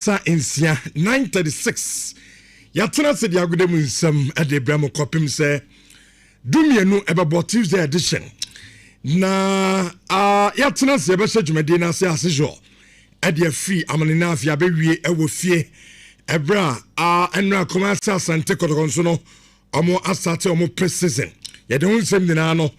Sa insia 936 yatena se dia godem nsam ade bramo kopim se dumienu ebebo Tuesday edition na yatena se be dwumade na se asejo ade free amanina afia bewie ewo fie ebra enra komasa sante kodokonso no omo asate omo precision yede hunsem dina no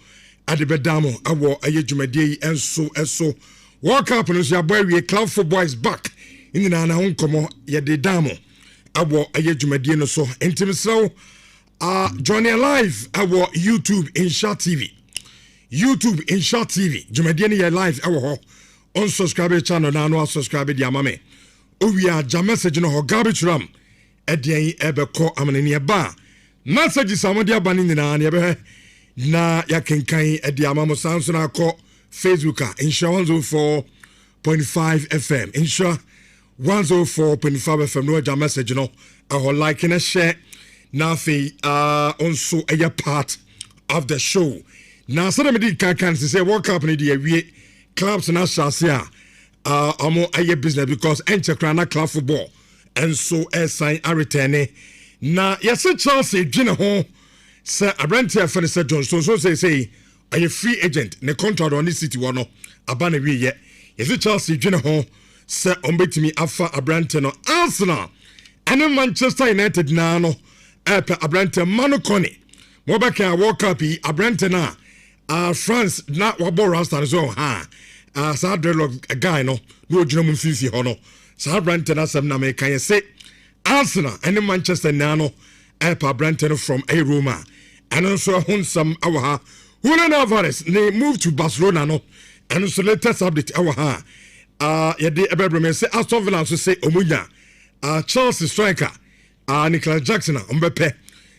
ade bedamo awo aye dwumade enso World Cup no so abawie club football is back in na honkomo yede damo awo aye dwumade no so entimsrew join live awo YouTube Nhyira TV dwumade ne live awo ho on subscribe channel na no subscribe dia mame owia ja message no ho garbage ram edian ebeko amanene ba message samodi abani nyina na ebe na yakenkan edia mamo sanso na akọ Facebook Nhyira 104.5 FM Nhyira 104.5 FM no ja message no aho like and share na fe also a part of the show na so me di kan say World Cup ni di awie clubs na shasia amo aye business because enchekra na club football and so sign a return na yes Chelsea dwene ho say Abrantia Fencer Johnson so say a free agent ne contract on this city one abana wie ye yes Chelsea dwene ho say ombetimi afa Abrantia no Arsenal and Manchester United na no Abrantia Manukoni Mobaka World Cup Abrantia na France na wabo rasta so ha sa dreadlock guy no odwuna mu fifi ho no sa Abrantia na sam na me kan say Arsenal and Manchester na no Abrantia from a Roma and also hunsam awa Julian Alvarez they move to Barcelona no and so latest update awa yede ebebreme say Aston Villa so say omunya Chelsea striker Nicolas Jackson ombepe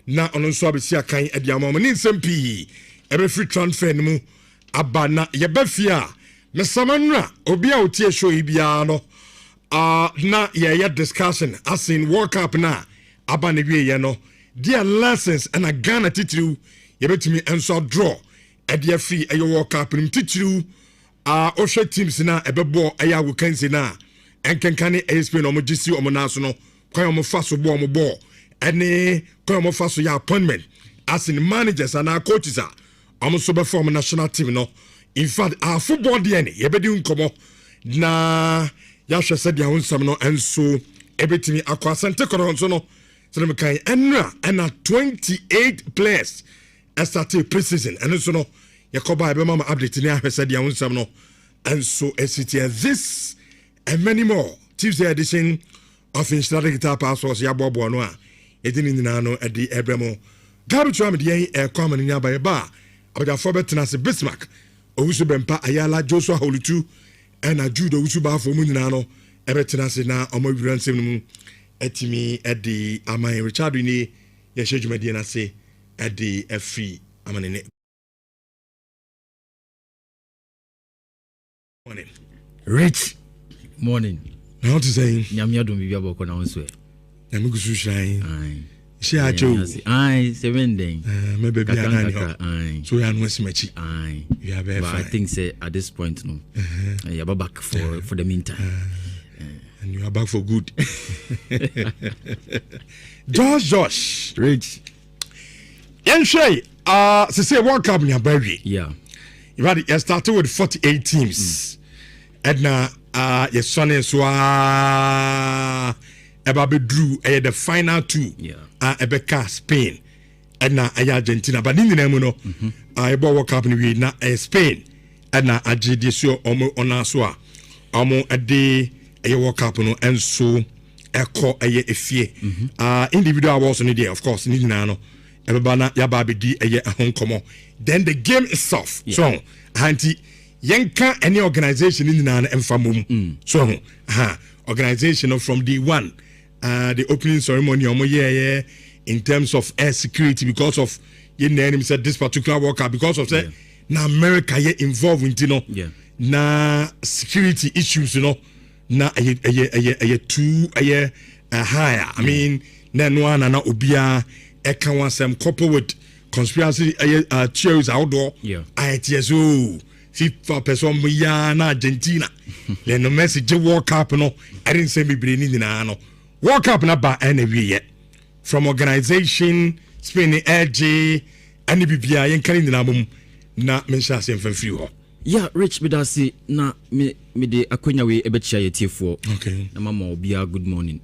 na ono so abesi akan adiamama ni nsempi ebe free transfer mu abana yebefia mesamanra obi a otie show ibia no na ye discussion as in World Cup na abana wie ye no their lessons and a Ghana titru yebetimi enso draw e dia free e World Cup nim titru ohwe teams na ebebo aya wukansi na enkenkane Spain omo gisi omo naso no kwan omo faso bo omo ball ene kwan omo faso ya appointment as in managers and our coaches omo so be form national team no in fact our football DNA yebedi nkomo na ya hwe se dia wonsam no enso ebetimi akwa sante koronso no so me kan enra and 28 players started preseason and so no yakoba ebe mama update ni ahwe se dia wonsam no enso SCT this and many more Tuesday edition of Nhyira Guitar Passos ya bobo no a edini nyina no edi ebremo garbage ram de yen kwama nya ba ba oja for betena se Bismarck owusu bempa ayala Joshua Holutu na Jude owusu ba fo mu nyina no ebetena se na omawira nsem mu etimi edi aman Richard ni ye hwedwumade na se edi free amanene morning Rich morning. Now to say, Yamia don't be able to announce it. Yamigu shine. Aye. She had you. Aye, 7 days. Maybe be aye. So you are no smechi. Aye. You are very fine. I fine. think say at this point no. You are back for the meantime. And you are back for good. Josh. Rich. Yenshay. Say World Cup in your berry. Yeah. You started with 48 teams. And now your son is Ebabe drew the final two. Yeah. Ebeka Spain and now Argentina. But in the name no, I bought World Cup in na Spain and now Argentina omo onaswa omo a day a World Cup no and so eko a fie. Individual awards on the day, of course, in no. Ebana yababe di a home come. Then the game itself. Yeah. So, Auntie. Yenka any organization in the Enfamum. So, organization from day one, the opening ceremony, in terms of air security, because of name said this particular worker, because of that, now America involved in na security issues, na two higher. I mean, then one and obia eka some couple with conspiracy theories outdoor. Yeah. ITSO. FIFA person ya na Argentina. Le no Messi je World Cup no. I didn't say me brain ni na no. World Cup na ba anyway yet. From organization, Spain edge, any bibia yen kan ni na mum na mention asem free ho. Yeah, Rich Bedasi na me de akwenya we ebechia yetiefo. Okay. Na mama obia good morning.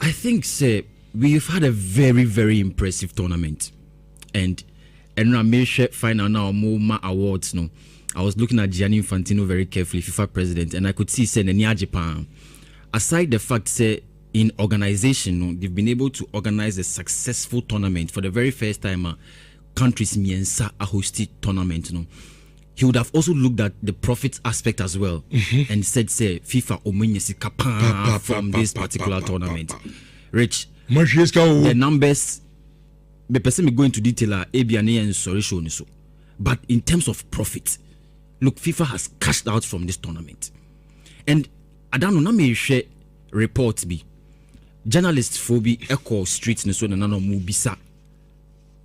I think say we've had a very very impressive tournament. And I made sure final now more awards no. I was looking at Gianni Infantino very carefully, FIFA president, and I could see say near Japan. Aside the fact say in organization, no, they've been able to organize a successful tournament for the very first time. Countries miensa a hosted tournament, no. He would have also looked at the profit aspect as well and said, say FIFA omenyesi kapa from this particular tournament. Rich, the numbers. The person me go into detail are ABNA and sorry show so. But in terms of profit, look, FIFA has cashed out from this tournament. And I don't know, na me share reports be. Journalists for be echo streets so na no mu bisa.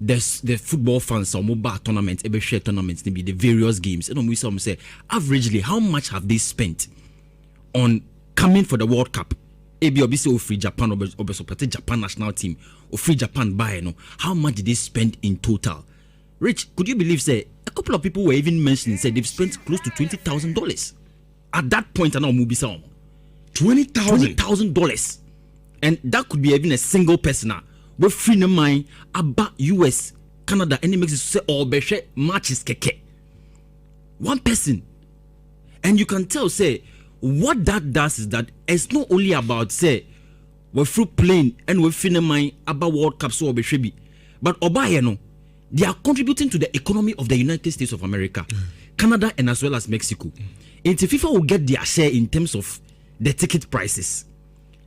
There's the football fans or mobile tournament, ebe share tournaments, be the various games. And we say, averagely, how much have they spent on coming for the World Cup? Ebi obviously free Japan or support Japan national team or free Japan buy no. How much did they spend in total? Rich, could you believe say a couple of people were even mentioning said they've spent close to $20,000 at that point? And now Mubisa $20,000, and that could be even a single person. We free no mind about US, Canada, and it makes it say all beshe matches keke. One person, and you can tell say. What that does is that it's not only about say we're through playing and we're finna mind about World Cup so obeshebi, but obayeno they are contributing to the economy of the United States of America, Canada, and as well as Mexico. And if FIFA will get their share in terms of the ticket prices,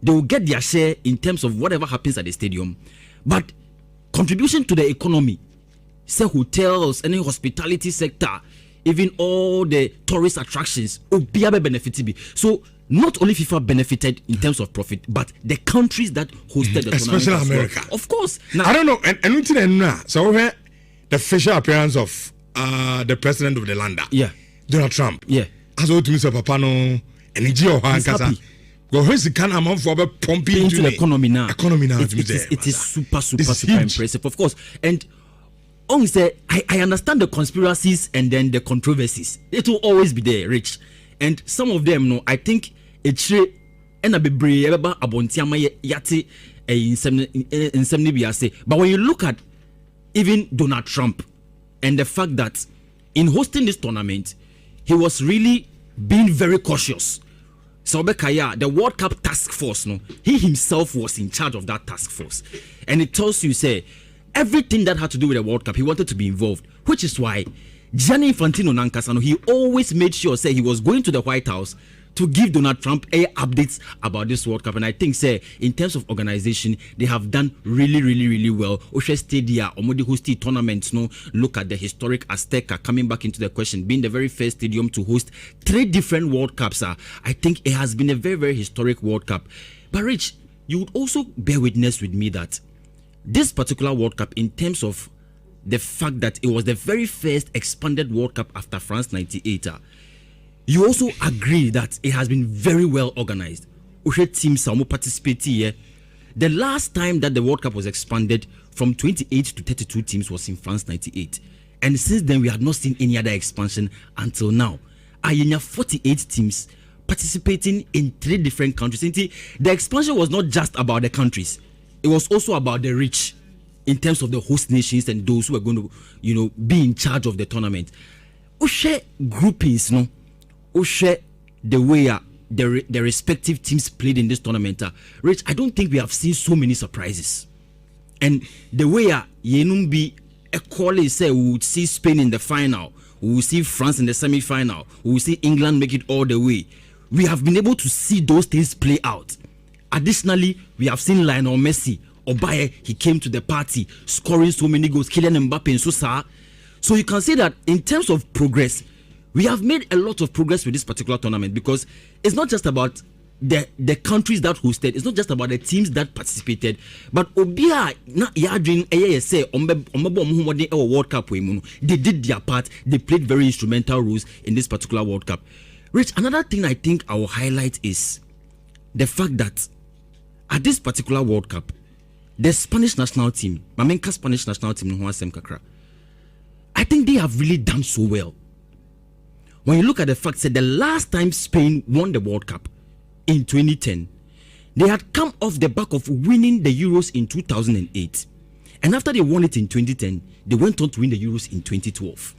they will get their share in terms of whatever happens at the stadium, but contribution to the economy, say hotels, any hospitality sector. Even all the tourist attractions, benefit. So not only FIFA benefited in terms of profit, but the countries that hosted the tournament, especially America, well. Of course. Now, I don't know, and so the facial appearance of the president of the land, Donald Trump, as old to Mr. Papano, and Nhyira, well, here's the kind of amount for pumping into the economy now. It is super impressive, of course, and. I understand the conspiracies and then the controversies. It will always be there, Rich. And some of them, no, I think it's and a be brave about abontiama yati in but when you look at even Donald Trump and the fact that in hosting this tournament, he was really being very cautious. So the World Cup task force, no, he himself was in charge of that task force. And it tells you, say, everything that had to do with the World Cup, he wanted to be involved, which is why Gianni Infantino Nankasano, he always made sure, say, he was going to the White House to give Donald Trump updates about this World Cup. And I think, say, in terms of organization, they have done really well. Oshe Stadia, Omodi hosted tournaments, no, look at the historic Azteca coming back into the question, being the very first stadium to host 3 different World Cups. I think it has been a very historic World Cup. But Rich, you would also bear witness with me that this particular World Cup, in terms of the fact that it was the very first expanded World Cup after France 98, you also agree that it has been very well organized. Teams participate here. The last time that the World Cup was expanded from 28 to 32 teams was in France 98. And since then, we have not seen any other expansion until now. Ayenya 48 teams participating in 3 different countries. The expansion was not just about the countries. It was also about the rich in terms of the host nations and those who are going to, be in charge of the tournament. Share groupings, no? Share the way the respective teams played in this tournament. Rich, I don't think we have seen so many surprises. And the way Yenumbi equally say we would see Spain in the final, we will see France in the semi-final, we will see England make it all the way. We have been able to see those things play out. Additionally, we have seen Lionel Messi, Obaye, he came to the party, scoring so many goals, Kylian Mbappe and Sosa. So you can see that in terms of progress, we have made a lot of progress with this particular tournament because it's not just about the countries that hosted. It's not just about the teams that participated, but Obia na yadrin say World Cup. They did their part. They played very instrumental roles in this particular World Cup. Rich, another thing I think I will highlight is the fact that at this particular World Cup, the Spanish national team, Mamenka Spanish national team, I think they have really done so well. When you look at the fact that the last time Spain won the World Cup in 2010, they had come off the back of winning the Euros in 2008. And after they won it in 2010, they went on to win the Euros in 2012.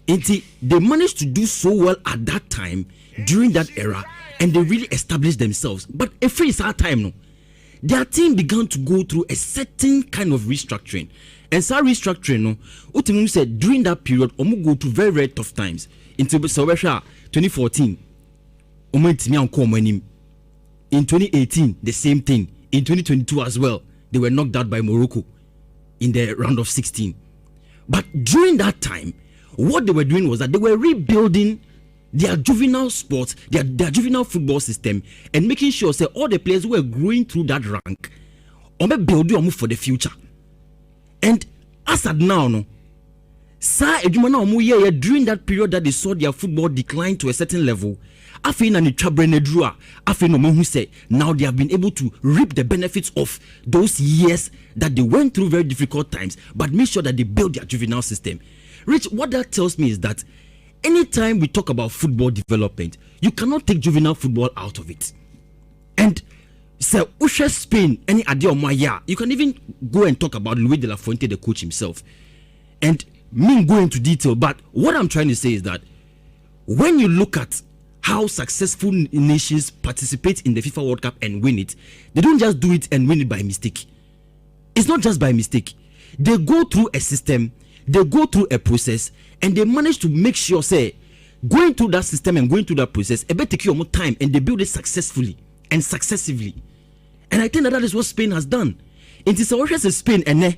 And they managed to do so well at that time, during that era, and they really established themselves. But a free our time, no, their team began to go through a certain kind of restructuring. And so restructuring, no, Utimu said during that period, Omu go through very, very tough times. Into 2014, in 2018, the same thing. In 2022 as well, they were knocked out by Morocco in the round of 16. But during that time, what they were doing was that they were rebuilding their juvenile sports, their juvenile football system, and making sure say all the players who were growing through that rank build you for the future. And as at now, no, during that period that they saw their football decline to a certain level, now they have been able to reap the benefits of those years that they went through very difficult times, but make sure that they build their juvenile system. Rich, what that tells me is that anytime we talk about football development, you cannot take juvenile football out of it. And so Usha Spain, any idea Maya, you can even go and talk about Luis de la Fuente, the coach himself. And me go into detail, but what I'm trying to say is that when you look at how successful nations participate in the FIFA World Cup and win it, they don't just do it and win it by mistake. It's not just by mistake. They go through a system, they go through a process, and they manage to make sure, say, going through that system and going through that process, it better take you more time, and they build it successfully and successively. And I think that is what Spain has done. It is a Spain and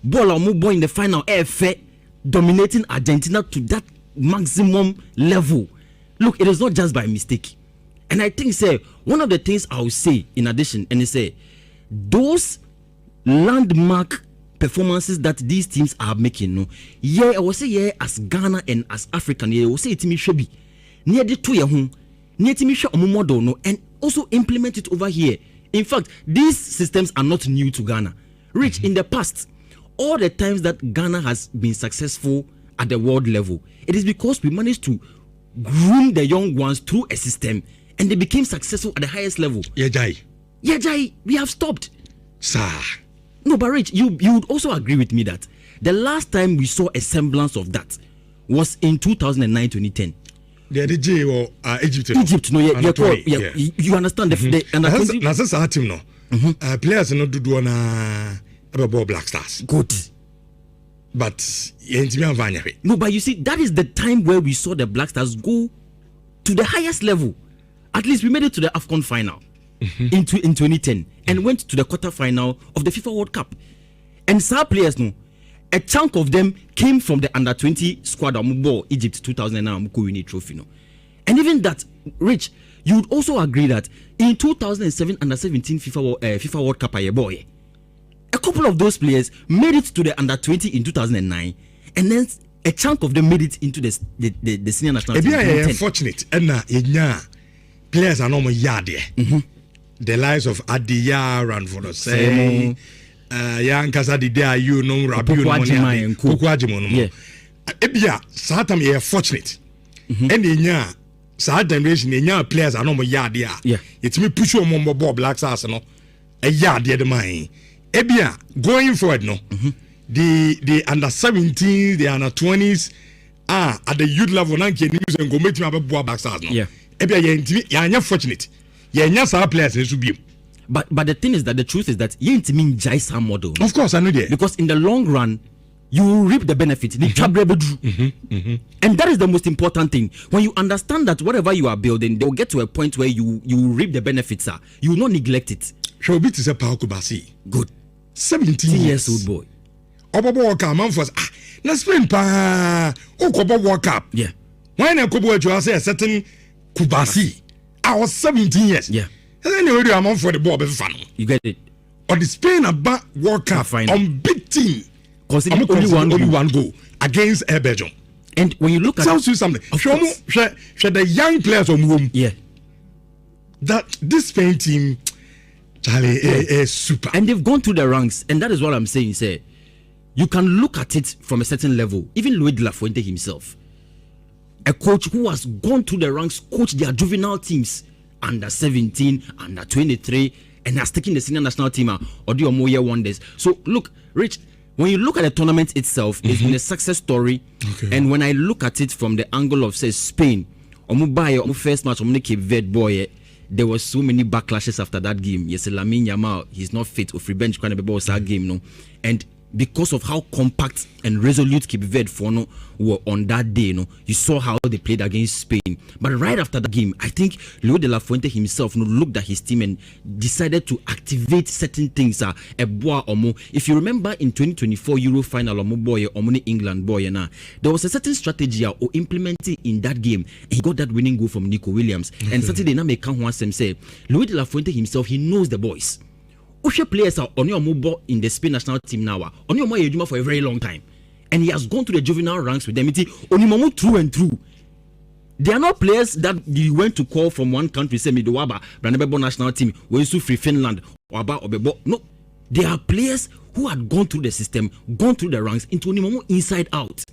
ball in the final, dominating Argentina to that maximum level. Look, it is not just by mistake. And I think, say, one of the things I will say in addition, and say, those landmark performances that these teams are making, no, yeah, I will say, yeah, as Ghana and as African, yeah, I will say it should be near the two year near to model, no, and also implement it over here. In fact, these systems are not new to Ghana. Rich, in the past, all the times that Ghana has been successful at the world level, it is because we managed to groom the young ones through a system, and they became successful at the highest level. Jai, we have stopped. Sir. No, but Rich, you would also agree with me that the last time we saw a semblance of that was in 2009-2010. The DJ or Egypt. Egypt, no, yeah. You understand the and team no. Players no do na about Black Stars. Good. But no, but you see, that is the time where we saw the Black Stars go to the highest level. At least we made it to the AFCON final in 2010 and went to the quarterfinal of the FIFA World Cup. And some players, no, a chunk of them came from the under-20 squad of Egypt 2009 winning trophy, no. And even that, Rich, you would also agree that in 2007 under-17 FIFA World Cup, a couple of those players made it to the under-20 in 2009, and then a chunk of them made it into the senior national team. They are fortunate, and players are normal yard there. The lives of Adiya and for the same. Yankasa di there you know Rabiu no Kukwajimo. Ebia Satam ye fortunate. And nya sa generation nya players are normal yard there. It's me push on Mombo Black Stars no. A yard there the mine. Ebia going forward no. The under 17s, the under 20s at the youth level nanke news and go make me about Black Stars no. Ebia ye nya fortunate. Ye nya sa players should be. But the thing is that the truth is that you ain't mean Jaisa model. Of course, I know that. Because in the long run, you will reap the benefit. And that is the most important thing. When you understand that whatever you are building, they will get to a point where you will reap the benefits. You will not neglect it. Shobit is a Paukubasi. Good. 17 years old boy. Obobo World Cup, man first. Let's spin pa. Okobo World Cup. Yeah. Why not Kobo to say a certain Kubasi? I was 17 years. Yeah. And then you I'm on for the ball. You get it. Or the Spain about World Cup unbeaten. Considering only one goal against Belgium. And when you look at tells you something. Show the young players on room. Yeah. That this Spain team, Charlie, is super. And they've gone through the ranks, and that is what I'm saying. Say, you can look at it from a certain level. Even Luis de la Fuente himself, a coach who has gone through the ranks, coached their juvenile teams under 17, under 23, and has taken the senior national team or do more year wonders. So look, Rich, when you look at the tournament itself, it's been a success story. Okay. And when I look at it from the angle of say Spain, first match, Cape Verde boy, there were so many backlashes after that game. Yes, Lamine Yamal, he's not fit. Or free bench kind of that game, no. And because of how compact and resolute Cape Verde were on that day, you saw how they played against Spain. But right after the game, I think Luis de la Fuente himself looked at his team and decided to activate certain things. If you remember in 2024 Euro final, England boy, there was a certain strategy or implementing in that game. He got that winning goal from Nico Williams. Okay. And Saturday now make say Luis de la Fuente himself, he knows the boys. Ushe players are on your mobile in the Spain national team now. On your mobile for a very long time, and he has gone to the juvenile ranks with them. Onimomu through and through. They are not players that you went to call from one country. Say Midwaba, Branabebo national team, Wensu Free Finland, Waba Obebo. No, they are players who had gone through the system, gone through the ranks into Onimomu inside out.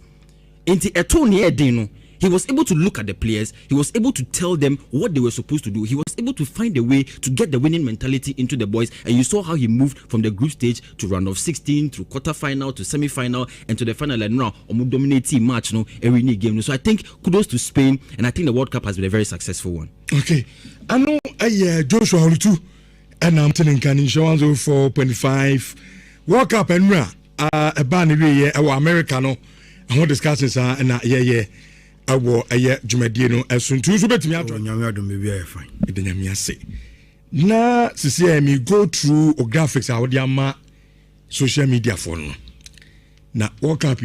Into a Tony Edeno. He was able to look at the players. He was able to tell them what they were supposed to do. He was able to find a way to get the winning mentality into the boys. And you saw how he moved from the group stage to round of 16, through quarter-final, to semi-final, and to the final. And now, dominating match, every game. So I think kudos to Spain, and I think the World Cup has been a very successful one. Okay. I know Joshua Holutu, and I'm telling you, insurance 4.5 World Cup and a ban Americano. I want discussions and awo eye dwumadie no asuntu so betimi ato nyame adom be bia fine ede nyame ase na sisi me go through o graphics a wodi ama social media for no na World Cup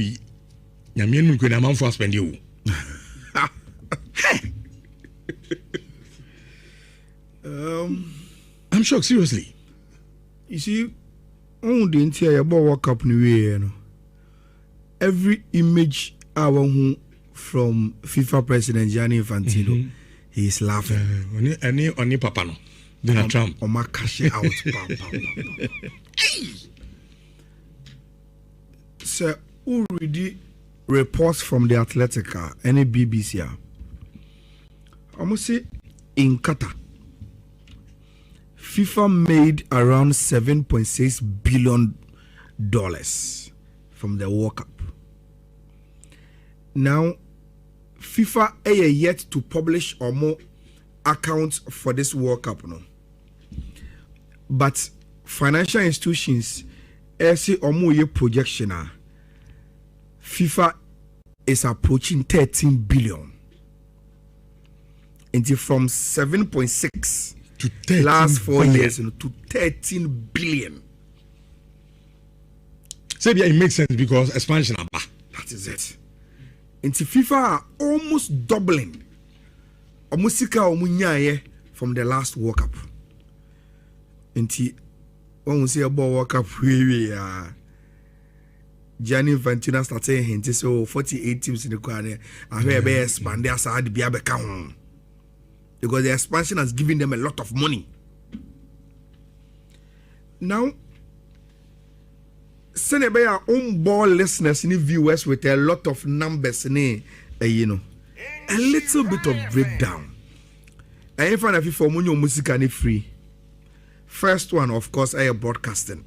nyame nu kwena man for spend you I'm shocked seriously. You see on the entire World Cup ni we no every image our who from FIFA President Gianni Infantino, he is laughing. Oni papa no, Donald Trump. Oma cash out. So, who read reports from the Athletica, any BBC? Almost say in Qatar, FIFA made around $7.6 billion from the World Cup. Now, FIFA is yet to publish or more accounts for this World Cup, no. But financial institutions say or more projection. FIFA is approaching 13 billion. And from 7.6 to 13 last 4 billion. years to 13 billion. So it makes sense because expansion. That is it. And FIFA are almost doubling from the last World Cup. And when we say about World Cup, Gianni Infantino started hinting so 48 teams in the corner. I heard they expand their side because the expansion has given them a lot of money. Now, send our own ball listeners and viewers with a lot of numbers, a little bit of breakdown. I find if you for music and free. First one, of course, I broadcasting.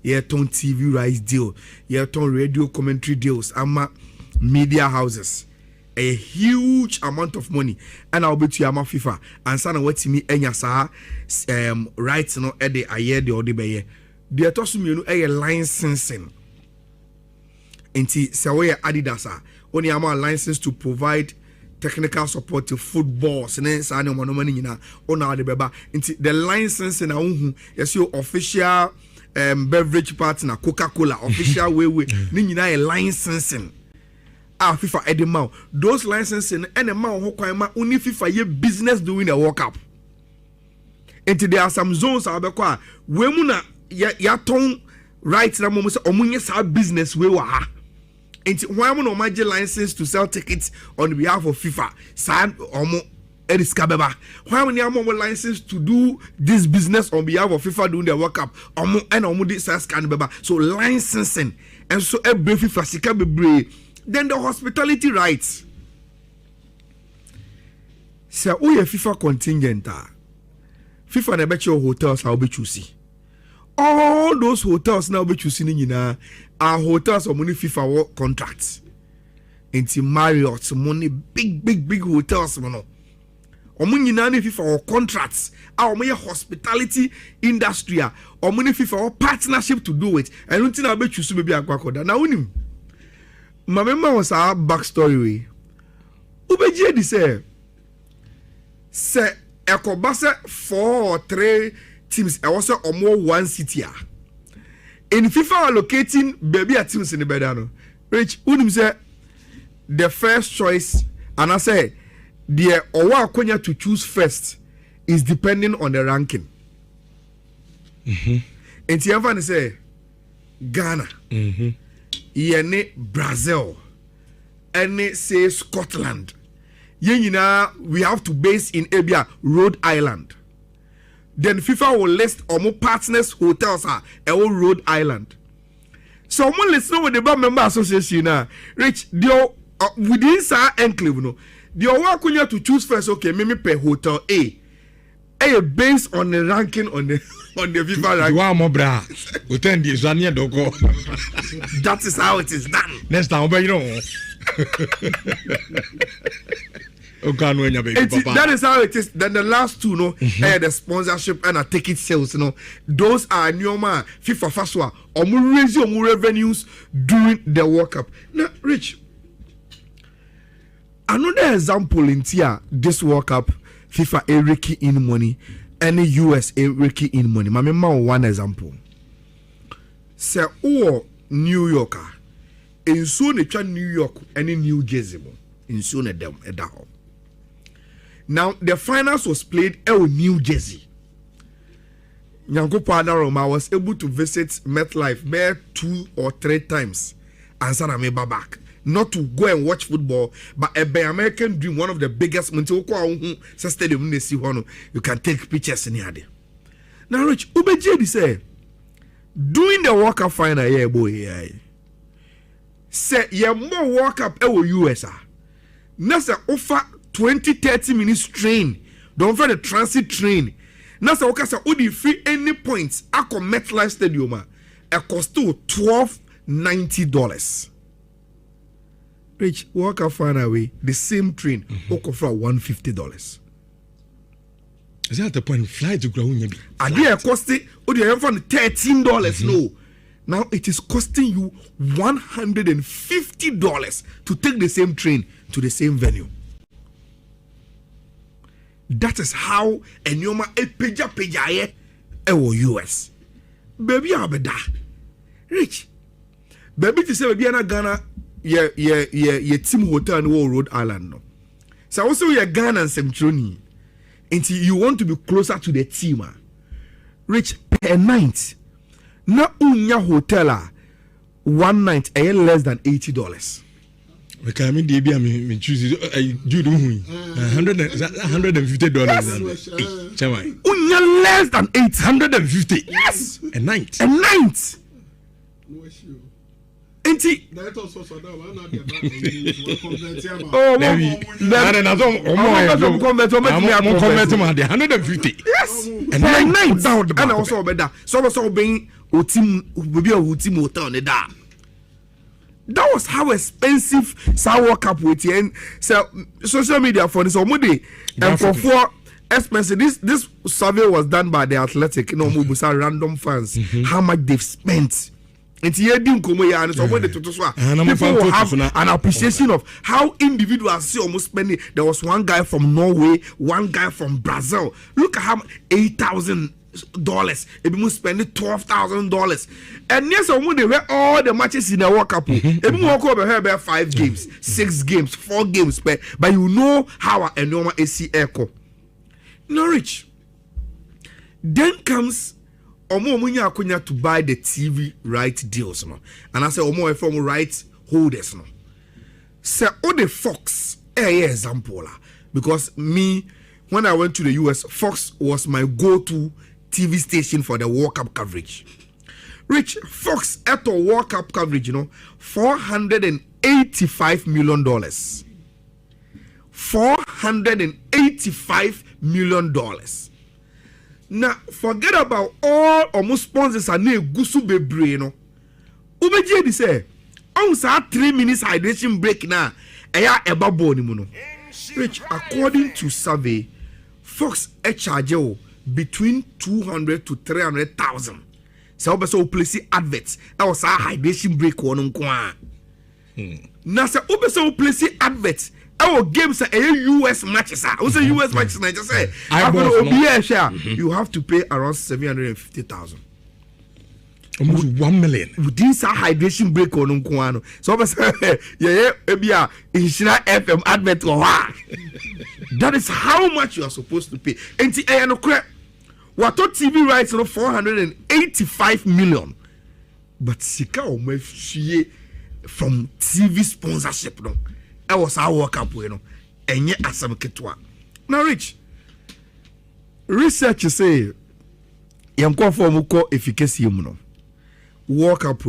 Yeah, ton TV rights deal. Yeah, ton radio commentary deals. Media houses. A huge amount of money. And I'll be to Yama FIFA. And sana what me enyasa rights no ede aye de ode beye. The atosumienu a licensing. Enti se we Adidas only am a license to provide technical support to football. Sene sa ne mo money nyina ona de beba. Enti the licensing na unhu yes your official beverage partner Coca-Cola official way ni nyina a licensing. FIFA edema those licensing and ma ho kwan ma uni FIFA ye business doing a World Cup. Into there are some zones abekwa we mu na ya ton right na mo say omunye sa business we wa ha. Into why mo no maje license to sell tickets on behalf of FIFA. Sa omo Eriska beba. Why we need more license to do this business on behalf of FIFA doing their World Cup? Omo di sa scan beba. So licensing and so every FIFA sika bebre. Then the hospitality rights. So who ye FIFA contingent? FIFA na bet your hotels how be choosy. All those hotels now be choosing are hotels or money FIFA contracts. Into Marriott, money big hotels, mono. Omunyina ne FIFA or contracts our money hospitality industry or money FIFA or partnership to do it. I don't think I'll bet you maybe akwakoda. Now unim. My member was our backstory way. Ubeje di say ekobase 4 or 3 teams I was more one city. In FIFA allocating baby at teams in the bedano. Rich unim say the first choice and I say the owa akonya to choose first is depending on the ranking. And Tiavan say Ghana, yene Brazil, and say Scotland. Yenina we have to base in Abia, Rhode Island. Then FIFA will list more partners hotels are Rhode Island. So I'm listening with the member association now. Rich, within sa enclave no. The work when you have to choose first, okay, maybe per hotel A based on the ranking on the FIFA ranking. Wow, more bra. Attend the Zania Donkor. That is how it is done. Next time, you know. That is how it is. Then the last two, no, the sponsorship and a ticket sales, you know, those are new man FIFA Faswa or raise your revenues during the World Cup. Now, Rich. Another example in here, this World Cup, FIFA raking in money, any US raking in money. My remember one example. Say, New Yorker, in soon New York, any New Jersey, in soon at them at that. Now the finals was played in New Jersey. Nyanko Padaroma was able to visit MetLife there 2 or 3 times, and Sana meba back. Not to go and watch football, but a American dream, one of the biggest stadium you can take pictures in here. Now, Rich, Ubeje say, doing the World Cup final, yeah, boy, say, yeah, more World Cup, US. Nasa offer 20-30 minutes train, don't offer the transit train. Nasa Okasa, Udi free any points, Ako MetLife Stadium, a cost to $12.90. Rich, walk out far away, the same train, for $150. Is that the point? Fly to ground. And they are costing, $13. No. Now it is costing you $150 to take the same train to the same venue. That is how a nyoma peja US. Baby abeda. Rich. Baby to say baby na Ghana ye team hotel in Rhode Island no. So also you Ghana and Semtroni. Until you want to be closer to the team. Rich per night. Na unya hotel one night less than $80. We can mean the me choose $150. Unya less than $850. Yes, a night. A night. Enti oh $150. Yes, and night down and also better. So being team hotel that was how expensive World Cup with and so social media for this money and for expensive. This survey was done by the Athletic, random fans, how much they've spent. And people will have an appreciation of how individuals see almost spending. There was one guy from Norway, one guy from Brazil. Look at how $8,000. If you spend $12,000, and yes, they were all the matches in the World Cup. If you walk over here, about 5 games, 6 games, 4 games, but you know how a normal AC echo. Norwich. Then comes Omo Akunya to buy the TV right deals, no. And I say Omo from right holders, no. Say all the Fox, example, because me when I went to the US, Fox was my go-to TV station for the World Cup coverage. Rich, Fox at a World Cup coverage, you know, $485 million. $485 million. Now, forget about all almost sponsors are near Gusu Bebre, you know. Ubeji say, on sa 3 minutes hydration break now. Eya eba boni muno. Rich, according to survey, Fox charge between 200 to 300,000. So obeso place adverts. I was a hydration break one kwa. Now say obeso place adverts. Our games are US matches. I say US matches. I just say you have to pay around 750,000. Almost 1 million. This are hydration break on Unkuano. So yeah, Nhyira FM advert. That is how much you are supposed to pay. And what TV rights no 485 million. But Sika from TV sponsorship no. I was our World Cup you know. Enye asam ketwa. Now Rich. Research say yamko for muko efficacy no. World Cup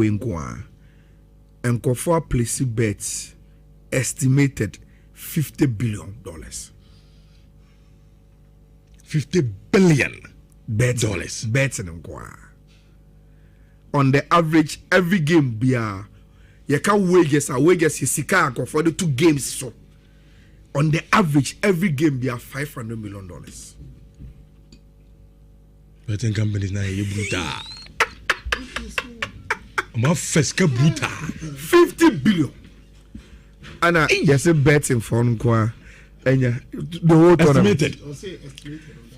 and for place bets estimated $50 billion. $50 billion bets in on the average every game be you can wages sika for the 2 games so on the average every game be $500 million. Betting companies now you bruta. My first bruta 50 billion. And yes, a betting for the whole tournament.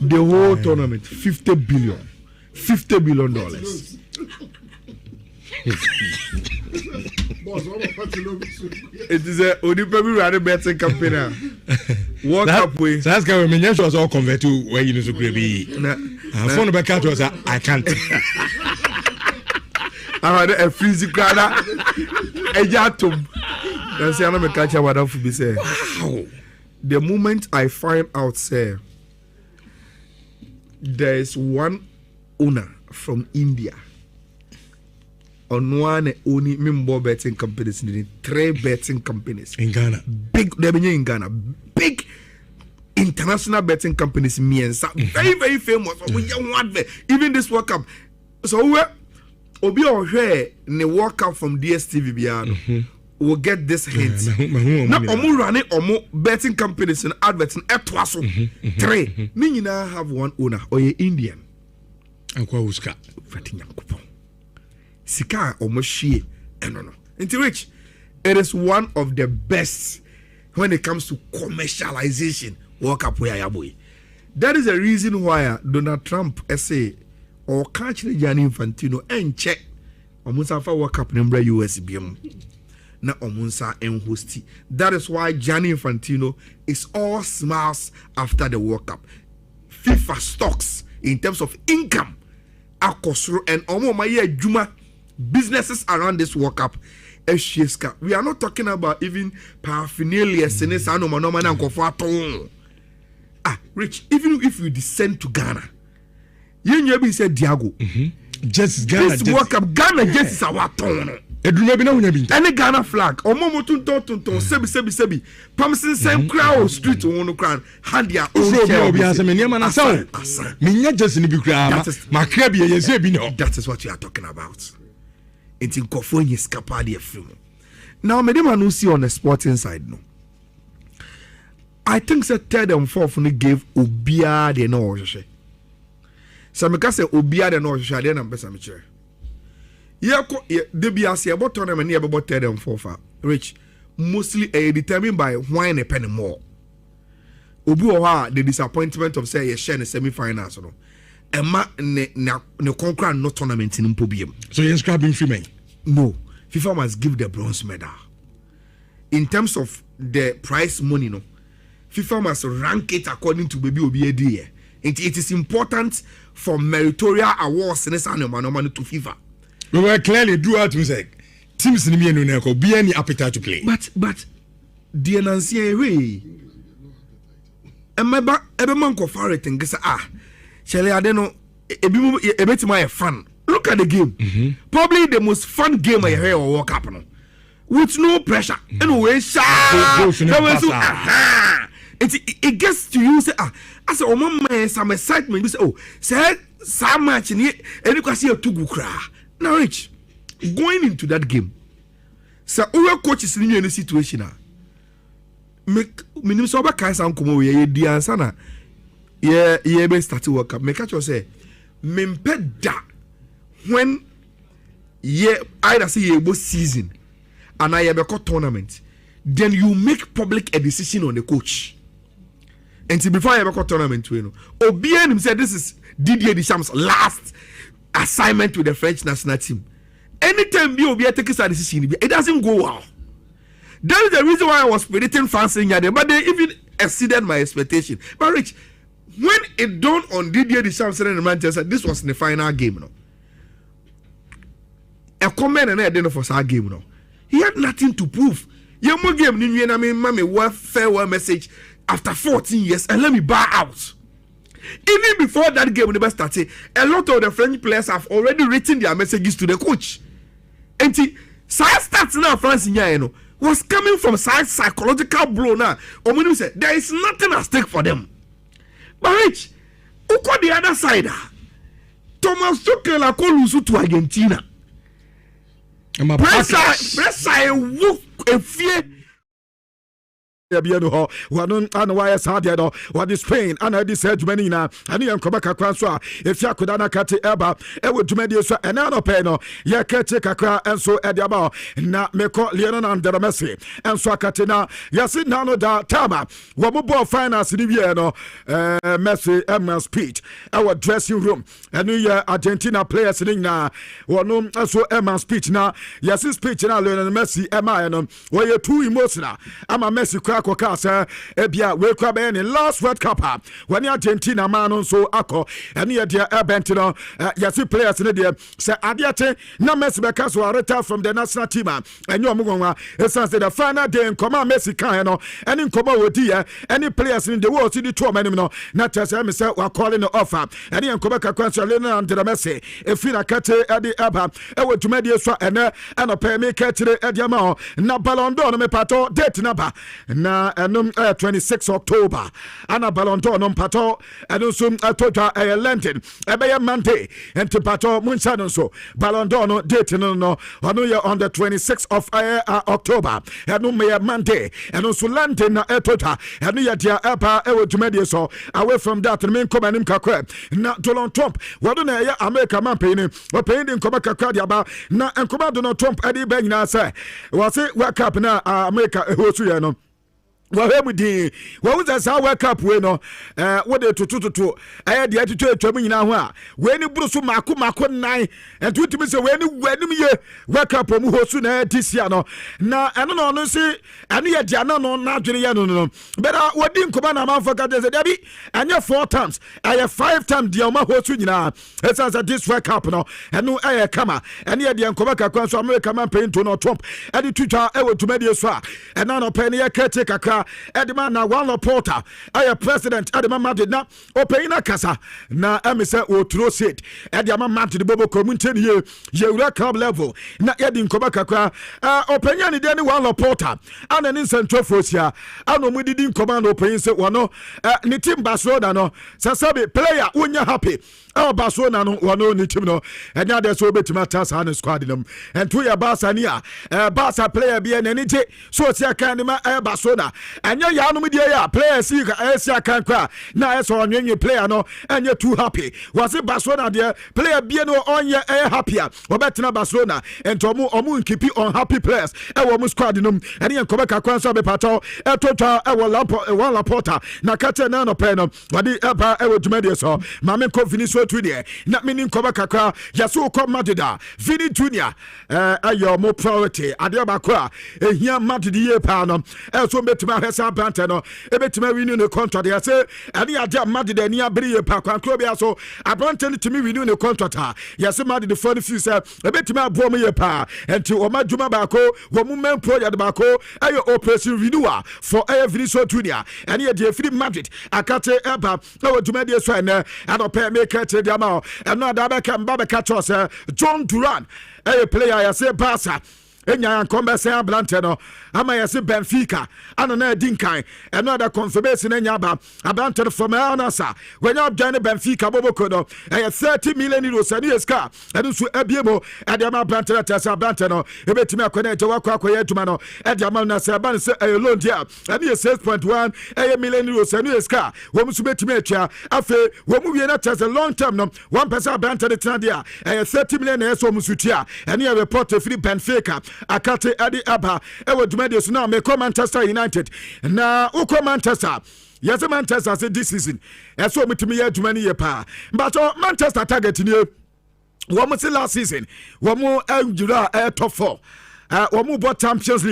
The whole tournament, $50 billion. $50 billion. It is a only running betting company. Walk up with that's going to mean was all convert to where you know to be. I'm phone back out was I can't. I had a physical a yatum. That's the other catcher. What I be say. Wow. The moment I find out, say, there is one owner from India. On one only member betting companies, 3 betting companies in Ghana. Big, in Ghana, big international betting companies. Very, very famous. Even this World Cup. So we. Obi or here ne World Cup from DSTV biano will get this hint. Now omu running omu betting companies and adverts and etwaso 3. Me now have one owner or ye Indian. Ankwa uska. Sika omu shie no. Into which it is one of the best when it comes to commercialization. World Cup where boy. That is the reason why Donald Trump say or catch the Gianni Infantino and check Omunsa for World Cup number USBM. Na Omunsa and hosty. That is why Gianni Infantino is all smiles after the World Cup. FIFA stocks in terms of income. Akosro and Omo Maya Juma businesses around this World Cup. We are not talking about even paraphernalia. Rich, even if you descend to Ghana. You be said Diago. Just Ghana. This World Cup, Ghana just is our tone. Any Ghana flag. Or Momotun Sebi. Pamson same crowd street on crown. Hand your own. That is what you are talking about. It's in Kofonyi Scapadi film. Now, Medema no see on the sporting side no. I think the 3rd and 4th gave Ubia the no. So I say Ubia the no shade and besa michere. The BRC about tournament near about 3rd and 4th. Rich mostly determined by wine a penny more. Ubu the disappointment of say a share in semi-finals no. Emma ne conquer no tournament in Mpobium. So you're inscribing free men? No. FIFA must give the bronze medal. In terms of the prize money, no. FIFA must rank it according to baby obi edi. It is important for meritorious awards in this annual to FIFA. We were clearly do out to say teams in the Mienu be any appetite to play. But the Nancy way. And my everyone go for it and guess Shelley I don't know a bit my fun. Look at the game. Probably the most fun game I hear or walk up on. With no pressure. Anyway, it gets to you say I say, oh man, some excitement. You say, oh, say so much in here, and you can see a two cry. Now, Rich, going into that game, so our coach is in a situation. Make minimum so about kind of come over here, the answer na. Yeah, be start to work up. Make catch you say, da when either say a season and I have a tournament, then you make public a decision on the coach. And before I ever got tournament, Obianim said this is Didier Deschamps' last assignment to the French national team. Anytime Obia takes a decision, it doesn't go well. That is the reason why I was predicting France in Yade, but they even exceeded my expectation. But Rich, when it dawned on Didier Deschamps in Manchester, this was the final game. No? A comment and I didn't know for our game. No? He had nothing to prove. You more game, I mean, mommy, what farewell message. After 14 years, and let me bow out. Even before that game never started, a lot of the French players have already written their messages to the coach. And side starts now, France was coming from side psychological blow now. Omunu said there is nothing at stake for them. But Rich, who got the other side? Thomas Tuchel a lose to Argentina. Pressure a fear. Biano wadon ana why sadia do what is Spain ana this Germany na ani enkoba kakra so a efia kodana kate eba e wodumade so ena no pe no ye kete kakra enso e dia ba na meko Lionel André Messi enso akate na yesi na no da tama wo bo finance ni wie no Messi speech our dressing room enu ye Argentina players ni na wono enso speech na yesi speech na Lionel Messi no wo ye too emotional ama Messi Kokasa ebia we kwa be in last World Cup when Argentina man so akọ ene ye dia ebentino yesi players ne dia say adiate na Messi be kaso retire from the national team enyo omgonwa esan say the final day in come Messi kan no ene nkoma wodi any players in the world see the two man no na tese me say we calling the offer ene nkoma kakwa so Lionel André Messi efina kate edi aba e wodumade so ene pay me kire edi ama na Ballon d'Or no me pato date number na 26 October ana Ballon d'Or no pato eno so atoja London ebe Monday enti pato muncha no so Ballon d'Or no date no ono ye on the 26th of October eno me Monday eno so London na atoja eno ye dia eba ewodumade so away from that me nkoma nim kakra na Donald Trump wado na ye America man pay ni o pay ni nkoma kakra dia ba na nkoma Donald Trump edi ba nyina say was it World Cup na America hosu ye no wahemudi wawuza sa World Cup we no wode tutututu aye de atutu atwam nyina ho a we ni burusu mako nan entutimi se we ni wanim ye World Cup mu hosu na disia no na eno no no se eno ye dia na no na adwene ye no bera wodi nkoma na manfa ka de debi anya 4 times aye 5 times dia ma hosu nyina esansa this World Cup no eno aye kama eno ye dia nkoma kakwa so America man pay to no Trump edi tutwa e wotumade so a ena no pay ne ye kete kakra Edima na one porter aye president Edima Madrid na opeyina kasa na emise otro said Edima Madrid bobo community ye Euro club level na yedi nkoba kakra openya ni de ni one porter ana ni central fosia ana mu didi nkoba na opeyin se wono ni team Barcelona no sasabe player unya happy Barcelona no wono ni team no enya de so betima tasa na squad nam entu ya Barca ni Barca player bi na ni je so sia kan ni ma Barcelona anya ya no media ya players sia kan kwa na eso onyenye player no anya too happy was it Barcelona there player bi no onye happier obetina Barcelona entomu omu nkipi unhappy players wo mu squad no ene enkoba kakwan so be pato etotwa wo Laporta na kate na no pe no wadi eba wo dwumade so mame ko fini so tu there na mini nkoba kakra yaso ko Madida Vini Junior ayo mo priority ade ba kwa ehia Madidi ye pa no so betima ahwesa brante no ebetima renew ne contract ya say ani ade Madrid ani abere ye pa kwankro bia so abrante no timi renew ne contract ha ya say Madrid the phone fee say ebetima abo mo ye pa enti o madwuma ba ko wo mu men project ba ko ayo operation renewal for every so junior ani ye de free Madrid akate eba na wo dwuma de so ene adopa make it dia ma eno ada be kan ba be catch us John Duran a player ya say Barca enya nkombe ablante no ama yesi Benfica ana na dinkan eno da confirmation enya ba ablante from Anasa when you join Benfica boboko no 30 million euros ani eska eno so abiemo ade ama ablante na tesa ablante no ebetimi akona eje wakwa yetuma no ede ama na se ban se loan dia ani 6.1 million euros ani eska wo musu betimi atua afe wo mu wie na tesa long term no 1% ablante de tena dia 30 million eso musu tua ani report free Benfica akate adi aba ewo dumade so na me Manchester United na uko Manchester yes Manchester say this season eso mitimi ya dumani ye pa but Manchester target ni wo mo last season wo mo Nhyira top 4 wo mo bought Champions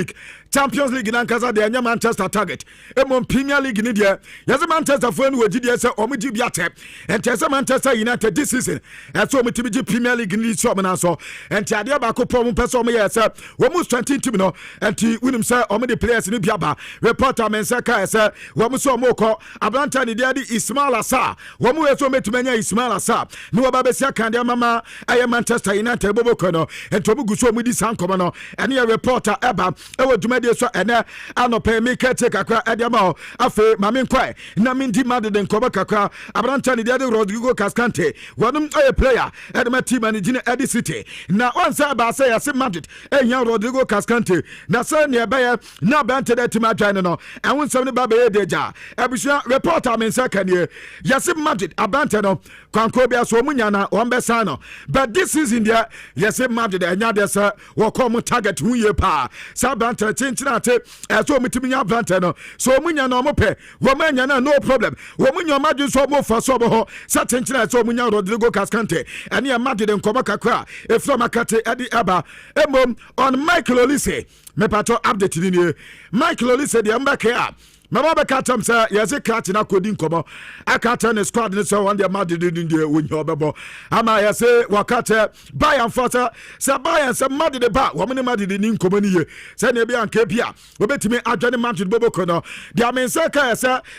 League na nkasa de anya Manchester target emon Premier League ni de yes Manchester fo ni wogi de se omo gi biate ente Manchester United this season so omo tibi Premier League ni so omo na so ente ade ba ko pom pese omo ye se wo mo strengthen team no ente winim se omo de players ni biaba reporter men se ka se wo mo so omo ko ablanta ni de Ismail Assar wo mo so metumanya Ismail Assar ni wo ba be sia kan de mama aye Manchester United bobo ko no ente omo gu so omo di sankomo no ene ye reporter eba ewo duma de so ene anope me kete kakra ediama afe mame nkwai na mindi Madrid nkoba kakra abranta ni de Rodrigo Cascante wanum aye player edema team ani gine Edi City na onsa ba say yase Madrid ehia Rodrigo Cascante na say ne ebe na bante de team adwan no enwon sam ne ba be deja ebusua reporter men sakanie yase Madrid abante no kwanko bia so munya na ombesa no but this season there yase Madrid enya de say wo come target hu ye pa sa bante chinate so mitimi nya bante no so munya na omope wo manya na no problem wo munya Madrid so mo fa so bo sa chinate so munya Rodrigo Cascante ene ya Madrid nkoba kakra efro makate edi aba emom on Michael Olise me pato update ni Michael Olise de mbake a mama be katam say yes catch na kodi nkomo akata ne squad ne so one dey Madrid ndi wonyo obebo ama yes wakate Bayern fata say Bayern say Madrid ba wo me Madrid ni nkomo ni ye say na bia nka bia obetimi adwane Madrid boboko no dia men say ka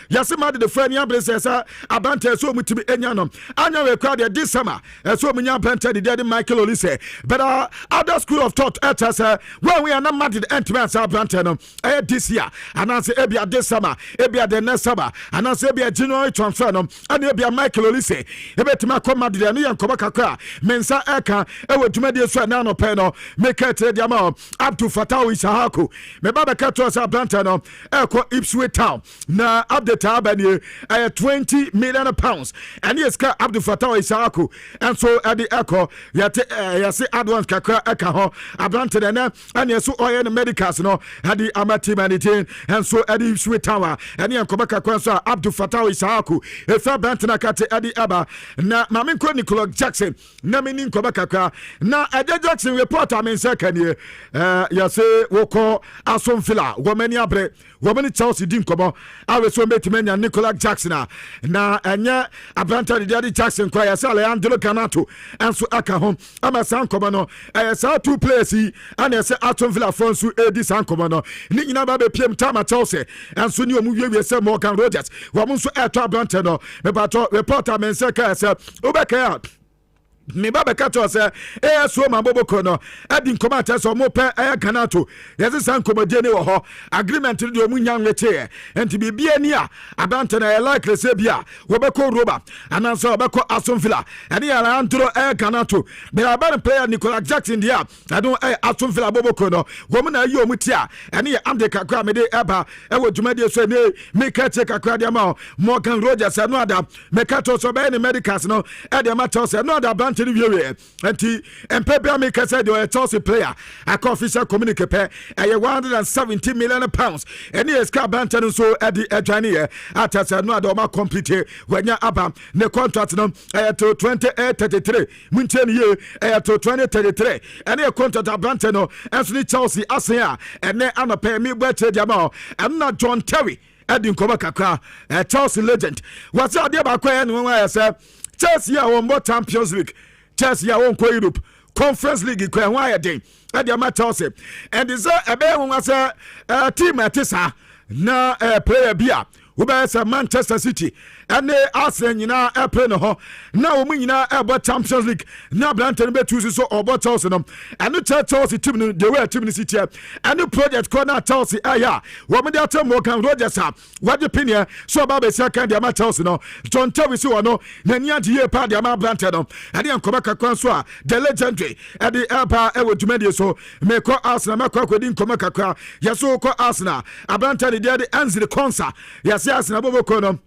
yes Madrid friend ya bless say abante so mutimi enya no anya we crowd this summer so munya abante the Michael Olise but other school of thought say when we are not Madrid entry say abante no this year and say ebia this summer ebia the next summer and say ebia January transfer no and ebia Michael Olise ebetima come Madrid no yankoba kakra mensa eka ewe tumade so na no pe no make it the amount up to Fatau Ishaku me baba kato sa abante no eko Ipswich Town na update abani 20 million pounds and yes ka Abdul Fatau Ishaku and so at the echo yase advance kakra eka ho abante na and yes so oil medicals no had the amati manitin and so at the Ipswich Tower and yankoba kakra so Abdul Fatau Ishaku efa abante na kate adi aba na mame ko Nicolas Jackson na meni nkoba kakra na Ede Jackson reporter men sekanie yase woko Asomfila womani abre womani Chelsea din komo awe so metimenya Nicolas Jackson na enye abranta de Jackson kwa yase Alejandro Garnacho enso aka hom ama san komo no sa two players yi ana yase Asomfila fonsu edi san komo no ni nyina ba be piem tama Chelsea enso ni omu wie se Morgan Rogers wom so eto abranta no me bato reporter men sekase obeka me baba kato se so ma boboko no adi nkomata so mo pe Garnacho yesi san komodie ne wo ho agreement de omunya nwete enti bibia ni a abante na like se bia wo beko roba ananso wo beko Asomfila ene ya antro Garnacho be aban player Nicolas Jackson dia adon Asomfila boboko no wo mu na yi omutia ene ya amde kakra me de eba wo dwumade so ne me kache kakra dia ma Morgan Rogers no ada me kato so be ne medicals no e de ma tell se no ada abrante no wie enti empebia make said the Chelsea player aka official communique pay 170 million pounds any eska abrante no so at the adwane atasa no adoma complete wanya aba ne contract no to 2033 munchen ye to 2033 any contract abrante no enso Chelsea asen ene anopa mi gba chediama and na John Terry Edin Koma Kakra, Chelsea legend. What's out there about I said, Chelsea won more Champions League, Chelsea won Europe, Conference League, why a day, at the Chelsea. And is a bear was a team at Tessa, na player beer, who bears a Manchester City. And they ask now a play no now we now about Champions League now Blanton be choose so about Chelsea and the Chelsea team they were team city and the project corner Chelsea yeah what me dey tell Morgan Rogers what the opinion so about be second the match Chelsea no John Terry so no na nia die pa the ma Blanton no and dem come back kwan so the legendary at the Alpa e wo dwumadi so me ko Arsenal me ko akodi nkoma kakra yeso ko Arsenal Blanton dey the Anzi concert yes Arsenal bobo no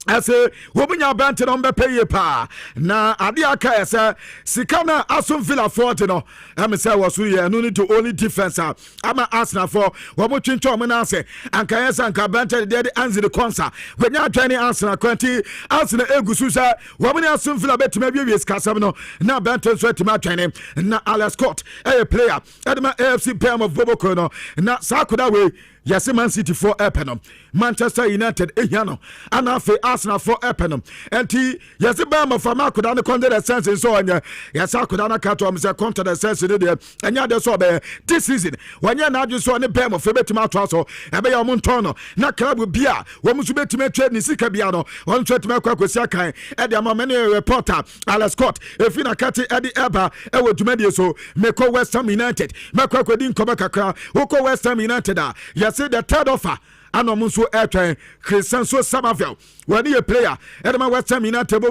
I say, Wobunya Banton on the pay pa. Na Adiaka, Sikana Aston Villa Fort, no. I'm say was we no need to only defense. I'm asking for what much into Manase and Kayasa and Kabanta, the answer the concert. When you're trying to answer 20, answer the Egususa, Woman Aston Villa bet maybe is Casabno, now Banton sweat to my training, na Ala Scott, a player, Edma AFC Pam of Bobokono, na Sakuda way. Yes, Man City for Epenum, Manchester United, Ehiano, and Afe Arsenal for Epenum. And yes, the Bama for Marco Dana Conde sense and so on. Yes, I could not cut on the content the sense in there. And yet, so this season, when you're not just on the Bama for Betty Trasso, and Bay Montono, not club with beer, one must be to make trade in Sikabiano, one trade to make with Sakai, and the many reporter, Ala Scott, if in a catty at the Eba, I would to media so, Meko West Ham United, Mako Quedin Kobakaka, Oko West Ham United, yes. The third offer, and almost so airtime, Christian so Summerville. When you player, Edema West Ham United,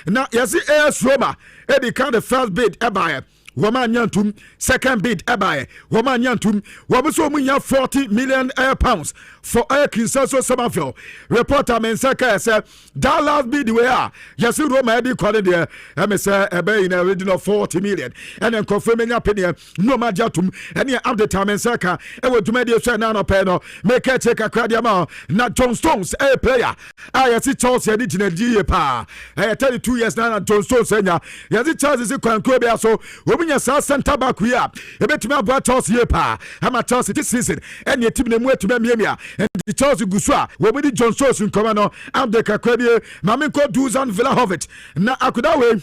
now, yes, AS Roma, Eddie count the first bid, Ebay. Woman Yantum, second bid, Ebay. Woman Yantum, Wabuso 40 million pounds for Air Kinsaso Summerville. Reporter Mensaka said, that last bid we are. Yes, Roma Eddie called there, MSA Ebay in a original 40 million. And then confirming your opinion, no Majatum, and you have the time Mensaka, and what to make you say Nano Peno, make a check a cradiama, not John Stones, a player. I see Chelsea in a G pa. I tell you 2 years now, John Stones, senior. Yes, it Chelsea is a so. Women South Center back we are. A bit more about Chelsea pa. I'm a Chelsea this season. And your team name to Memia. And the Chelsea Guswa. Women John Stones in Commano. I'm the Kakwedia. Mamiko Duzan Villahovic. Now I could away.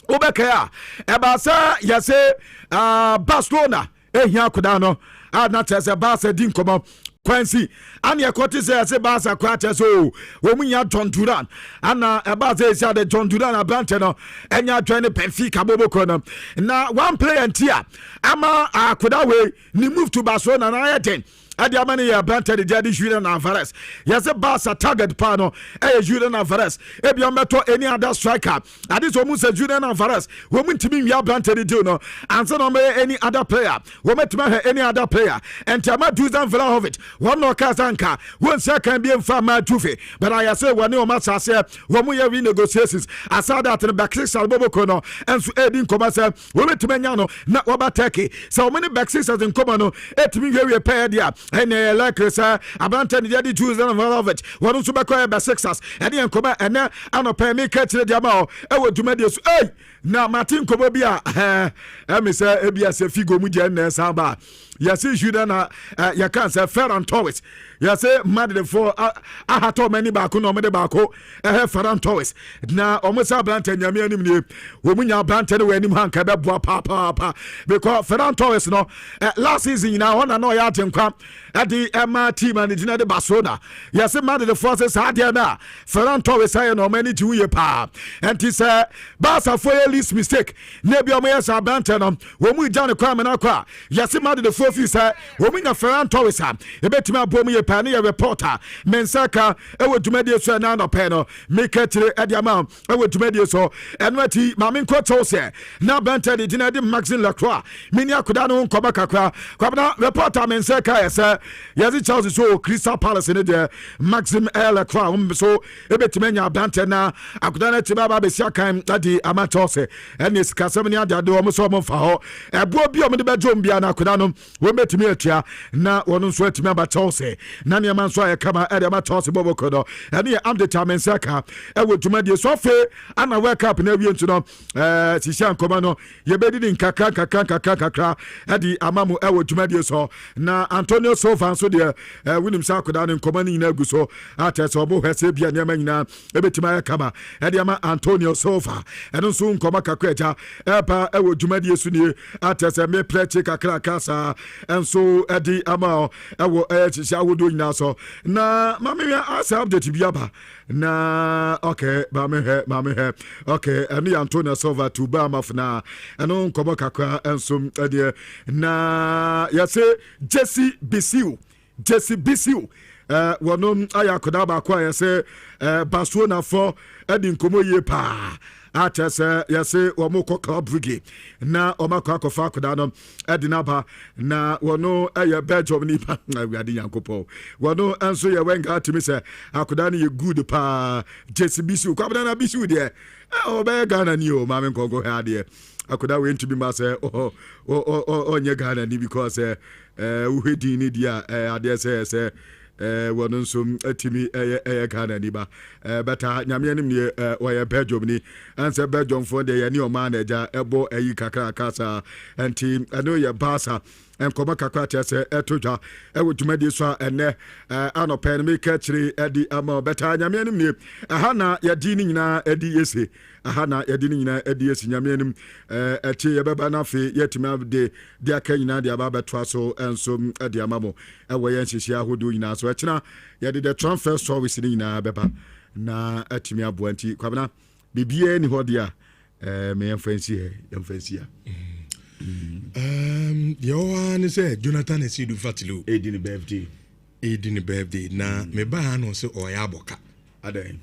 Obekaya. Ebasa Yase Barcelona. Ehia Kudano. Not as a Barca Dinkomo. Quincy, and your quarter says a Barca quarter so when you are John Duran, and a Barca said the John Duran a Bantano, and you are trying to Benfica Bobo. Now, one player and Tia, Ama Akudawe, ni move to Barcelona and I attend. Adiamani ya Bante the Jadi Julian Alvarez. Yes, a Barca target pano, Julian Alvarez. If you met any other striker, and this almost a Julian Alvarez. Women to me, ya Bante the Juno, and so no any other player. Women to any other player. And Tama Duzan Vlahovic, one more Kazanka, one second being Fama Tufi. But I say one no match I say, when we have renegotiations, I saw that in the back six of Bobokono, and so Edin Comasa, women to Menano, not Wabateki. So many back sixes in Comano, et me very pair there. And like this, Abanton the Daddy Jews and Valovich, one of the Sixers, and then come and now I'm a pay me catch the Jamal. I would do medias. Hey, now Martin Kobobia, Mr. Ebias, Figo Mudian, Samba. Yes, you then, you can't say Ferran Torres. Yes, mad for I had told many back no Medebako, Ferran Torres. Now, almost a Banton, Yamian, women are Banton when him Hanka, Papa, because Ferran Torres, no, last season, now on another yard and crap at the Emma team and the United Barcelona. Yes, mad the forces had there now. Ferran Torres, I know many 2 year pa. And he said, Barca for a least mistake. Maybe a mayor's Banton, when we done a crime and aqua. Yes, mad the fourth you said, women are Ferran Torres, a bit more bomy. Pania reporter Mensaka ewo dwumadi so na no peno make it at the amount ewo dwumadi so enwati mamin koto se na banta de dinade Maxine Lacroix mini akoda no nkoba kakra kwabna reporter Mensaka yes yɛse Chelsea so Crystal Palace ne de Maxim Lacroix so ebetime nya abante na akoda na tiba ba besia kan adi ama Chelsea ene sikasem ne ade wo so mo fa ho ebo bi o mo de bedwom bia na akoda no wo betime atua na wono so atime aba Chelsea na ne man so ayekama ade ama Chelsea bobo kodo ene am determined saka e wo dwuma de so fe ana World Cup na wi ntu no sisia nkoma no ye bedi din kakra adi amamu e wo dwuma de so na Antonio Silva so de winim sa akoda ne nkoma ni na gu so atese obo hwese bia ne ma nyina ebetima ayekama ade ama Antonio Silva eno so nkoma kakra eja eba e wo dwuma de so ni atese me preche kakra kasa enso adi ama e wo sisia wodo nyina so na mame asa update biaba na okay mame he okay eni Antonio Silva to ba mafna eno nkomo kakra enso ade na yase Jesse Bisiu wono ayakoda ba kwa yase Barcelona for edi nkomo ye pa atese yase omoko club brigade na omako akofa akoda no edina ba na wono eye Belgium ni pa awade yankopo wono enso ye wenga atimi se akoda ni ye good pa Jesse Bisiu kwabda na Bisiu de obe Ghana ni o mame nkongo ha de akoda we ntu bi ma se onye Ghana ni because uhedi ni dia ade se wono nso atimi Ghana ni ba beta nyame anim ne oye Belgium ni anse Belgium for de ye ni o ma na eja ebo ayi kakra kasa anti eno ye Barca enkoma kakra tese etoja ewotuma di so ene anopen me kachiri edi ama beta nyame anim ne aha na ye di ni nyina edi yese aha na ye di ni nyina edi yese nyame anim echi ye beba na fe yetima de dia kan nyina de aba betwa so enso edi amamo ewo ye nhihia hodo nyina so echina ye de the transfer service ni nyina beba na atimi aboanti kwabena bibie ni hodia me yemfansi ya Yo an say Jonathan Esidu Fatilu Edini birthday na me ba no se oya aboka adan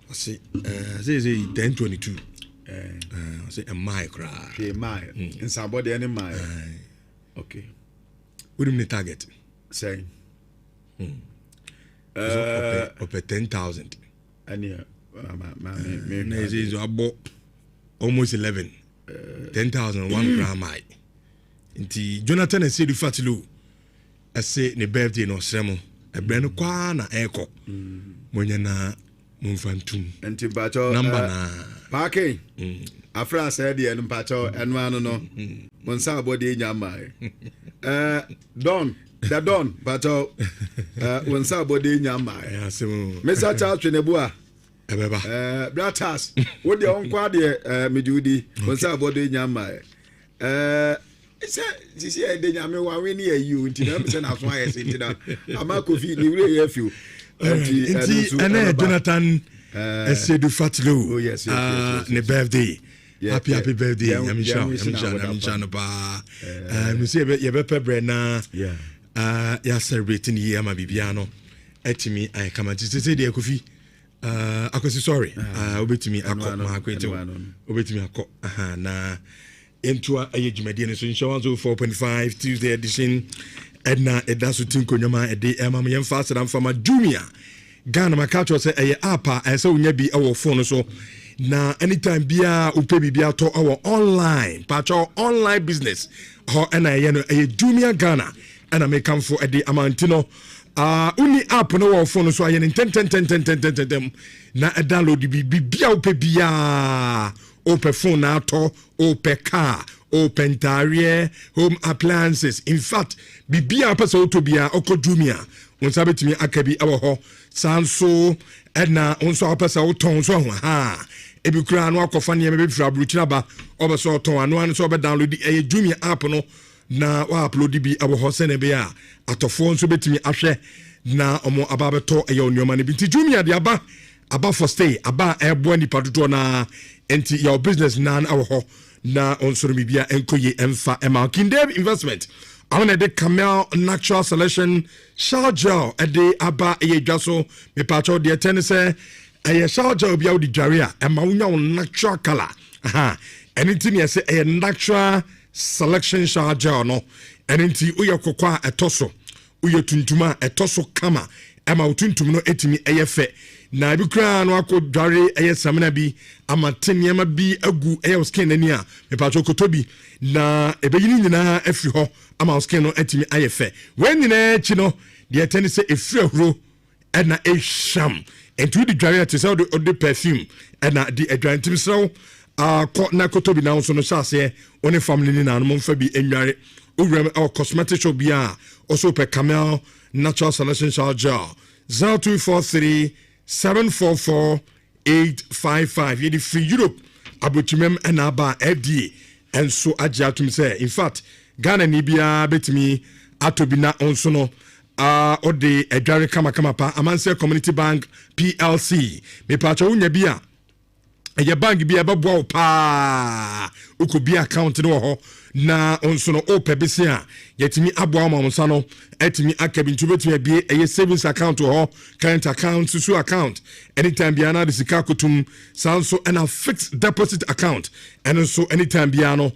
o say 1022 say a micro insabo de any mile okay what the target say up 10,000 and me is about almost 11 10,000 1 gram mai nti Jonathan Esidu Fatilu ase ne birthday no sremo ebe no kwa na eko monya na mumfantum nti bacho number na parking afra said ye mpacho eno anu no monsa abode nya mai don bacho wonsa abode nya mai asemo Mr. Charles Twenebu ebeba bratas wo de onkwa de medudi wonsa abode nya mai sisi ede nyame wa we ni ayu nti na me se na so ayese nti na ama kofi ni wure ye fiu nti ene Jonathan Esidu Fatilu ne birthday happy birthday yamisha ba me se ye be pebre na ya celebrating year ma bibia no etimi ai kama ti se de kofi akosi sorry obetimi akọ ma akwete obetimi akọ na into a jumadi and so 4.5 Tuesday edition edna edaso tinko nyama ede emam yem fast and from Jumia Ghana makacho say eye apa say unya bi our phone so na anytime bia upe bibia to our online pacho online business ho na ye no eye Jumia Ghana and I make come for ede amantino uni app no our phone so aye 10 na download bibia upe bia open phone ato open car open tarier home appliances in fact bibia pesa otobia okodumia onsa betimi akabi awo ho sanso na onso pesa oton so ho ha ebi kura no akofa ne be fira bruchina ba obeso oton anu so be download e Jumia app no na wa upload bi awo ho sene be a atofo nso betimi ahwe na omo ababeto e onyoma ne bi ti Jumia de aba for stay aba ebo ni padodo na enti your business nan awo na onsoro bibia enkoye emfa ema Kindeb investment awon de Camel natural selection shower gel ede aba eyedwaso me pacho de tense eye shower gel bia odi dware a ema wonya natural color anything you say a natural selection shower gel no enti uye kokwa etoso uye tuntuma etoso kama ema utuntum no etimi eyefe na bi kra no akodware eyesamna bi amateniema bi agu skin ani a me pacho kotobi na ebeyini nyina afi ho ama skin no etimi ayefe when nyina chi no de eteni se efri ahuro na eham entu di dware te se odi perfume na di adwantim sew na kotobi na so no sase one family ni na no mfa bi enware owuram cosmetic shop bia also per Camel natural solution charger 0243 744 855 yedi free Europe abotimem na aba FDA and so agiatum say in fact Ghana ni bia betimi atobi na onso no ode edware kama pa Amanse Community Bank PLC me pacha unya bia eye bank bia babo pa ukubi account no ho na onso no opebisi a yetimi aboa ma monsa no etimi akabi ntubetimi bie eye savings account ho current account susu account anytime bia na disika kotum sanso and a fixed deposit account and so anytime bia no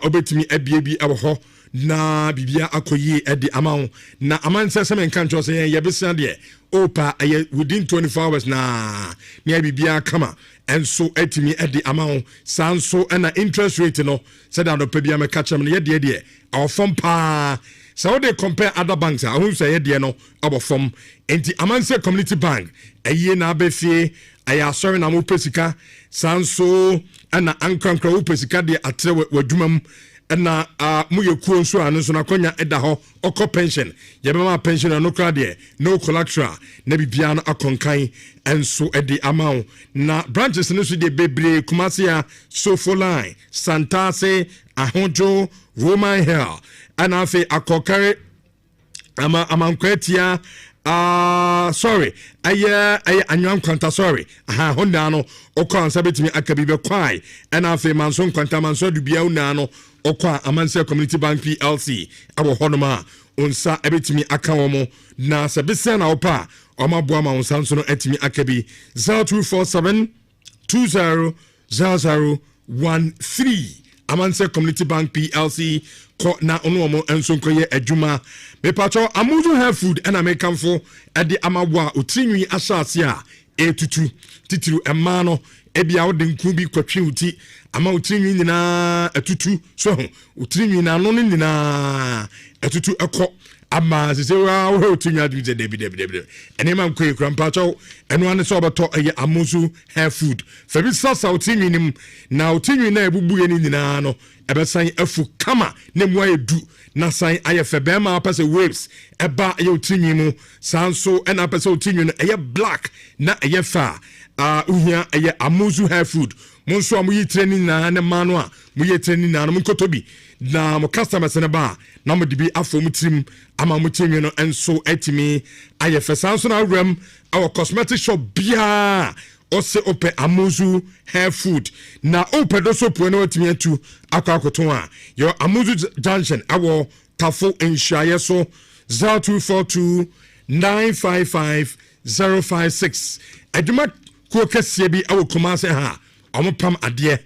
obetimi abie bi ho na bibia akoyi edi amount na amanse semen kancho say yebisa de opa within 24 hours na bibia kama and so etimi edi amount sanso and interest rate no said that opa bia me catch am ye de our form pa so they compare other banks who say ye de no our form enti Amanse Community Bank na abefie sorry na mo pesika sanso and ankrankra wo pesika de atre wadwumam na muye kuo nso anu so na konya eda ho oko pension yebema pension no kra de no collateral na bibia no akonkan enso edi amount na branches no so de bebre Kumasi Sofo Line Santase Ahojo Roman Hill ana afi akokare amankwatia sorry aye anwan kwanta sorry honda no okwa nsa betimi akabi be kwai ana afi manso kwanta manso dubia una no okwa Amanse Community Bank PLC abo honoma onsa ebetimi aka womo na sebisa na opa omabo ama onsa nso no etimi akabi 0247 200013 Amanse Community Bank PLC ko na ono mo enso nkoye adwuma me pacho amuzu hair food and American for ade amawa otinwi asase a etutu titiru ema no ebia wo de nku bi kwatwe uti ama otinwi nyina atutu so otinwi na no nyina atutu ekọ ama sesewa wo otinwi adu ze debi enema nkoye krampacho eno ane so obeto eye amuzu hair food fabi sasa otinwi nim na otinwi na ebubu ye nyina no ebesan afu kama ne mu ayedu na san ayefe be ma pese waves eba ye otinwi mu sanso ena pese otinwi no eye black na eye fa uhia eye amuzu hair food monso amu yi training na ne manu a mu yi training na mu kotobi na mo customers ne ba na mo dibi afo mu trim ama mu tinwi no enso etimi ayefe sanso na ram our cosmetic shop bia ose ope amuzu hair food na ope do so po na watimi atu akwakoton a your amuzu junction awo tafo enshaye so 0242 955 056 aduma ko kase bi awo Kumasi ha omopam ade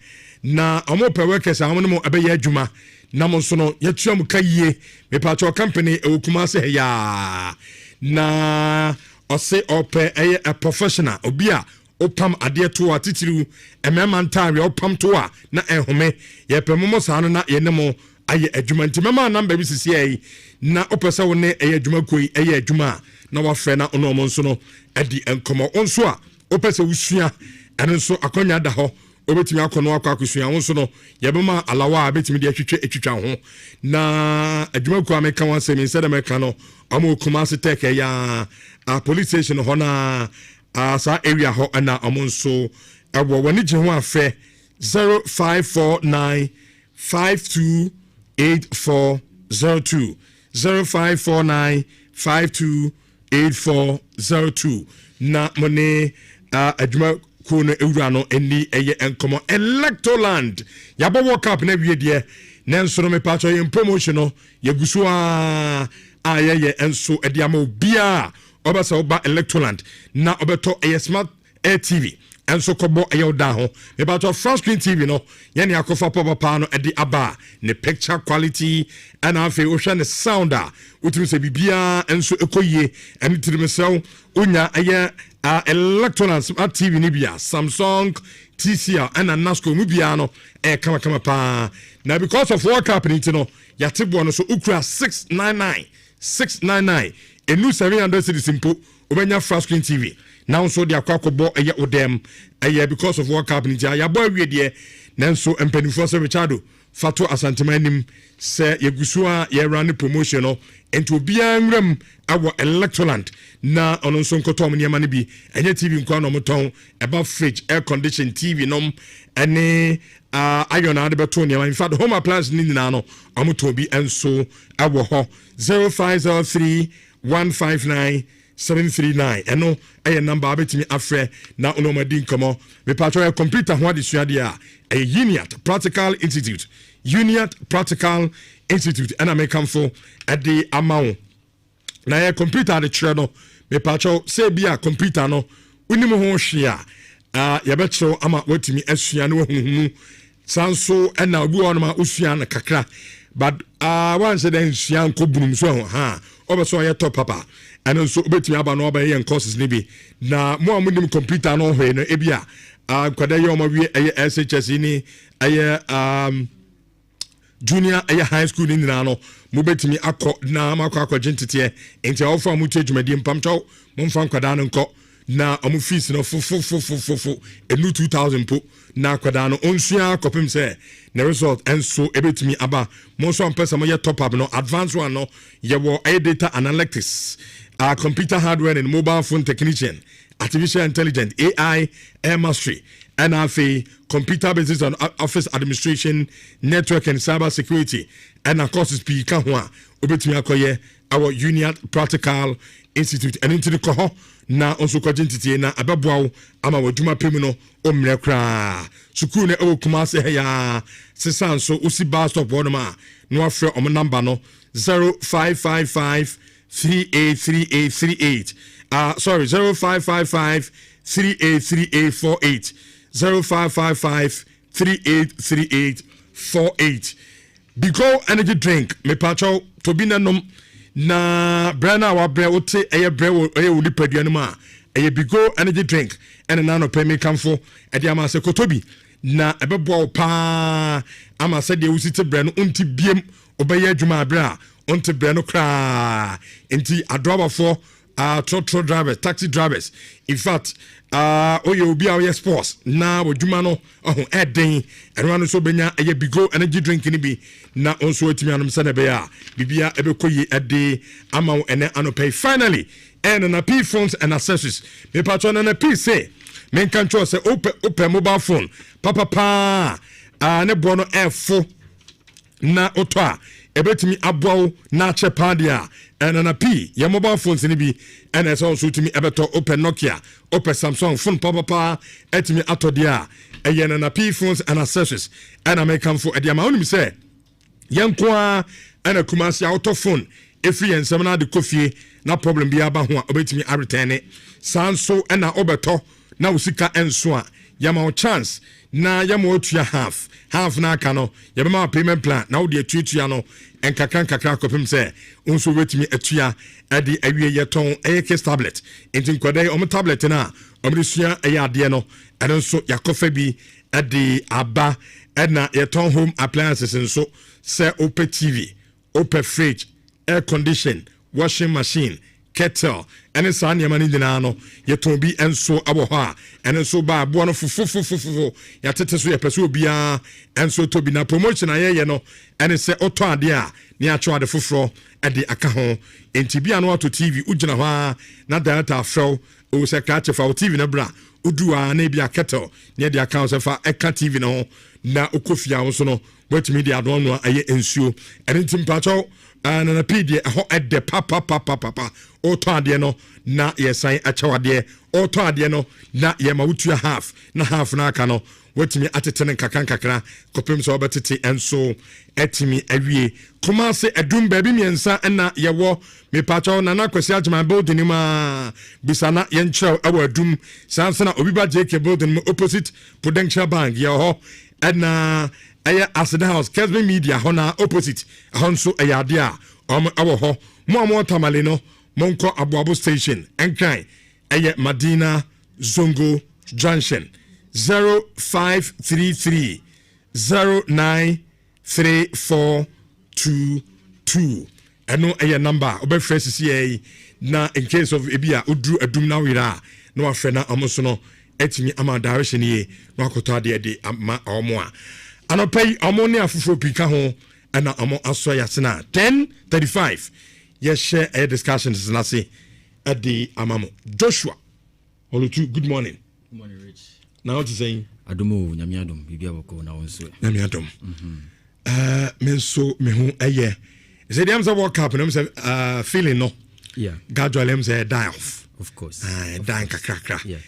na omope workers amono mo abeya adwuma na mo so no yetuam kayie me pacho company ewo Kumasi ya na ose ope a professional obia opam ade to atitiru emema ntare opam to a na ehome yepemmo sa no na yenemo aye adwuma ntimema number bi sisi ai na opese wo ne aye adwuma koi aye adwuma na wa frɛ na ono mo nso no adi enkomo onso a opese wusua eno nso akonya da ho obetimi akono akosua onso no yebema alawa abetimi de atwitwa ho na adwuma ku ameka wan sɛ minse da meka no amo Kumasi tek ya police station ho na sa area ho na amonso ewo woni je ho afɛ 0549 528402 0549 528402 na mone adwuma ko no ewura no eni eye enkomo Electoland yabo world cup na wie de na nso no me pa cho yen promotion no yeguso ye enso edi ama obia obasa oba Electoland na obeto eye smart air TV enso kobo eyo da ho me ba to front screen TV no ye ne akofa papa no edi aba ne picture quality and afi o hwe ne sound a utimi se bibia enso ekoyie eni tirim sew unya eye electronic smart TV ni bia Samsung TCL and Nasco mu bia no kama pa na because of work happening no yatebo no so ukura 699 enu 700 cedis impo obenya flat screen TV now so dia kwakobo eye odem eye because of work happening ya boy we de nanso empanifo se Richardo fato asantemanim se yegusu a ye run promotion no ento bia nwram awo Electroland na ono nso nkotom niam ne bi enye TV nkwa no moton eba fridge air condition TV nom ene ayon ade beto niam in fact home appliance ni na no amoton bi enso awo ho 0503 159 739 eno aye number abetimi afre na ono madi nkomo me patro ya computer ho ade suade a Uniat Practical Institute and I make come for at the amount na ya computer the channel me patro say bia computer no unimu ho hwea ya betro ama watimi asua no huhu sanso na obi won ma usua na kakra but one say den sua nkobunum so ha obeso ya top papa and so obetimi aba no oba ye courses ni bi na mo amunim computer no hwe no ebia kwada ye omawie eye SHS ni eye junior eye high school ni na no mo betimi akọ na makọ gentete enti ofa mo tedwumadi mpamcho mo mfa kwada no nkọ na omo fees no fo enu 2000 po na kwada no onsua kopim se na result enso ebetimi aba mo so ampesa mo ye top up no advanced one no ye wo data analytics computer hardware and mobile phone technician artificial intelligence AI air mastery and computer business and office administration network and cyber security and of course speak kan ho a obetumi akoye our Uniat Practical Institute and into the koho na onso kwagentiti na ababuawo ama waduma pemu no omre kra sukuu na ewo kuma se ya sesanso usi bus stop won ma no afre om number no 0555 383838 sorry 0555 383848 0555 383848 Bigo energy drink me pacho to be nanom na brana wa bre wote eye bre eye wudi paduanu ma eye Bigo energy drink ene na no pay me kamfo e dia ma se kotobi na ebebo pa ama se de usite bre no unti biem obeye adwuma bra unti bre no kra enti adroba for truck drivers, taxi drivers. In fact, oyo obi a sports na wodwuma no eden enwa so benya eye Bigo energy drink ni bi na onso atimi anom se na be ya bibia ebekoyi ede ama ene anopay finally and na P phones and accessories me patron na P say men kan cho say open mobile phone papa ne bono efo na oto ebetimi aboawo na chepa dia na P ya mobile phones ni bi na so timi ebeto open Nokia open Samsung phone papa etimi atodia na P phones and accessories and I make come for edia ma onim say yankwa ana kumasi auto phone efri ensem na de kofie na problem bi aba ho a obetimi a return sanso na obeto na usika enso a yama chance na yama otua half na aka no yabema payment plan na wode atuatua no enkakra kopim se unso wetimi atua ade awie yeton AKS tablet enti nkwadai om tablet na omrisua ade no enso yakofa bi ade aba na yeton home appliances nso se open TV open fridge air condition washing machine kettle and sa niam ani dina no yeton bi enso abo ho a enso ba abo no fufu ya tete so ye pese obia enso to bi na promotion ayeye no ene se oto ade a ni acho ade fufuro ade aka ho enti bia no auto TV ugina ho a na data afro o se ka chefa TV na bra udua na bia kettle ni ade aka se fa eka TV no na okofia wo so no wetimi de adon no aye ensuo ene ntim pacho na pd ho ede papa oto ade no na yesan achawade oto ade no na ye ma wutua half na half na aka no watimi atetene kakra kopem so obetete enso etimi awie kuma se edum baabi miensa na ye wo me pacho na kwesi agema building ma bisana ye nkyerɛw awa adum sansana obi ba JK building opposite Prudential Bank ye ho na aya Acid House Kesbe Media ho na opposite ho nso ayade a awo ho mo tamale no monko Abuabo station enkan aya Madina Zongo Junction 0533 093422 eno aya number obefre sisi na in case of ebia odru adum na wira na wafre na amoso no etimi ama direction ye na akoto ade de ama omo a anopai omo ne afufo pika ho na omo aso ya sena 10:35 ye share a discussions na say ade amamo Joshua Olutu, good morning. Good morning, Rich. Now what you saying? Adumo nyamiadum bibia boko na wonso. Nyamiadum. Menso me hu eye. Say dem say World Cup dem say feeling no. Yeah. Gradually dem say die off. Of course. Die kakra. Yeah.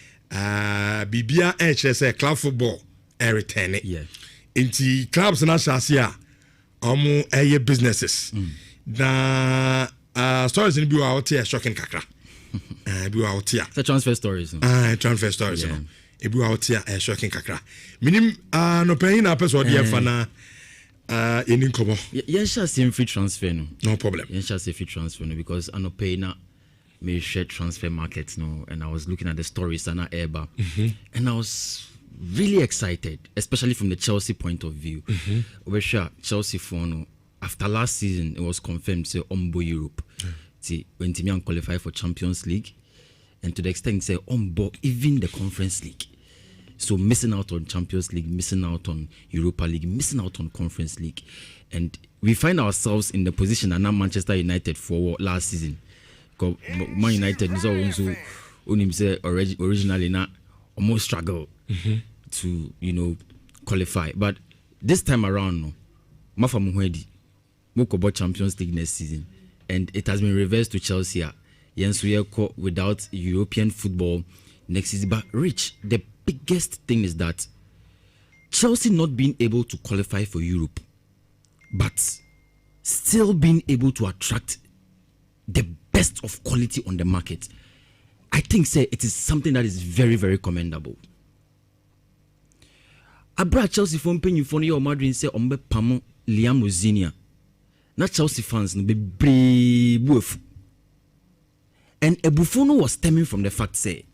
Bibia say club football return it. Yeah. Inti clubs na shasia omo eye businesses. Na stories in biwa out here shocking kakra. Biwa out here. The transfer stories. Transfer stories no. Ebu out here shocking kakra. Minim no pain na person dey fa na any komo. Yes, shall see free transfer no. No problem. Yes, shall see free transfer no because I no pay na me share transfer markets no, and I was looking at the stories and Eba, and I was really excited, especially from the Chelsea point of view. We sure Chelsea for no after last season it was confirmed say Ombo Europe. See when Timian qualify for Champions League, and to the extent say Ombo even the Conference League. So missing out on Champions League, missing out on Europa League, missing out on Conference League, and we find ourselves in the position that now Manchester United for last season. Because Man United is also originally not almost struggle to qualify, but this time around, no, Mafa Muhedi, Moko about Champions League next season, and it has been reversed to Chelsea. Jens Uyeko without European football next season, but Rich, the biggest thing is that Chelsea not being able to qualify for Europe, but still being able to attract the best of quality on the market. I think say it is something that is very, very commendable. Abra Chelsea from penny for your Madrid say ombe pamo Liam Ozinia. Not Chelsea fans no be brave. And Ebufono was stemming from the fact say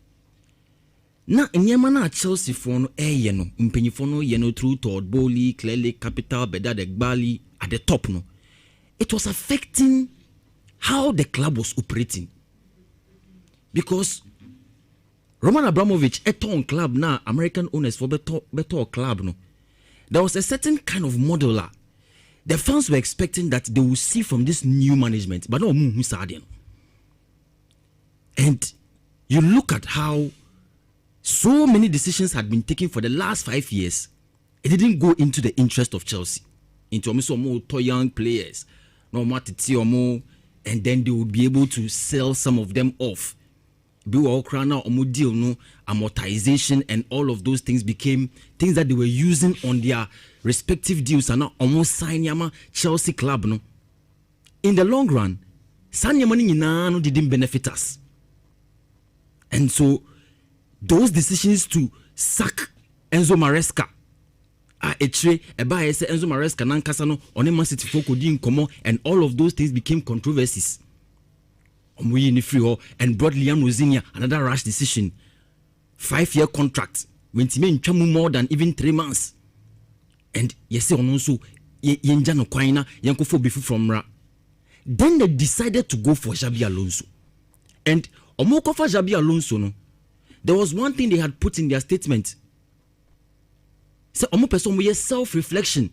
na enyema na Chelsea for no no mpenyifo no ye no through Todd Bowley, clearly Capital, Bedad Egbali at the top no. It was affecting how the club was operating. Because Roman Abramovich eton club na American owners for better club no. There was a certain kind of model the fans were expecting that they would see from this new management, but no who said. And you look at how so many decisions had been taken for the last 5 years. It didn't go into the interest of Chelsea. Into more young players, no matter and then they would be able to sell some of them off. Deal, no amortization and all of those things became things that they were using on their respective deals and now almost sign Yama Chelsea club. No, in the long run, Sanya money no didn't benefit us. And so those decisions to sack Enzo Maresca Enzo Maresca nankasa on Man City folk komo and all of those things became controversies. And brought Liam Rozinia another rash decision. 5-year contract when Timen Chamu more than even 3 months. And yes, also Yenjano Kwaina Yankofo Bifu from Ra. Then they decided to go for Xabi Alonso. And Omokofa Xabi Alonso no. There was one thing they had put in their statement. So Omo we self-reflection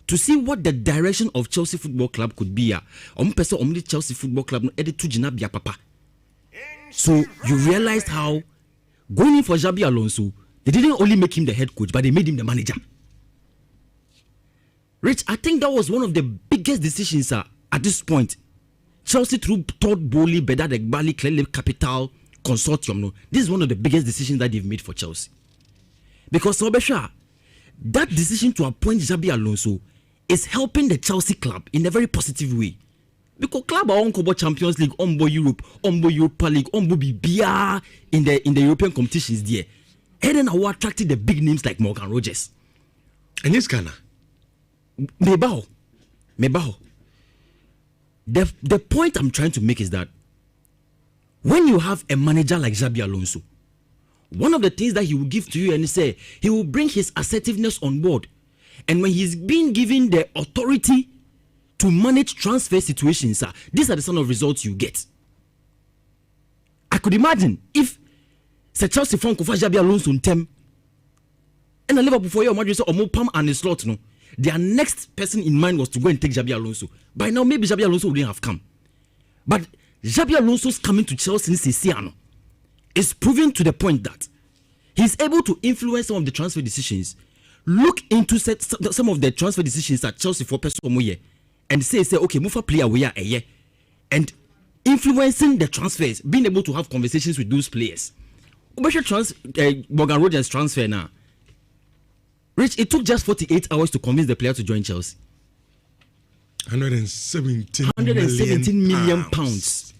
to see what the direction of Chelsea Football Club could be. Omo Chelsea Football Club no edit to Jinabia Papa. So you realized how going in for Xabi Alonso, they didn't only make him the head coach, but they made him the manager. Rich, I think that was one of the biggest decisions at this point, Chelsea through Todd Bowley, Bedard Egbali, Clearly Capital Consortium, no, this is one of the biggest decisions that they've made for Chelsea. Because Obesha, that decision to appoint Xabi Alonso is helping the Chelsea club in a very positive way. Because club are on Champions League, on Europe, on Europa League, on BBR in the European competitions there. And then I attracted the big names like Morgan Rogers. And yes, Ghana. Mebao. The point I'm trying to make is that when you have a manager like Xabi Alonso, one of the things that he will give to you and say, he will bring his assertiveness on board. And when he's being given the authority to manage transfer situations, these are the sort of results you get. I could imagine if Sir Chelsea fan ko fa Xabi Alonso ntem and a Liverpool for your Madrid say omo pam and the slot no, their next person in mind was to go and take Xabi Alonso. By now maybe Xabi Alonso wouldn't have come. But Xabi Alonso's coming to Chelsea Sisiano is proving to the point that he's able to influence some of the transfer decisions. Look into some of the transfer decisions at Chelsea for Pesomoye and say okay, move a player we are a year and influencing the transfers, being able to have conversations with those players. Morgan Rogers transfer now. Rich, it took just 48 hours to convince the player to join Chelsea. 117 million pounds.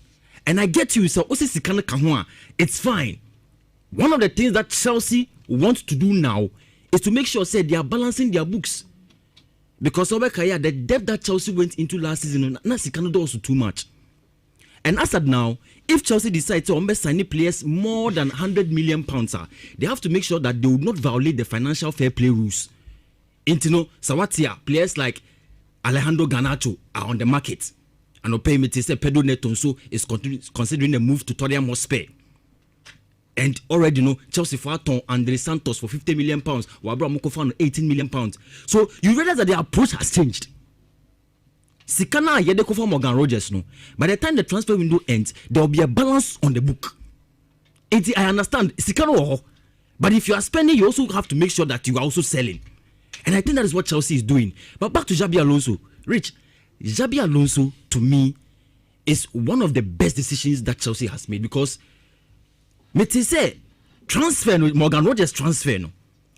And I get you, so it's fine. One of the things that Chelsea wants to do now is to make sure they are balancing their books. Because the debt that Chelsea went into last season, also too much. And as of now, if Chelsea decides to sign players more than 100 million pounds, they have to make sure that they will not violate the financial fair play rules. Sawatia, players like Alejandro Garnacho are on the market. And Pedro Netonso is considering a move to Tottenham Hotspur. And already Chelsea for Andre Santos for 50 million pounds, Wabra Mokofan 18 million pounds. So you realize that the approach has changed. Sikana Yedeko for Morgan Rogers no. By the time the transfer window ends, there will be a balance on the book. I understand Sikano, but if you are spending, you also have to make sure that you are also selling. And I think that is what Chelsea is doing. But back to Xabi Alonso. Rich, Xabi Alonso to me is one of the best decisions that Chelsea has made because say transfer Morgan Rogers transfer no.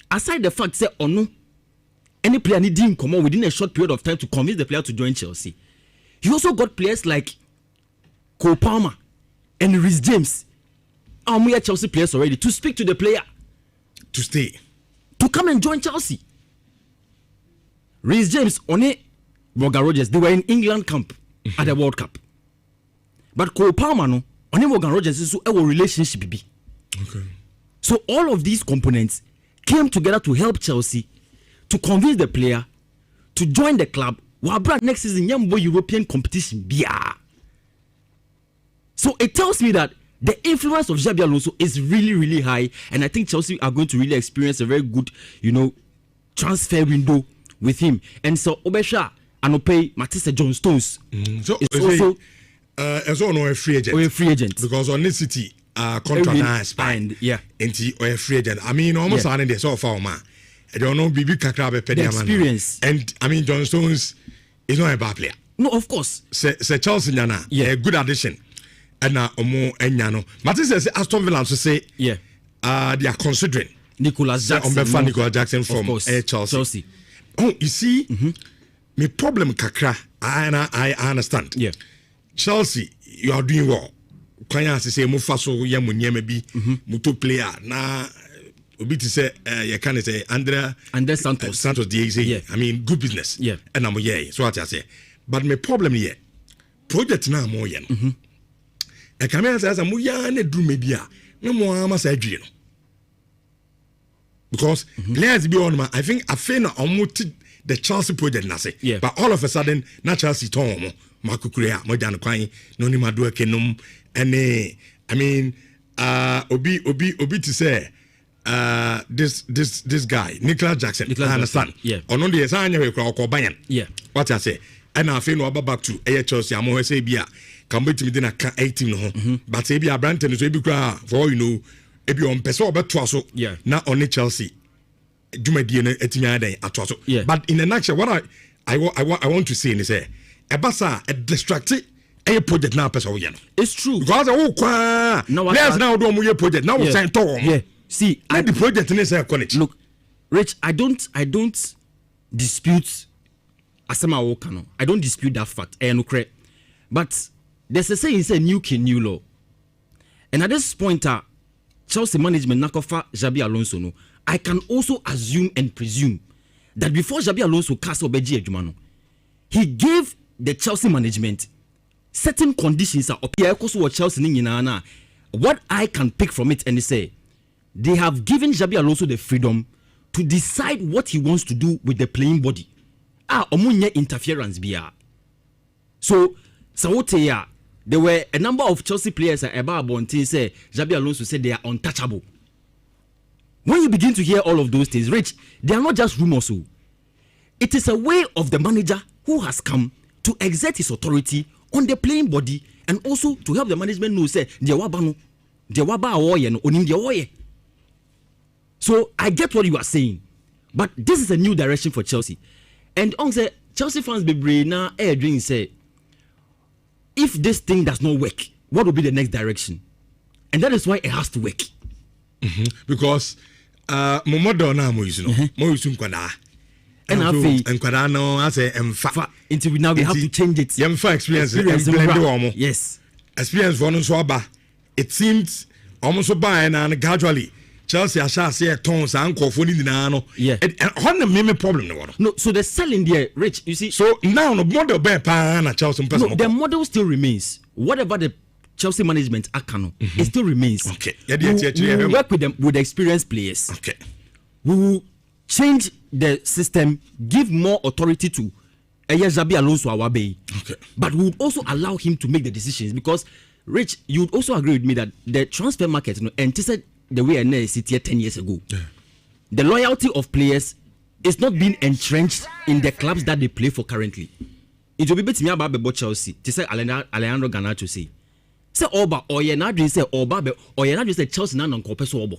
Aside the fact say no, any player needing come on within a short period of time to convince the player to join Chelsea. You also got players like Cole Palmer and Reece James. We are Chelsea players already to speak to the player to stay, to come and join Chelsea. Reece James, Morgan Rogers, they were in England camp at the World Cup. But Cole Palmer, no, Morgan Rogers is a relationship. Okay. So all of these components came together to help Chelsea to convince the player to join the club. Next season, European competition. So it tells me that the influence of Xabi Alonso is really, really high, and I think Chelsea are going to really experience a very good, transfer window with him. And so Obesha Anope Matisse John Stones so is also a free agent. A free agent because on this city contract expired. Yeah. And a free agent. I mean, almost on the so far, man. I don't know, BB Kakrabe experience. And I mean, John Stones is not a bad player. No, of course. Say Chelsea Nyana, a good addition. And Omo Enyano. Matisse says Aston Villa to say, yeah, they are considering Nicholas Jackson. Nicholas Jackson from Chelsea. Oh, you see, my problem kakra, I understand. Yeah. Chelsea, you are doing well. Kwanya say Mufaso ya munyeme bi muto player na obi to say you can say Andre Santos. Santos yeah. I mean good business. Yeah. And I'm so what I say. But my problem here, project na mo yen. E kamera say am ya na drum bia na mo ama say adwie no. Because players be on I think I feel na omuti the Chelsea project na say. Yeah. But all of a sudden na Chelsea ton mo makukurea mo dan kwan no ni madu akenum ene I mean obi to say this guy Nicholas Jackson I understand. Yeah. Ono de sanya we kwa Bayern. Yeah. What I say and I feel no back to Chelsea amo say bia can be me na ka 18 no but say bia Branton so be kwa for ebi on person obeto so yeah. Na on Chelsea dwumadie no etinya dan ato so. Yeah. But in a nutshell what I want to say is say basa a distracted a project now person no. It's true. Because No, players now do more project now we sign to. Yeah. See, let the project in say college. Look, Rich, I don't dispute Asema Wokano. I don't dispute that fact. But there's a saying, say new king, new law. And at this point, Chelsea management nakofa Xabi Alonso no. I can also assume and presume that before Xabi Alonso cast Obeji Ejumano, he gave the Chelsea management certain conditions. What I can pick from it and say, they have given Xabi Alonso the freedom to decide what he wants to do with the playing body. Omunye interference biya. So, Sawoteya, there were a number of Chelsea players about Bonte say Xabi Alonso said they are untouchable. When you begin to hear all of those things, Rich, they are not just rumors. It is a way of the manager who has come to exert his authority on the playing body and also to help the management know say so I get what you are saying, but this is a new direction for Chelsea. And on say Chelsea fans be brave now dream say if this thing does not work, what will be the next direction? And that is why it has to work. Because Momodo na mo use no mo use nkwada and nkwada no I say emfa until now we have to change it. Yemfa experience blend yes experience for no so aba. It seems almost so by and gradually Chelsea asha say tons and nkofo ni na no yeah and on the main problem no so the selling there Rich you see so now no model be pa na Chelsea person no, the model still remains whatever the Chelsea management akano it still remains. Okay. We work with them with the experienced players. Okay. We will change the system, give more authority to Xabi Alonso Awabe. Okay. But we will also allow him to make the decisions because Rich, you would also agree with me that the transfer market, entered the way I sit here 10 years ago. Yeah. The loyalty of players is not being entrenched in the clubs that they play for currently. It will be better me about Chelsea. To say Alejandro Garnacho say. Say Oba or ye not say Oba or ye not say Chelsea na non-compare so Oba.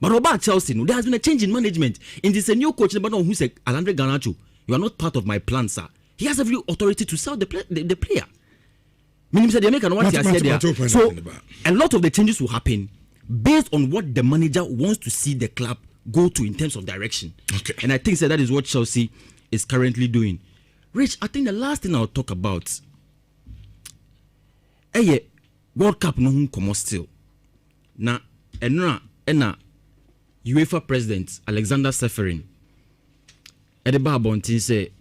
But about Chelsea, there has been a change in management. In this a new coach, but who said Alejandro Garnacho, you are not part of my plan, sir. He has every authority to sell the player. Meaning said they make an what he said there. So a lot of the changes will happen based on what the manager wants to see the club go to in terms of direction. Okay. And I think that is what Chelsea is currently doing. Rich, I think the last thing I'll talk about. World Cup no come still. Na enna UEFA president Alexander Seferin Edeba Bontin say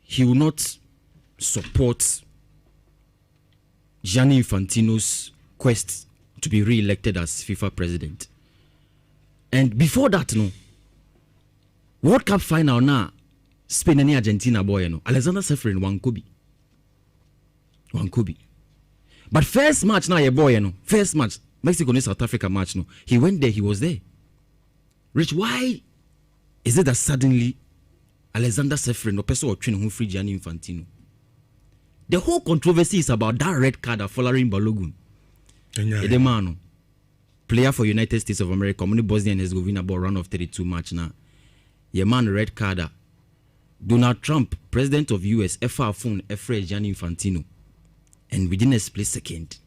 he will not support Gianni Infantino's quest to be re-elected as FIFA president. And before that, World Cup final now, Spain and Argentina boy, Alexander Seferin one Kobe. But first match now, first match, Mexico and South Africa match, he went there, he was there. Rich, why is it that suddenly Alexander Seferin, no person or train who free Gianni Infantino? The whole controversy is about that red card of Folarin Balogun. The man, player for United States of America, Bosnia and Herzegovina, about round of 32 match now. Your man, red card. Donald Trump, president of US, phone, Gianni Infantino. And within a split second,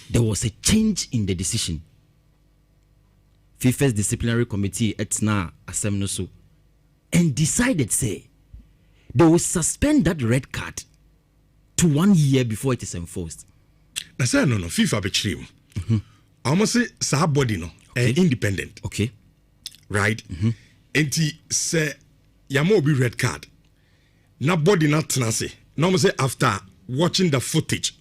there was a change in the decision. FIFA's disciplinary committee etna asemnoso and decided say they will suspend that red card to 1 year before it is enforced. Na say no FIFA be chiri. Almost say sa body no independent. Okay. Right? Enti say yamo be red card. Na body not tenase. No say after watching the footage,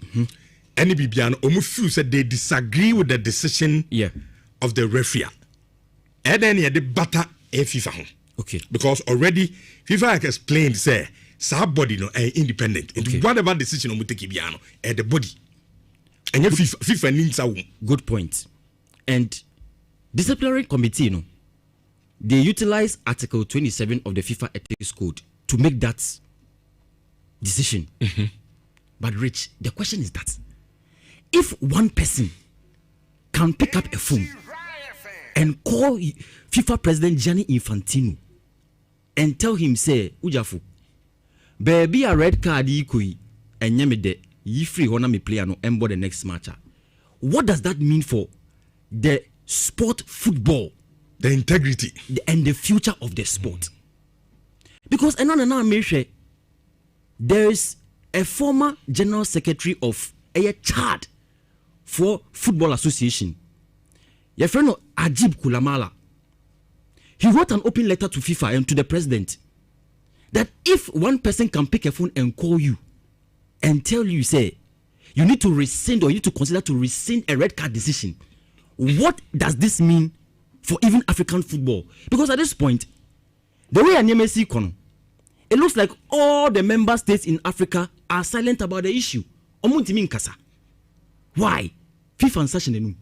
any Bibiano Omufu said they disagree with the decision of the referee. And then the butter a FIFA. Okay. Because already FIFA has explained say body no independent. Okay. Whatever decision on take Bibiano at the body. And FIFA needs a good point. And disciplinary committee, they utilize Article 27 of the FIFA Ethics Code to make that decision. But Rich, the question is that if one person can pick up a phone and call FIFA President Gianni Infantino and tell him, say, Ujafu, baby a red card equally and yamide ye free honor me player no embo the next match. What does that mean for the sport football? The integrity And the future of the sport. Because there is a former general secretary of a Chad for Football Association. Your friend Ajib Kulamala. He wrote an open letter to FIFA and to the president that if one person can pick a phone and call you and tell you, say, you need to rescind or you need to consider to rescind a red card decision, what does this mean for even African football? Because at this point, the way Anyemesi kono, it looks like all the member states in Africa are silent about the issue. Omuntimi nkasa. Why? FIFA and such. And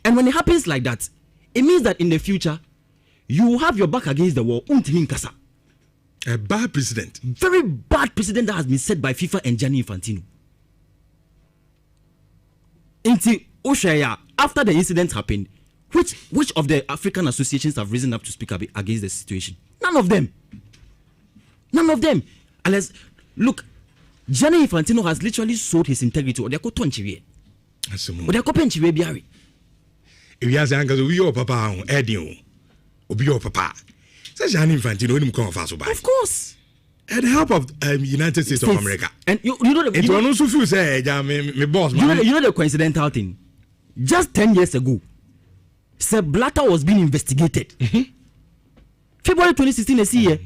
when it happens like that, it means that in the future, you will have your back against the wall. Untimi nkasa. A bad precedent. Very bad precedent that has been set by FIFA and Gianni Infantino. Inti Oshaya, after the incident happened, which of the African associations have risen up to speak against the situation? None of them. None of them. Unless, look, Gianni Infantino has literally sold his integrity. Or they are tonchiwe. Or they are penchiwe biari. If you ask the uncle, we are papa, Eddie, or be your papa. Says Gianni Infantino, him come fast. Of course. And the help of United States of America. And you know the. It was also few say, me boss. You know the coincidental thing. Just 10 years ago, Sepp Blatter was being investigated. February 2016, this year,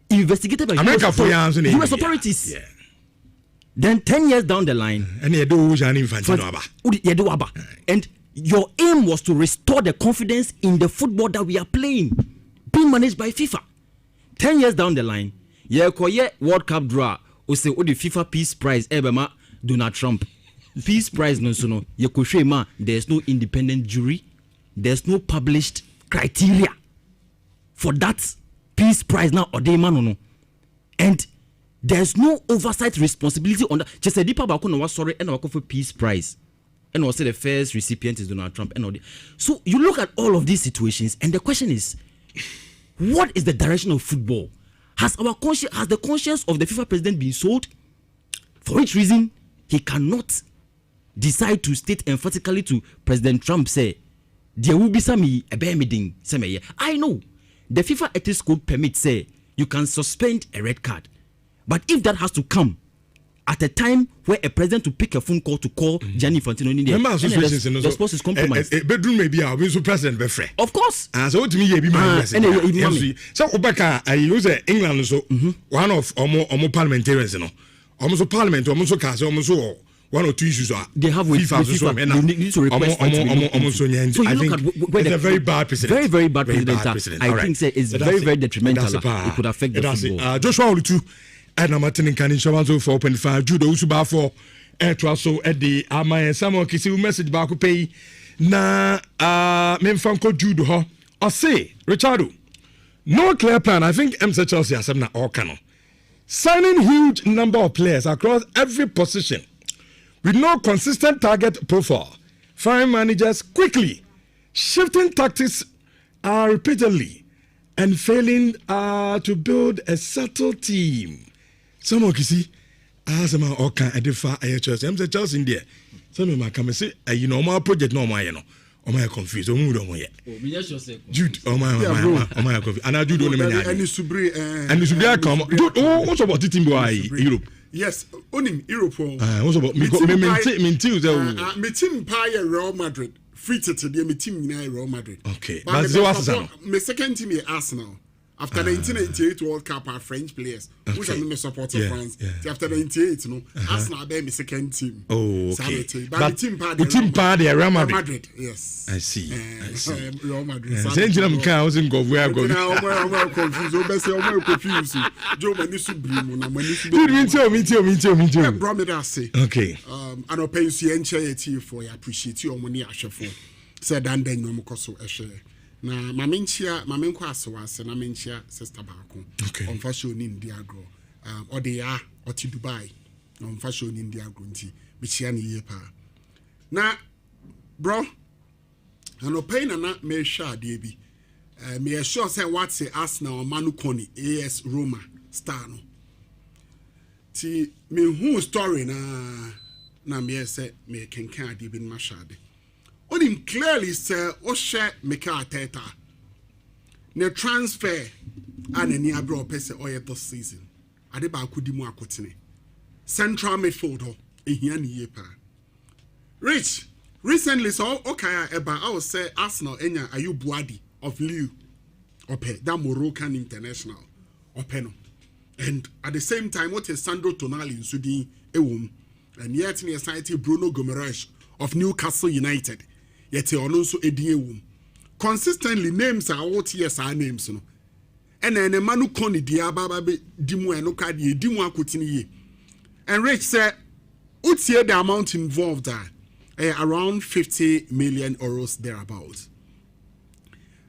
investigated by America US authorities. Yeah. Then 10 years down the line, and you do Gianni Infantino. And your aim was to restore the confidence in the football that we are playing, being managed by FIFA. 10 years down the line, World Cup draw, or say, the FIFA Peace Prize, Ebema, Donald Trump. Peace Prize, no, there's no independent jury, there's no published criteria for that Peace Prize now, or no. And there's no oversight responsibility on that. Just a deeper Bakuno was sorry and for Peace Prize. And also the first recipient is Donald Trump. And so you look at all of these situations, and the question is, what is the direction of football? Has the conscience of the FIFA president been sold? For which reason he cannot decide to state emphatically to President Trump, say, there will be some meeting. I know the FIFA ethics code permits, say, you can suspend a red card. But if that has to come at a time where a president to pick a phone call to call Gianni Infantino in India, the sports is compromised. Bedroom maybe our win president be free. Of course. And so to me, be my president. So Obaka, I use England so one of almost parliamentarians, almost parliament, almost cast, almost one or two issues are they have with FIFA. You need to request so you I look think at it's a very bad precedent. Very bad precedent. I think it's very detrimental. It could affect the football. Joshua Olutu and I'm attending insurance for 4.5 judo usuba for air traso at the ama some kisi message back pay na memfanko judo ho or say Richardo no clear plan. I think MC Chelsea has na all canon signing huge number of players across every position with no consistent target profile, firing managers quickly, shifting tactics repeatedly, and failing to build a settled team. Someone can see, some all kind of different Chelsea. I'm the Chelsea in there. Some of my come and say, my project, no, my, my confused. Jude, my confused. And I do don't know. And it's Subri come. What's about the team boy Europe? Yes, only Europe. What's about me team Paya Real Madrid. Free to the team in Real Madrid. Okay, but my second team is Arsenal. After the 1998 World Cup, our French players, which are support of France. After the 98, Arsenal be my second team. Oh, okay. But the team part Real Madrid. Yes. I see. Real Madrid. Saying I'm confused. Where go? I'm confused. I'm confused. Joe Manisubri, Me too. Bromida say. Okay. And I'll pay you CNCA for your appreciate your money. I shall for. Said and then no more so a share. Na mamenko asewase na menchia sister baako on fashion in India grow or they are or to Dubai on fashion in India grow nti bichia ne ye pa na bro ano pain na me sha de bi me sure say what say Arsenal Manu Koni AS Roma star no ti me who story na me say me kenkan ade bi ma hwade onim clearly say o hwe Mikel Arteta ne transfer and any abro pese oye this season ade ba akodi mu akotene central midfielder ehia ne ye pa Rich recently so okay eba I will say Arsenal enya Ayubuadi of Lille ope that Moroccan international ope no and at the same time what is Sandro Tonali in Sudin ewom and yet near society Bruno Gomes of Newcastle United yet also edin ewom consistently names are what yes our names no and then a manu koni dia baba be dimu eno ka die dimu akotini ye and Rich said utie the amount involved around 50 million euros thereabouts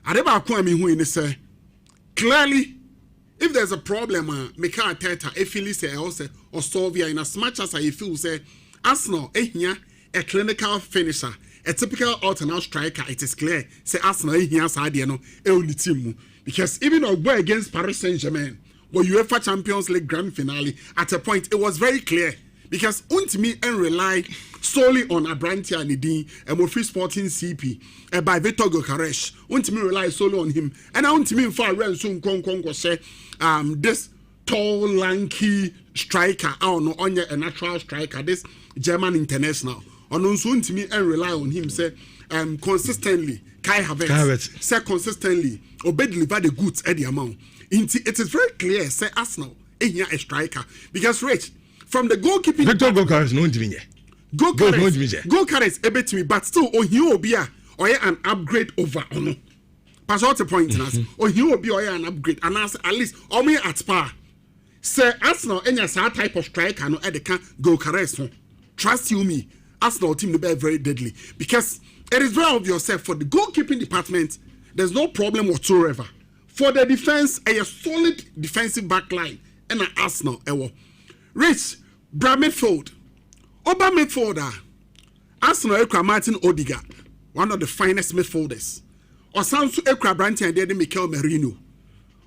adeba ko ami hu ni say clearly if there's a problem Mikel Arteta efili say also or solve in as much as I feel say Arsenal ehia a clinical finisher a typical alternate striker it is clear say Arsenal ehia sa de no e oni team because even our boy against Paris Saint-Germain where UEFA Champions League grand finale at a point it was very clear because untimi and rely solely on Abrantia Nidin and Mofri Sporting CP by Victor Gokaresh untimi rely solely on him and I untimi for real soon kon say this tall lanky striker no only a natural striker this German international on untimi and rely on him say consistently Kai Havertz say consistently obey deliver the goods at the amount it is very clear say Arsenal here a striker because Rich from the goalkeeping Victor Gokares no ntimi nye Gokares ebetimi but still ohio obi a oye an upgrade over ono pass out the point nas ohio obi oye an upgrade and at least omi at par say Arsenal enya sa type of striker no e can Gokares no trust you me Arsenal team to be very deadly because it is very obvious for the goalkeeping department there's no problem whatsoever for the defense a solid defensive back line and an Arsenal Rich midfield Oba midfielder Arsenal ekra Martin Odegaard one of the finest midfielders Osansu ekra Brandt and Dede Mikel Merino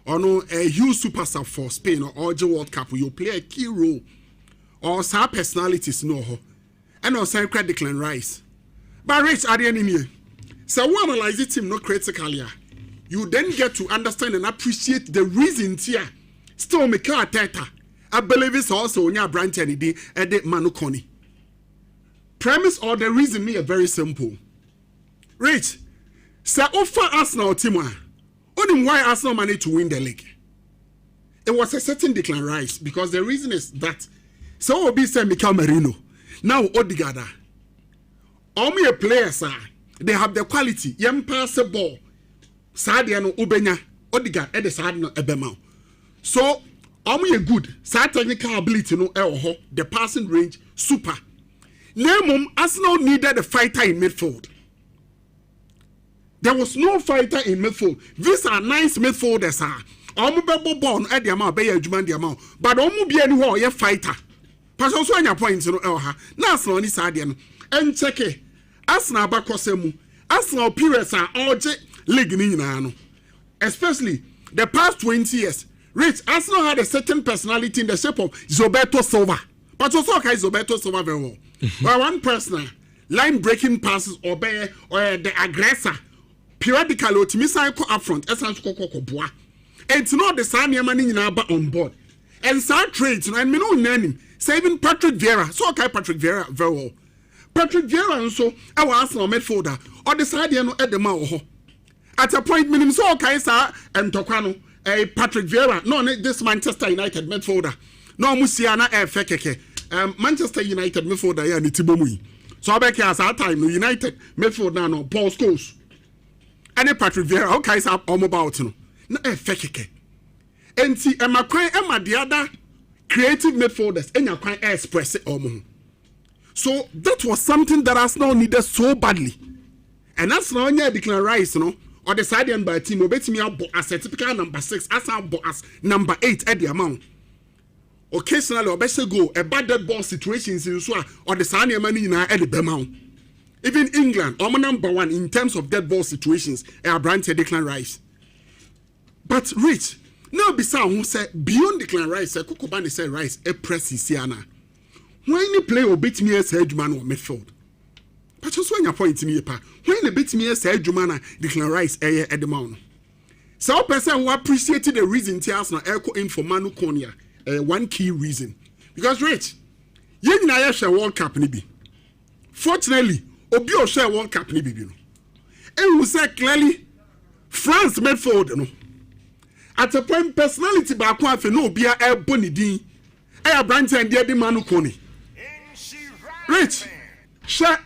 no a huge superstar for Spain or the World Cup you play a key role or some personalities no ho and also Declan Rice but Rich at the end here so we analyze the team not critically you then get to understand and appreciate the reasons here still Mikel Arteta I believe it's also on your branch and the Manukoni. Premise or the reason me very simple. Rich, say offer Arsenal team only why Arsenal managed to win the league. It was a certain Declan Rice because the reason is that so will be say Mikel Merino. Now Odegaard. All me players they have the quality. Yem pass the ball. Sadiano Ubenya Odegaard at the side no ebema. So you good, sa technical ability no the passing range super. Name Arsenal needed a fighter in midfield. There was no fighter in midfield. These are nice midfielders be born at the amount, be a Juman the amount, but be anywhere a fighter. Pass also on your points no now Arsenal ni sadian and check it. Arsenal bakosemu. Arsenal periods are all league ni no. Especially the past 20 years. Rich, Arsenal had a certain personality in the shape of Roberto Silva. But also okay, Roberto Silva very well. But one person, line breaking passes or the aggressor, periodically to miss up front, essence bois. And to know the same money in our on board. And some trades, and me no name, saving Patrick Vieira. So okay, Patrick Vieira very well. Patrick Vieira also our Arsenal midfielder or the side at the mouth. At a point, minimum so okay, sir, and Tokano. Patrick Vieira, no, this Manchester United midfielder. No, Musiana Fekeke. Manchester United midfielder, yeah, Nitibomui. So I bet you at time, United midfielder, no, Paul Scholes. And Patrick Vieira, okay, so I'm about to know. No, Fekeke. And see, Emma Quay, Emma, the other creative midfielders, and you're quite express it. So that was something that Arsenal needed so badly. And that's not only Declan Rice, you know. Or the side by team, obey me out as a typical number 6, as number 8 at the amount. Occasionally, or better go a bad dead ball situations in so or the side money in at the amount. Even England, number 1 in terms of dead ball situations, are Brandt Declan Rice. But Rich, Now beside who say beyond Declan Rice say Kokobani say Rice a press Siana. When you play or beat me as Edgeman or midfield. But just when you point me pa when you beat me as Edgeman Declan Rice at the mount. So person who appreciated the reason Tias na echo in for Manu Konya one key reason. Because Rich, you na share World Cup ni bi. Fortunately, Obi o share World Cup ni bi no. And we say clearly France midfield no. At a point, personality back one for no be a bonny dean. A branch and dear Manu Koni. Rich, share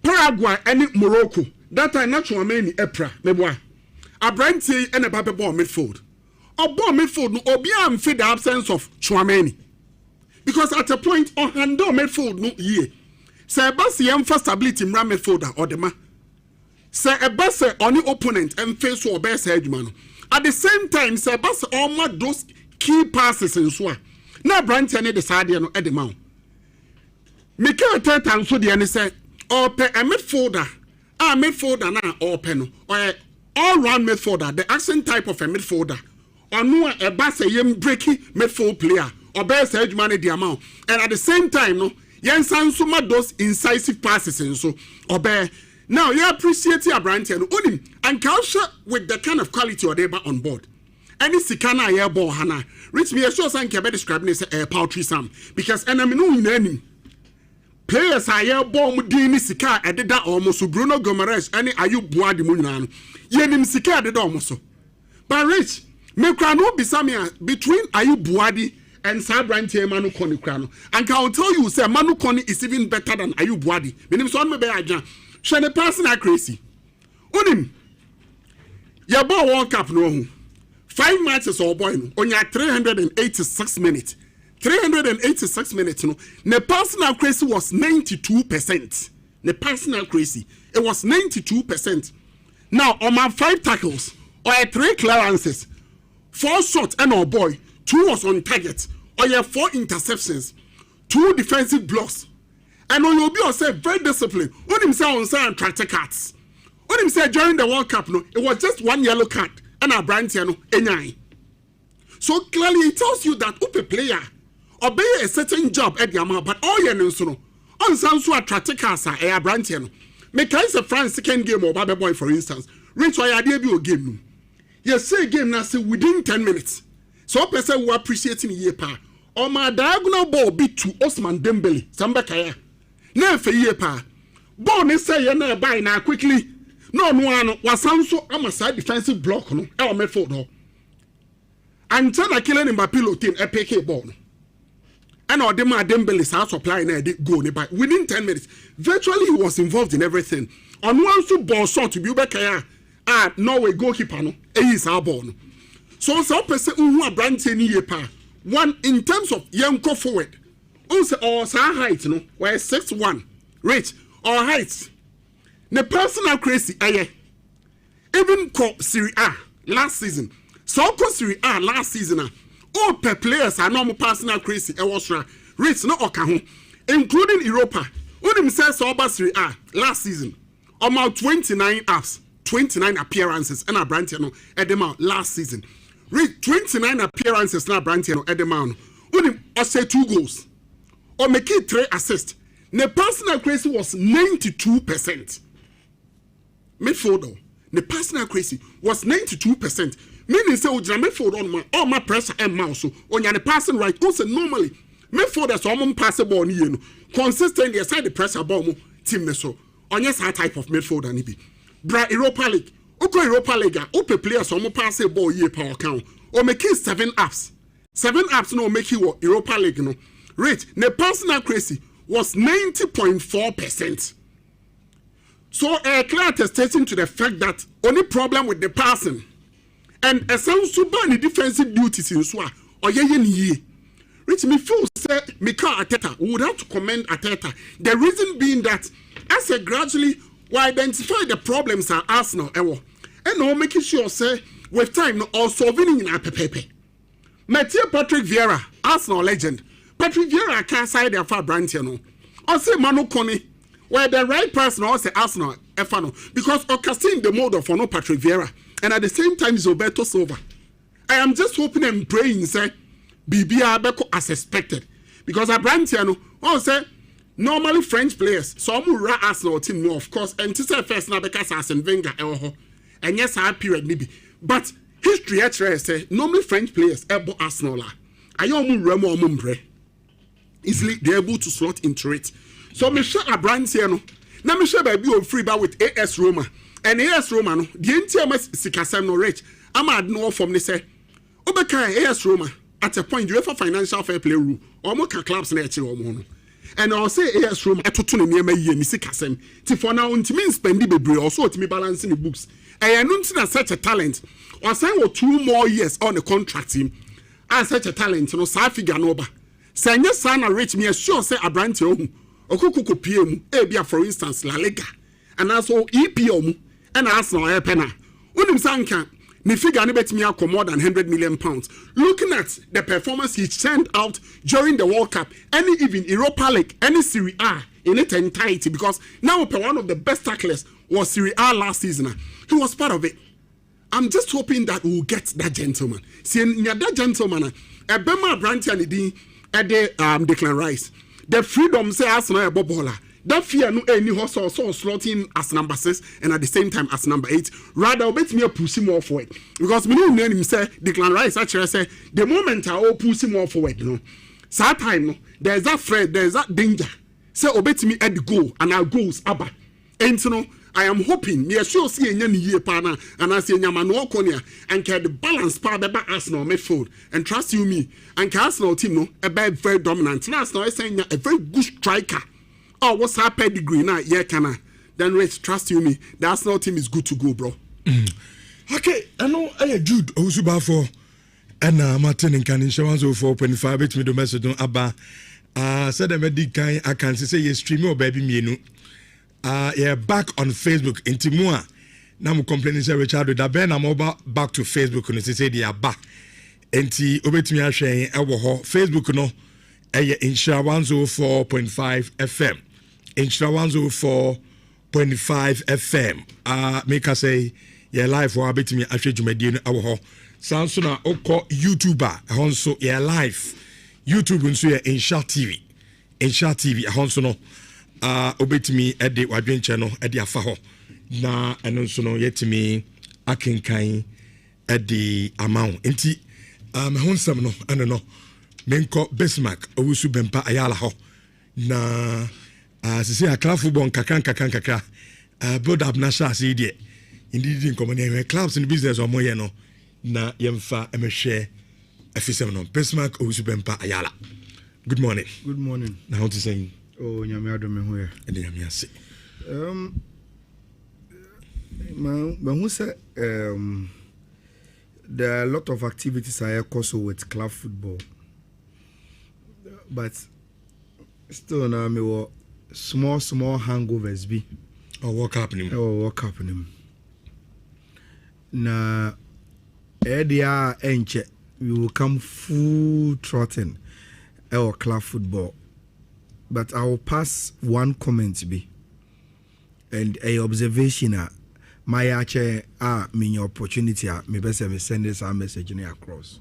Paraguay and Morocco. That I natural many Epra, Mebois. A branch and a baby ball midfield. Or ball midfield, no, or be the absence of Chouameni. Because at a point, on handle midfield, no ye. Say a bus for stability, ram midfielder or the ma. Say a bus on the opponent and face or best edgeman. At the same time, say bus all those key passes in Swa. Now branch any decided at the mount. Make a third time so the end say, or pay a midfielder. A midfielder now or pen or all round midfielder, the accent type of a midfielder. Or no a bus a young breaky midfield player or best edgeman at the amount. And at the same time, no, yen sound so much those incisive passes in so or bear. Now you appreciate your brand and unim and culture with the kind of quality or labor on board. Any sikana air ball hana, reach me a show and can be described as a poultry sam because enemy no name. Players are air ball mudini sika edida almost Bruno Gomes any Ayub Boadi Munan. Yenim sika did almost. But rich, me crano bisamia between Ayub Boadi and Sabranti Manu Koni Crano. And can tell you say Manu Koni is even better than Ayub Boadi. Meaning son me be ajan. Shane person are crazy. Unim. Ya ball World Cup no. 5 matches or boy no. On ya 386 minutes. 386 minutes no. The personal crazy was 92%. The personal crazy. It was 92%. Now on my 5 tackles or 3 clearances, 4 shots and our boy, 2 was on target. Or ya 4 interceptions, 2 defensive blocks. And on your be yourself very disciplined. When him say on say tractor cards. When him say during the World Cup, no, it was just 1 yellow card and a brand no any. So clearly it tells you that up a player obey a certain job at the amount, but all your news no. On some so tractor cards are a brand no. Make us a France second game or baby boy for instance. Reach why I debut game. You say game now say within 10 minutes. So person who appreciating year pa. Or my diagonal ball beat to Osman Dembele. Sambakaya. Na fe ye pa ball ni say ye na buy na quickly no wasan so am side defensive block no e o midfield no ancha na killing Mbappé team e pick ball no and o dem Dembele sa supply na e go ni by within 10 minutes virtually he was involved in everything on one so ball shot to be ubekaya Norway goalkeeper no e is our ball no so person who branch ni ye pa one in terms of young go forward also or height no where 6'1" rate or height the personal crazy even called Serie A last season so called Serie A last season all per players are normal personal crazy was rate no okaho including Europa when him says about Serie A last season about 29 apps 29 appearances and a brand no at the mount last season rate 29 appearances na brand no at the mount when him say 2 goals or make it 3 assists. The personal crazy was 92%. Midfielder, the personal crazy was 92%. Meaning say ojina midfield on my all my pressure and mouse so on the passing right. Also normally midfielder so on pass the ball no consistently aside the pressure ball mo team so on yes type of midfielder ni bi. Bra Europa League. Oko Europa League open players on pass the ball ye power count or make it 7 apps. 7 apps no make you Europa League no. Rate the personal crazy was 90.4%. So a clear attestation to the fact that only problem with the person and a sound super any defensive duties in Swa or ye. Rich me feel say Mika Ateta would have to commend Ateta. The reason being that as a gradually we identify the problems at Arsenal and now making sure say with time or solving in a pepepe. Mathieu Patrick Vieira, Arsenal legend. Patrick Vieira can't side their far branch, you know. Or say Manu Koni, where the right person or say Arsenal, Efano, because Ocastin the mode of no Patrick Vieira, and at the same time is Roberto Silva. I am just hoping and praying, say, BBR Beko as expected. Because I brand here, no, say, normally French players, some ra Arsenal team, no, of course, and to say first now because Arsene Wenger, and yes, I period maybe. But history actually say, normally French players, ebo Arsenal la. I am Remo Mumbre. Easily, they're able to slot into it. So, me share a brand here, no. Now, me share baby on free bar with AS Roma. And AS Roma, no, the entire Sikasem no rich. I'm at no from the say, Obeka AS Roma. At a point, you have a financial fair play rule, or more clubs in the and I'll say, yes, room at to near my year, Missy Cassem. For now, to me, spend the baby also to me balancing the books. I announced that such a talent, or say, 2 more years on the contract team. As such a talent, no Safi Ganoba. Say, yes, son, I reach me, sure, say, a brand to or Coco PM, Abia, for instance, La Lega, and also EPM, and Arsenal, Epena. Unim Sanka. Me figure bet me out more than £100 million. Looking at the performance he sent out during the World Cup, any even Europa League, any Serie A in its entirety, because now one of the best tacklers was Serie A last season. He was part of it. I'm just hoping that we'll get that gentleman. See, that gentleman, a Bema Branty and the Declan Rice. The freedom say Arsenal a bobola. That fear no any horse or so slotting as number 6 and at the same time as number 8. Rather, bet me push him more forward. Because me know him say Declan Rice actually say the moment I will push him more forward, you know. So time no, there's that threat, there's that danger. Say obey me at the goal and our goals abba. And you know, I am hoping me sure see a year partner and I see Nyamano Konya and can the balance part about Arsenal midfield. And trust you me, and Arsenal team no a very dominant. And Arsenal is saying a very good striker. Oh, what's our pedigree now? Yeah, can I? Then Rich, trust you me, the Arsenal team is good to go, bro. Okay, I know I Jude Osuba for and Martin and Canin Shawans 4.5 bit me the message on Abba. Said a medic I can say yes, stream or baby me. Yeah, back on Facebook in Timua. Now I'm complaining, say Richard, that Ben I'm over back to Facebook and say they are back. And obey me, I say, Facebook no. Nhyira 104.5 FM. Nhyira 104.5 FM. Make us say, yeah, live for a bit me, I should you do our sound sooner, Oko YouTuber, also, yeah, live. YouTube and so, yeah, Nhyira TV. Nhyira TV, also, no, obey me at the Wadrin channel at the Afaho. Na, and also, no, yet to me, I can kind at the amount. Enti, Honsam, no, I don't know. Menko Bismarck owusu bempa ayala ho na sisi akla football kakra build up na sha se die indeed in common clubs in business or moye no na yemfa emhwe afisem no Bismarck owusu bempa ayala. Good morning. Good morning. Na how to say oh nyame adome ho ya and nyame ase who say there are a lot of activities I also with club football. But still now me were small hangovers be work happening na area enche we will come full trotting our club football, but I will pass one comment be and a observation my ache me opportunity me best me send this message across,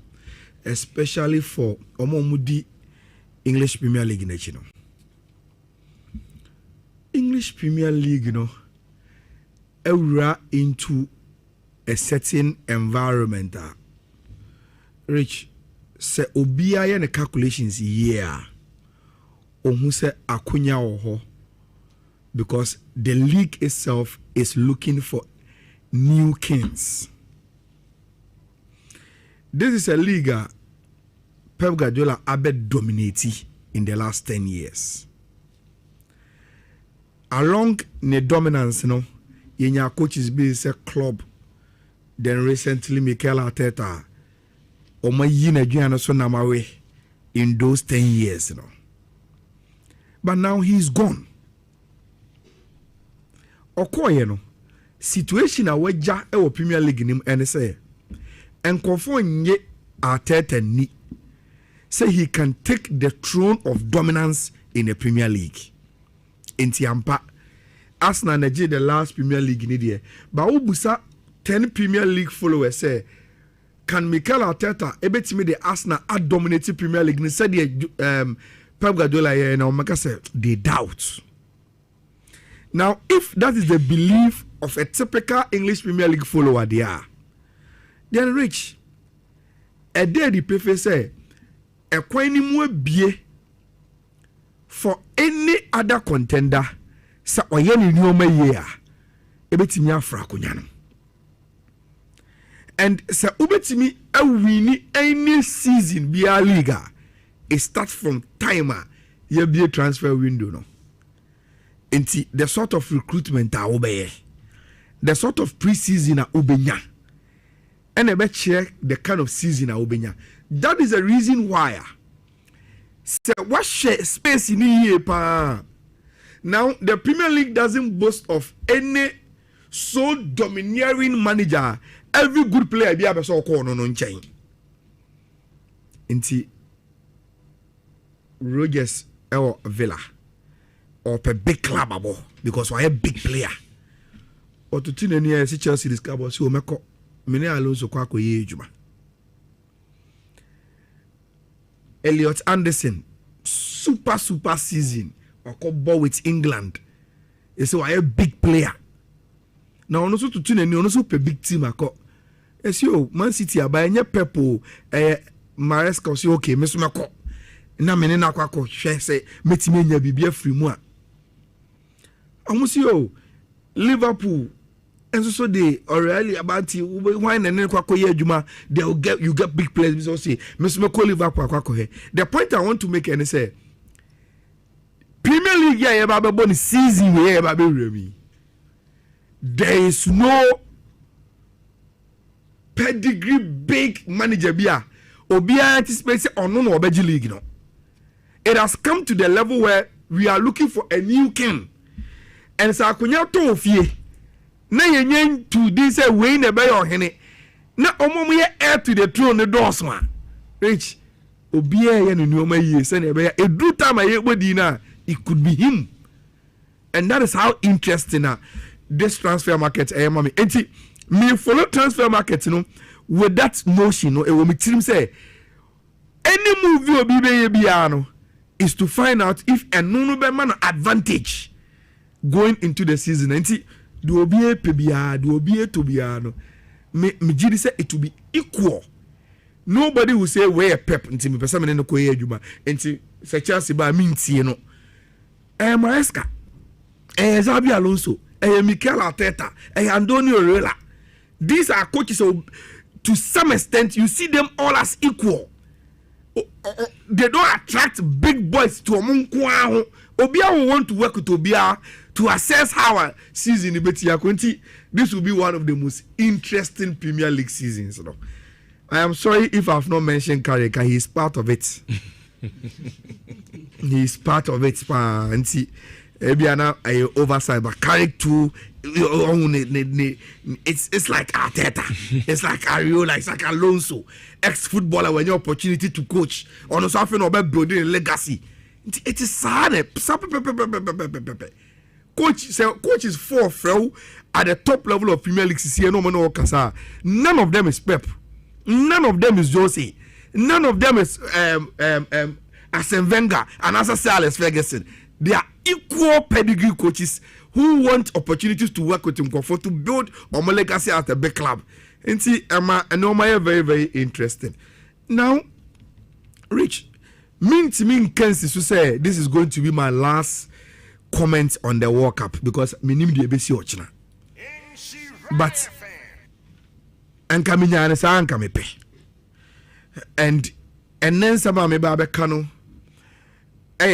especially for omomudi English Premier League you know. English Premier League, you know, era into a certain environment. Rich say obiya ne calculations yeah. Who say akunya oho because the league itself is looking for new kings. This is a league Pep Guardiola abed dominated in the last 10 years. Along the dominance, you know, your coaches be a club. Then recently, Mikel Arteta, in those 10 years, you know. But now he's gone. Okoye, you know, situation a waja e Premier League nim and say, and confirm ye Arteta ni. Say he can take the throne of dominance in the Premier League. In Tiampa, Arsenal Nigeria the last Premier League in the year. But Ubusa 10 Premier League followers say can Mikel Arteta ebetimi the Arsenal at dominating Premier League? He said Pep Guardiola here now make say they doubt. Now, if that is the belief of a typical English Premier League follower, then Rich, a day the prefer say a quite more bie for any other contender. Sa oyeni nyoma year ebetimi afra konyanam. And sa ubetimi awini any season be a liga, it starts from timer ye be a transfer window no. Enti the sort of recruitment a obeye, the sort of pre-season a obenya, and a check the kind of season a obenya. That is the reason why say what share space in here pa. Now the Premier League doesn't boast of any so domineering manager. Every good player be able to call no chain. Inti Rogers or Villa or a big club abo because we are a big player. Or to tune any Chelsea this club so meko many Alonso kwa ko ye juma. Elliot Anderson super season or ball with England. You say we are a big player. Now also to tune any also a big team ako. Esio Man City aba enye Pepo Maresca say okay me so meko. Na me na kwa ko hwe say metime nya bibia free mu a. Amusio Liverpool and so they already about you why na ne kwa ko ye adwuma they will get you get big players so say me so meko Liverpool kwa ko he. The point I want to make and say Premier League ya ba be bon season we ya ba be remi. There is no pedigree big manager bia obia anticipate on no obeji league no. It has come to the level where we are looking for a new king. And sa akonya to ofie na yenyen to this way na be your hene na omom ye heir to the throne the doors man. Rich obia ye no nyoma yie se na be edu time ye bodi na it could be him. And that is how interesting this transfer market mami. Enti me follow transfer market with that notion no e wo me trim say any move you be bia no is to find out if eno be man advantage going into the season. Enti do obi e pebia do obi e to bia no me gidi say it will be equal. Nobody will say where Pep enti me pesa me no ko ye adwuma enti se Chelsea ba me ntie no Maresca Xabi Alonso Mikel Arteta Antonio Rela. These are coaches, so to some extent you see them all as equal. They don't attract big boys to Omunkwa. Obia will want to work with Obia to assess how a season this will be one of the most interesting Premier League seasons. I am sorry if I have not mentioned Kareka. He is part of it. He is part of it. And see, Ebiana oversight, but Carrick too. It's like Arteta, it's like Ariola, it's like Alonso, ex-footballer when your opportunity to coach on something about building a legacy. It is sad. Coach is four at the top level of Premier League. None of them is Pep. None of them is Jose. None of them is Arsene Wenger and Sir Alex Ferguson. They are equal pedigree coaches who want opportunities to work with him to build a legacy at a big club. And see, Emma, very, very interesting. Now, Rich, mean Kensi to say this is going to be my last comment on the World Cup because minim de besi ochina. But and kaminya sa anka mepe. And then sama me ba be kano.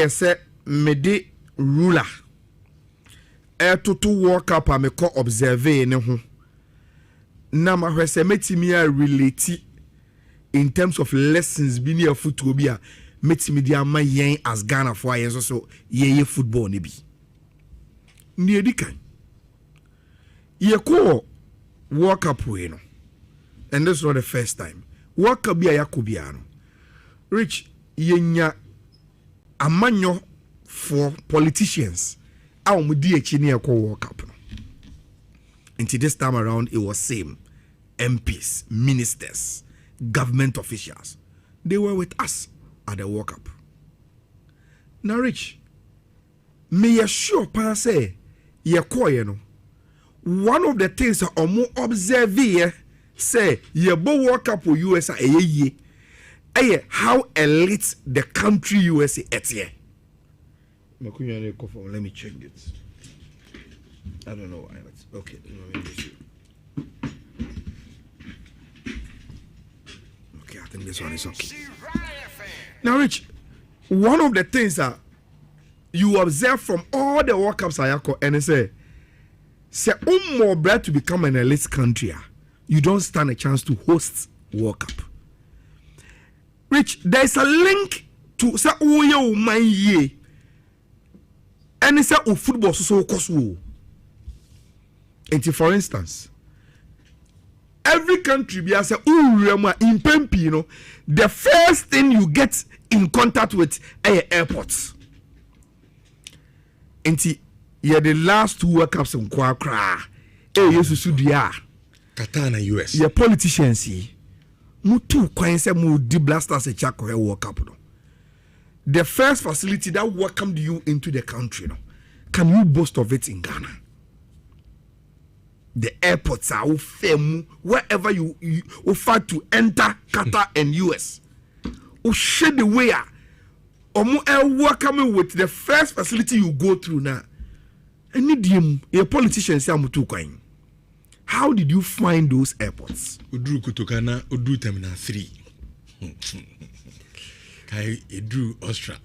Say mede ruler to World Cup a me ko observe ne ho na ma hwese metimi a relate in terms of lessons bi near football bi a metimi dia ma yen as Ghana for yen so ye football ne bi ni edikan ye ko World Cup we no, and this is not the first time World Cup bi a yakobia no Rich yenya amanyo for politicians our mudi echi World Cup no. Until this time around it was same MPs, ministers, government officials. They were with us at the World Cup. Now, Rich, may assure pa say ye no. One of the things that omo observe here say ye bo World Cup for USA ye how elite the country USA is here. Let me check it. I don't know why. Okay. Okay, I think this one is okay. Now, Rich, one of the things that you observe from all the World Cups and they say more bread to become an elite country, you don't stand a chance to host World Cup. Rich, there is a link to say oh my ye, and it's a football so cost. And for instance, every country be as a in Pempi, the first thing you get in contact with airports. And the last 2 World Cups in Kwakra, Qatar and US. Your politicians see mutu kwanse mu di blasters a chako World Cup. The first facility that welcomed you into the country, can you boast of it in Ghana? The airports are wherever you offer to enter Qatar and US. O shade the way welcome with the first facility you go through now. I need him, a politician say mutu kwai. How did you find those airports? Udru Kutokana, Udru Terminal 3. Kai Udru Austria.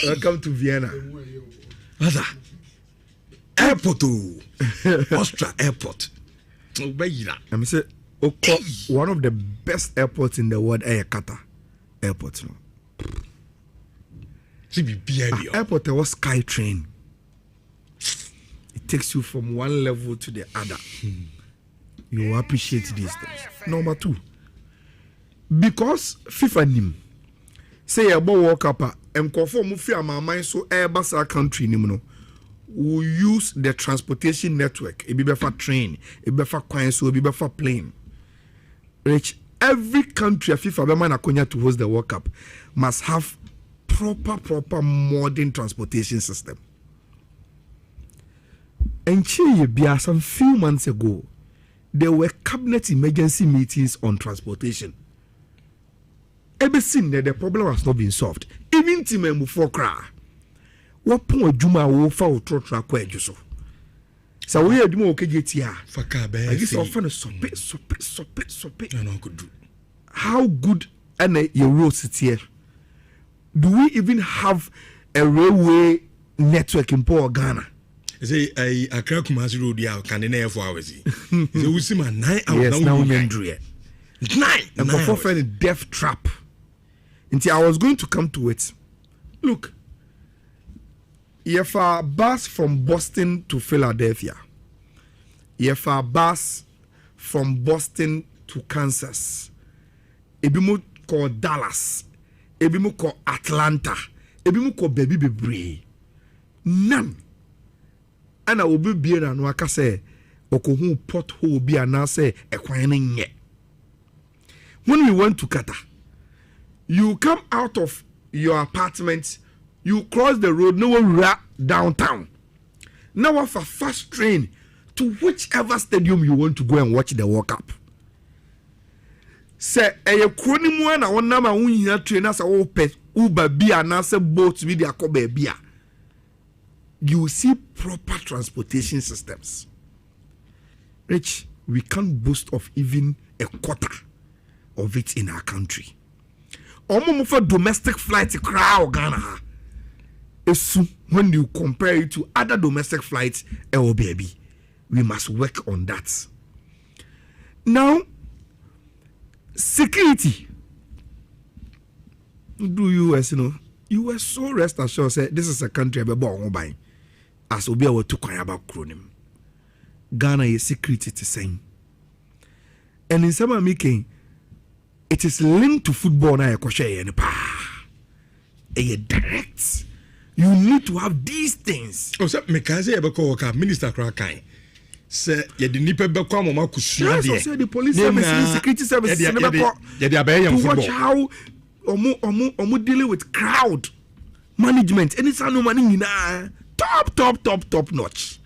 Welcome to Vienna. What's that? Airport, Austria Airport. I'm say, one of the best airports in the world, Qatar Airport. Airport was SkyTrain. It takes you from one level to the other. You appreciate these things. Number 2, because FIFA nim say about World Cup and conform mufi amamai so Airbus country nim will use the transportation network. It be for train, it be for coin, so it be for plane. Rich, every country FIFA be man akonya to host the World Cup must have proper modern transportation system. And here, some few months ago, there were cabinet emergency meetings on transportation. Ever since that the problem has not been solved. Even Timemu Fokra. What point Juma will fall to track where you so? So we are doing okay, Jetia. I guess often a sope. How good and your road sit here? Do we even have a railway network in Port Ghana? Say I crack Kumasi Road ya can 4 hours. So we see my 9 hours. Yes, now we can do it. 9. And for a death trap. Until I was going to come to it. Look, if a bus from Boston to Philadelphia, if a bus from Boston to Kansas, ebimu called Dallas, ebimu called Atlanta, ebimu called Baby Bebre, none. And I will be beer and waka say, Okohu pothole be and say, acquiring yet. When we went to Qatar, you come out of your apartment, you cross the road, no one downtown. Now have a fast train to whichever stadium you want to go and watch the World Cup. Say, a cronium and one number when train as a open Uber beer and say boats with their cobe beer. You see proper transportation systems. Rich, we can't boast of even a quarter of it in our country. Almost for domestic flights, crowd Ghana. When you compare it to other domestic flights, baby, we must work on that. Now, security. Do US, you were so rest assured, say this is a country I've been buying. As we are to cry about cronim. Ghana is security the same. And in some making, it is linked to football now. Direct. You need to have these things. Oh, so Mekaze Ebeko Minister Krakai. sɛ yɛde nipa bɛkɔ amoma kusua deɛ yes, the police service and security service to watch how omo dealing with crowd management any sanu money nyina top notch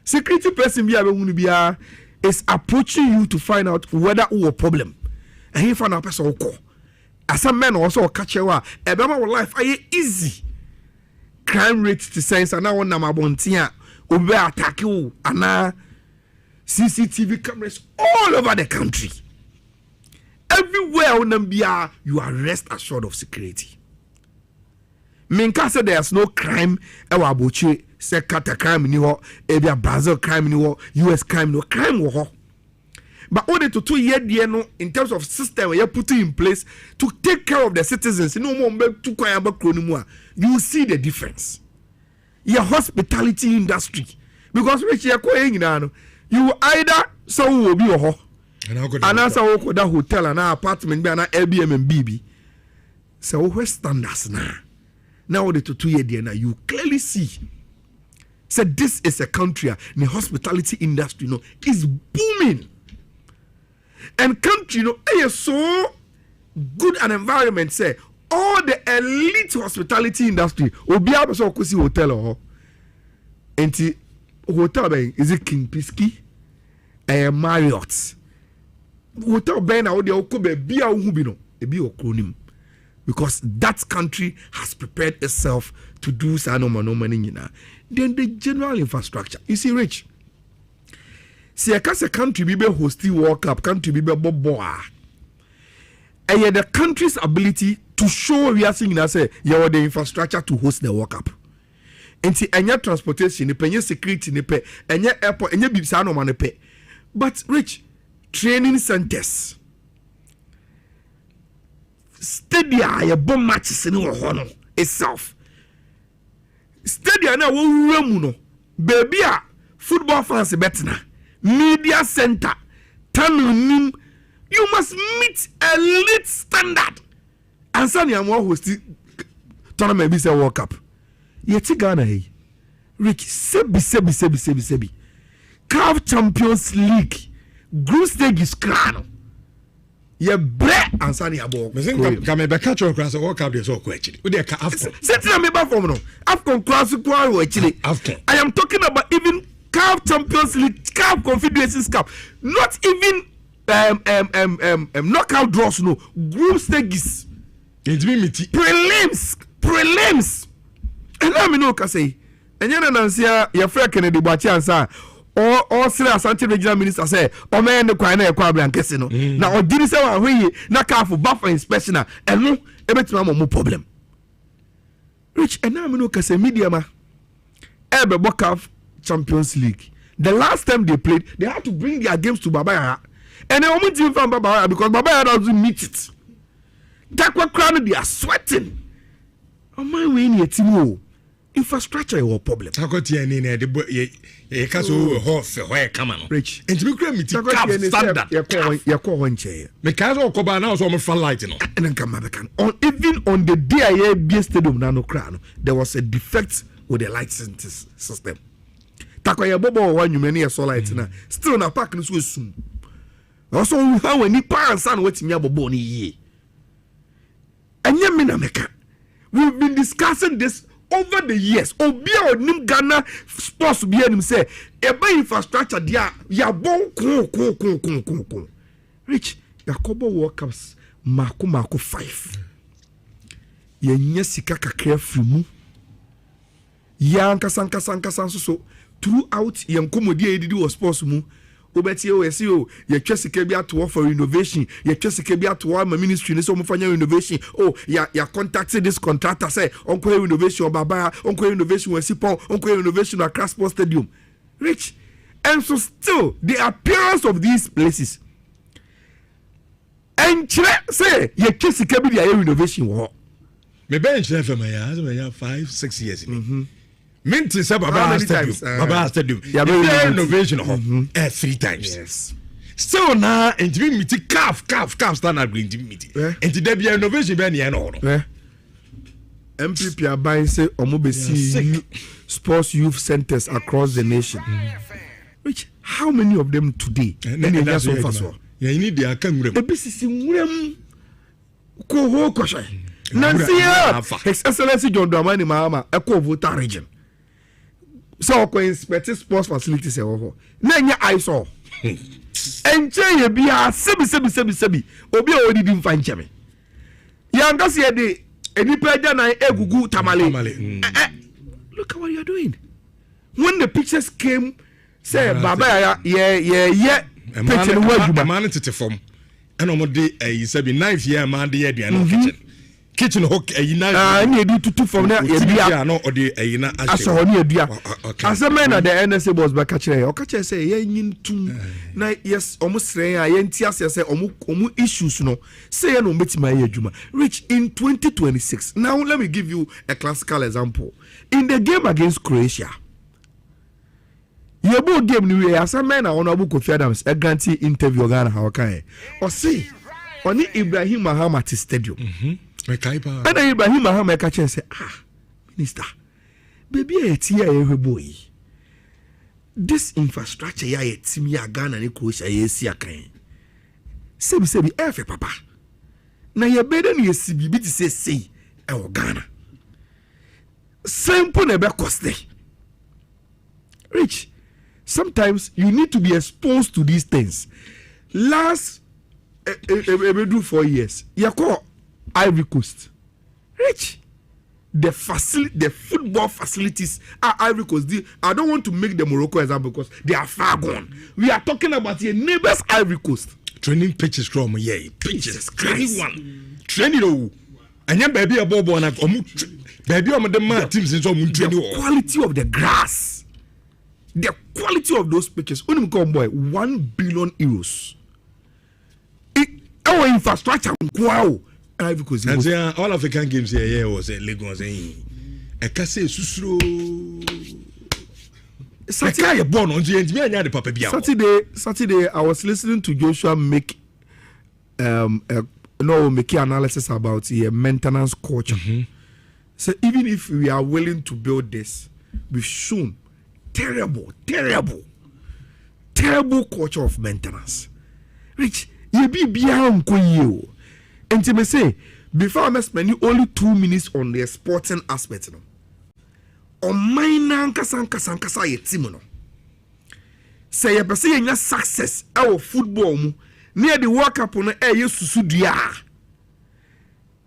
security person bia be hunu bia is approaching you to find out whether you a problem and he find out person ko as a man also catch you e be ma life aye easy crime rate to sense and now na mabontia obi attack you and CCTV cameras all over the country. Everywhere on bia you are rest assured of security. Minka said there's no crime ewa abochi say kata crime ni ho ebia Brazil crime ni ho US crime no crime wo ho. But only to 2 year there no in terms of system you put in place to take care of the citizens no more mbe to kwan abakro ni mu a you see the difference. Your hospitality industry because which you no you either so will be ho and as a that hotel and apartment be an Airbnb and BB so where standards now the 2 year there now you clearly see so this is a country the hospitality industry is booming and country is so good an environment say all the elite hospitality industry obi abeso kosi hotel ho enti hotel ben is it King Pisky Marriott hotel ben na wo de okobe bia wo hu bi no ebi okronim because that country has prepared itself to do money nyina. Then the general infrastructure you see rich see a country be hosting World Cup country be boboa and the country's ability to show we are seeing that say you have the infrastructure to host the World Cup. And see any transportation, any security, any airport, any bibisa no man pay. But rich training centers, stadia, your bomb matches in honor itself. Stadia na wo baby football fans better media center tanunim. You must meet elite standard. And Sani am hosting tournament be say World Cup. Yeti Ghana hey. Rick sebi. CAF Champions League group stage is crown. Ye bre and Sani abo. Me think come be catch your class World Cup dey so ko actually. We dey ka Afcon. Setting me back from no. Afcon class ko actually. Afcon. I am talking about even CAF Champions League, CAF Confederations Cup. Not even knockout draws no group stages prelims and let me know ka say enya na nsia ya fra Kennedy Boachi ansa or sira Asante regional minister say o man ne kwan na ekwa blankese no na o diri say wa hwe na CAF buffer inspection na eno ebetima mo problem rich and now me know ka say media ma ebe CAF Champions League the last time they played they had to bring their games to Babaya. And they won't even find Baba because Baba doesn't meet it. That's what crowd they are sweating. On my way in your team, infrastructure is a problem. Takoti and in the castle horse where come on. Rich. And to be clear, standard. You're calling chair. Because all Coba now so much fun lighting. And then come on. Even on the day I had stadium nano crown, there was a defect with the lighting system. Takoya Bobo one you many a lights now. Still na park so soon. Also, how any parents and what's in your bony ye. And Yaminameka, we've been discussing this over the years. Obia or Nim Ghana sports be him say, a by infrastructure, ya bon ko. Rich, Yakobo World Cups, Marco 5. Ye sika kakra frimu. Yanka sanka so throughout yankomodi edidi was sports mu. Obeti OSO, ye chesike bia to for innovation, ye chesike bia to my ministry, so mufanya innovation. Oh, ya contacted this contractor, say, Uncle Innovation, Baba, Uncle Innovation, Wesipon, Uncle Innovation at Crossport Stadium. Rich. And so still, the appearance of these places. And say, ye chesike bia innovation. Me bench for my 5-6 years. Minty say Baba Stadium. Yeah, innovation 3 times. Yes. Still now, and we meet CAF standard green meeting. And there be innovation be no. MPP are buying say omobesi sports youth centers across the nation. Which how many of them today? That's so fast. Yeah, you need the account. The business in Ko Kosha. Nancy, His Excellency John Dramani Mahama, a co-voter region. So, inspect sports facilities. Nanya I saw. And Jay be a sebi. Obi already didn't find Jemmy. Yanga see the any pejana egugu tamale. Look at what you're doing. When the pictures came, say Baba, yeah. Picture the man to form. And on day you said 9th year man the kitchen. Kitchen hook a united need to from there. No, or the I saw near dear. As a man at the NSA was by catcher, or catcher say, yen too. Yes, almost say, I ain't say, omu issues no. Say, no, meet my juma. Rich in 2026. Now, let me give you a classical example. In the game against Croatia, your board game new year, as a man, I want to book of Adams, a grantee interview, Ghana, how can I? Or say, on the Ibrahim Muhammad Stadium. And Ibrahim Muhammad catch and say, Minister, baby, it's here every boy. This infrastructure, ya it's me a Ghana and Croatia, yes, ya can. Sebi, F, Papa. Now, you're better than you see, to say, our Ghana. Simple never cost. Rich, sometimes you need to be exposed to these things. Last 4 years, you call Ivory Coast. Rich. The football facilities are Ivory Coast. I don't want to make the Morocco example because they are far gone. We are talking about your neighbors Ivory Coast. Training pitches from pitches. Training and then baby a bobo and baby the man teams in some the quality of the grass. The quality of those pitches. Only come boy 1 billion euros. Our infrastructure wow. Because all African games here was a Lagos. I can say Susro. Saturday, I was listening to Joshua make analysis about the maintenance culture. So even if we are willing to build this, we've shown terrible culture of maintenance. Rich, you be beyond you. And to me say, before I'm spending only 2 minutes on the sporting aspect, on my kasa ye team no. Say you say your success our football near the World Cup on susu.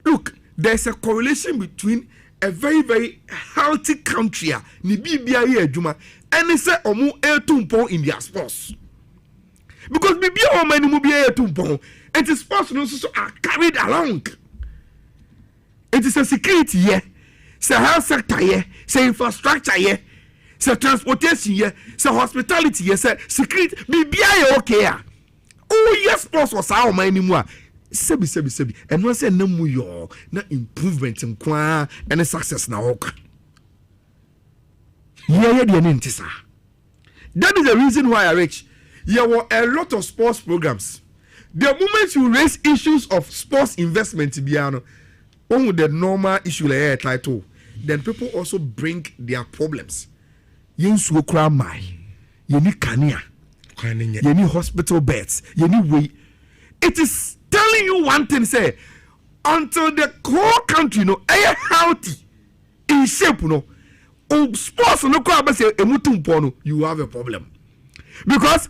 Look, there's a correlation between a very, very healthy country, ni bibia ye adwuma, and say omu etumpon in their sports. Because bibia o mani mu bia etumpon. And the sports also are carried along. It is a security here, it's a health sector here, it's a infrastructure here, it's a transportation here, it's a hospitality here, it's a security. BBI okay. Oh yes, sports was our money more. Sebi. And once a no yo na improvement in kwa and success na oka. Yeah, that is the reason why I reach. There were a lot of sports programs. The moment you raise issues of sports investment, on the normal issue like title, then people also bring their problems. You need kania, you need hospital beds, you need way. It is telling you one thing, say, until the whole country are healthy, in shape, sports you have a problem. Because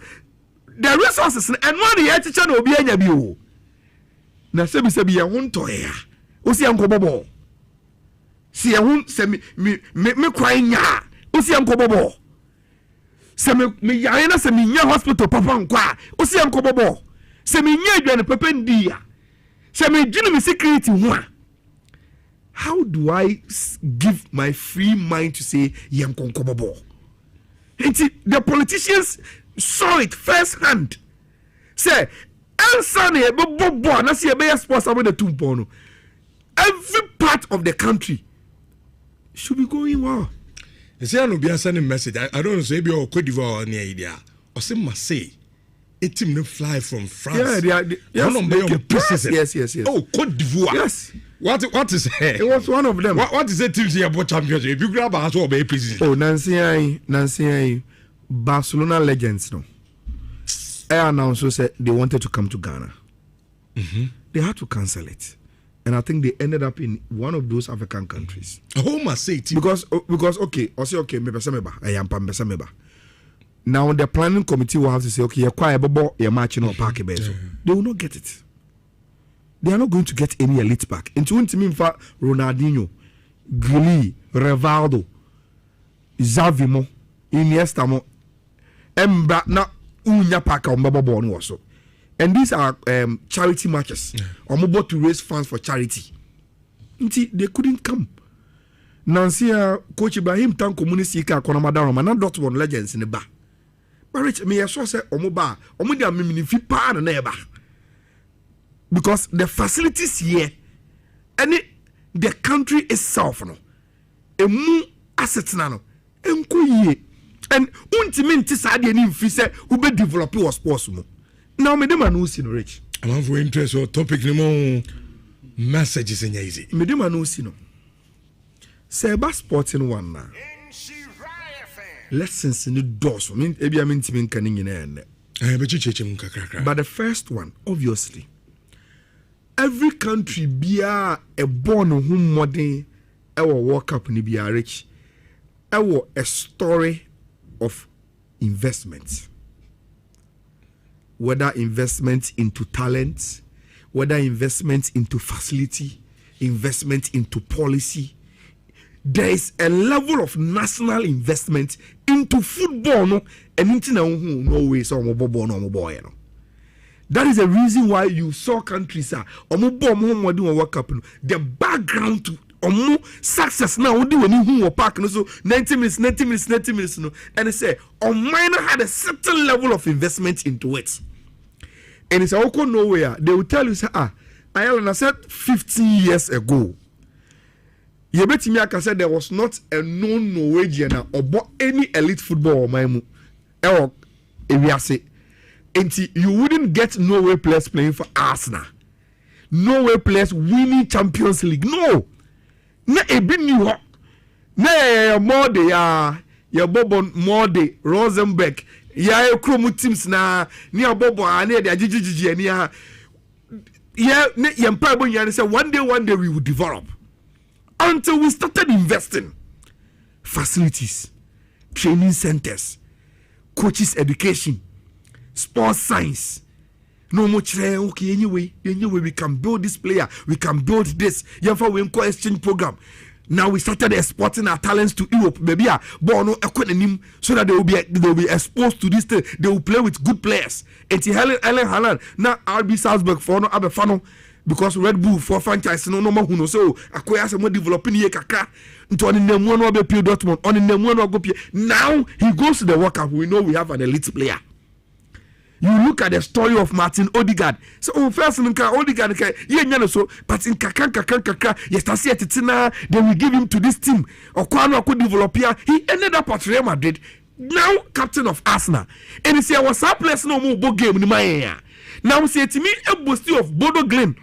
the resources and money teacher no be anya bi o na sebi ya wonto ya o si anko bobo si ya hun se me kwan nya o si anko bobo se me ya na se me nya hospital papa nkwa o si anko bobo se me nya adwane papa ndia se me ginu me security ho a how do I give my free mind to say yanko bobo? The politicians saw it firsthand. Say, every part of the country should be going well. You see, I don't be sending message. I don't know, maybe or Cote d'Ivoire near idea. Or say Marseille. A team no fly from France. Yes. Yes. Oh, Cote d'Ivoire. Yes. What is it was one of them. What is the teams here about champions? If you grab a house or be president. Oh, Nancy, Barcelona legends, no. I announced said they wanted to come to Ghana. They had to cancel it. And I think they ended up in one of those African countries. Oh, my say because okay, I say okay, meba. Now the planning committee will have to say, okay, you're matching or park They will not get it. They are not going to get any elite back. Into Ronaldinho, Gulli, Rivaldo, Zavimo, Iniesta mo, Mbra na unya paka on also. And these are charity matches. Omobo to raise funds for charity. They couldn't come. Nancy Coach Ibrahim Tan community ka kona madam na Dortmund legends in the bar. But rich me so say omoba omodia mimini fi pa na eba. Because the facilities here and the country itself no emu assets na no enko yie. And untimi nti sa de ni mfi say ube develop your sports mo. Now me dem no see no rich. I'm for interest or topic no more messages in easy. Me dem no see no. Say ba sporting one na. Lessons in the doors. Me ebi am ntimi nkan nyina ene. But the first one obviously every country bia a born home modern ewo World Cup ni bia rich. Ewo a story of investment. Whether investment into talent, whether investment into facility, investment into policy. There is a level of national investment into football, no, and into no way so no boy. That is the reason why you saw countries World Cup. The background to success now when you park so 90 minutes no, and they say minor had a certain level of investment into it. And it's all nowhere. They will tell you, say, Ireland, I said 15 years ago. Yebetimiaka said there was not a known Norwegian or any elite football or my you wouldn't get Norway players playing for Arsenal. Norway players winning Champions League. No. Na ebi ni ho. Na more de ya Bobon more de Rosenberg. Ya ekromu teams na ni abobo na de agigigi ani ha. Ya ne yempa bo yan say one day we will develop. Until we started investing facilities, training centers, coaches education, sports science. No much okay anyway we can build this player, we can build this. We exchange program. Now we started exporting our talents to Europe. Maybe born so that they will be exposed to this thing. They will play with good players. And Helen Haaland now RB Salzburg for no Abefano because Red Bull for franchise no more who knows so acquire some more developing here kaka into on the one will be Dortmund on the one will go. Now he goes to the World Cup. We know we have an elite player. You look at the story of Martin Odegaard. So first Odegaard so but in kaka they will give him to this team or Kwano could develop here. He ended up at Real Madrid, now captain of Arsenal. And he said was place no more game in my now say to me a boost of Bodo Glen.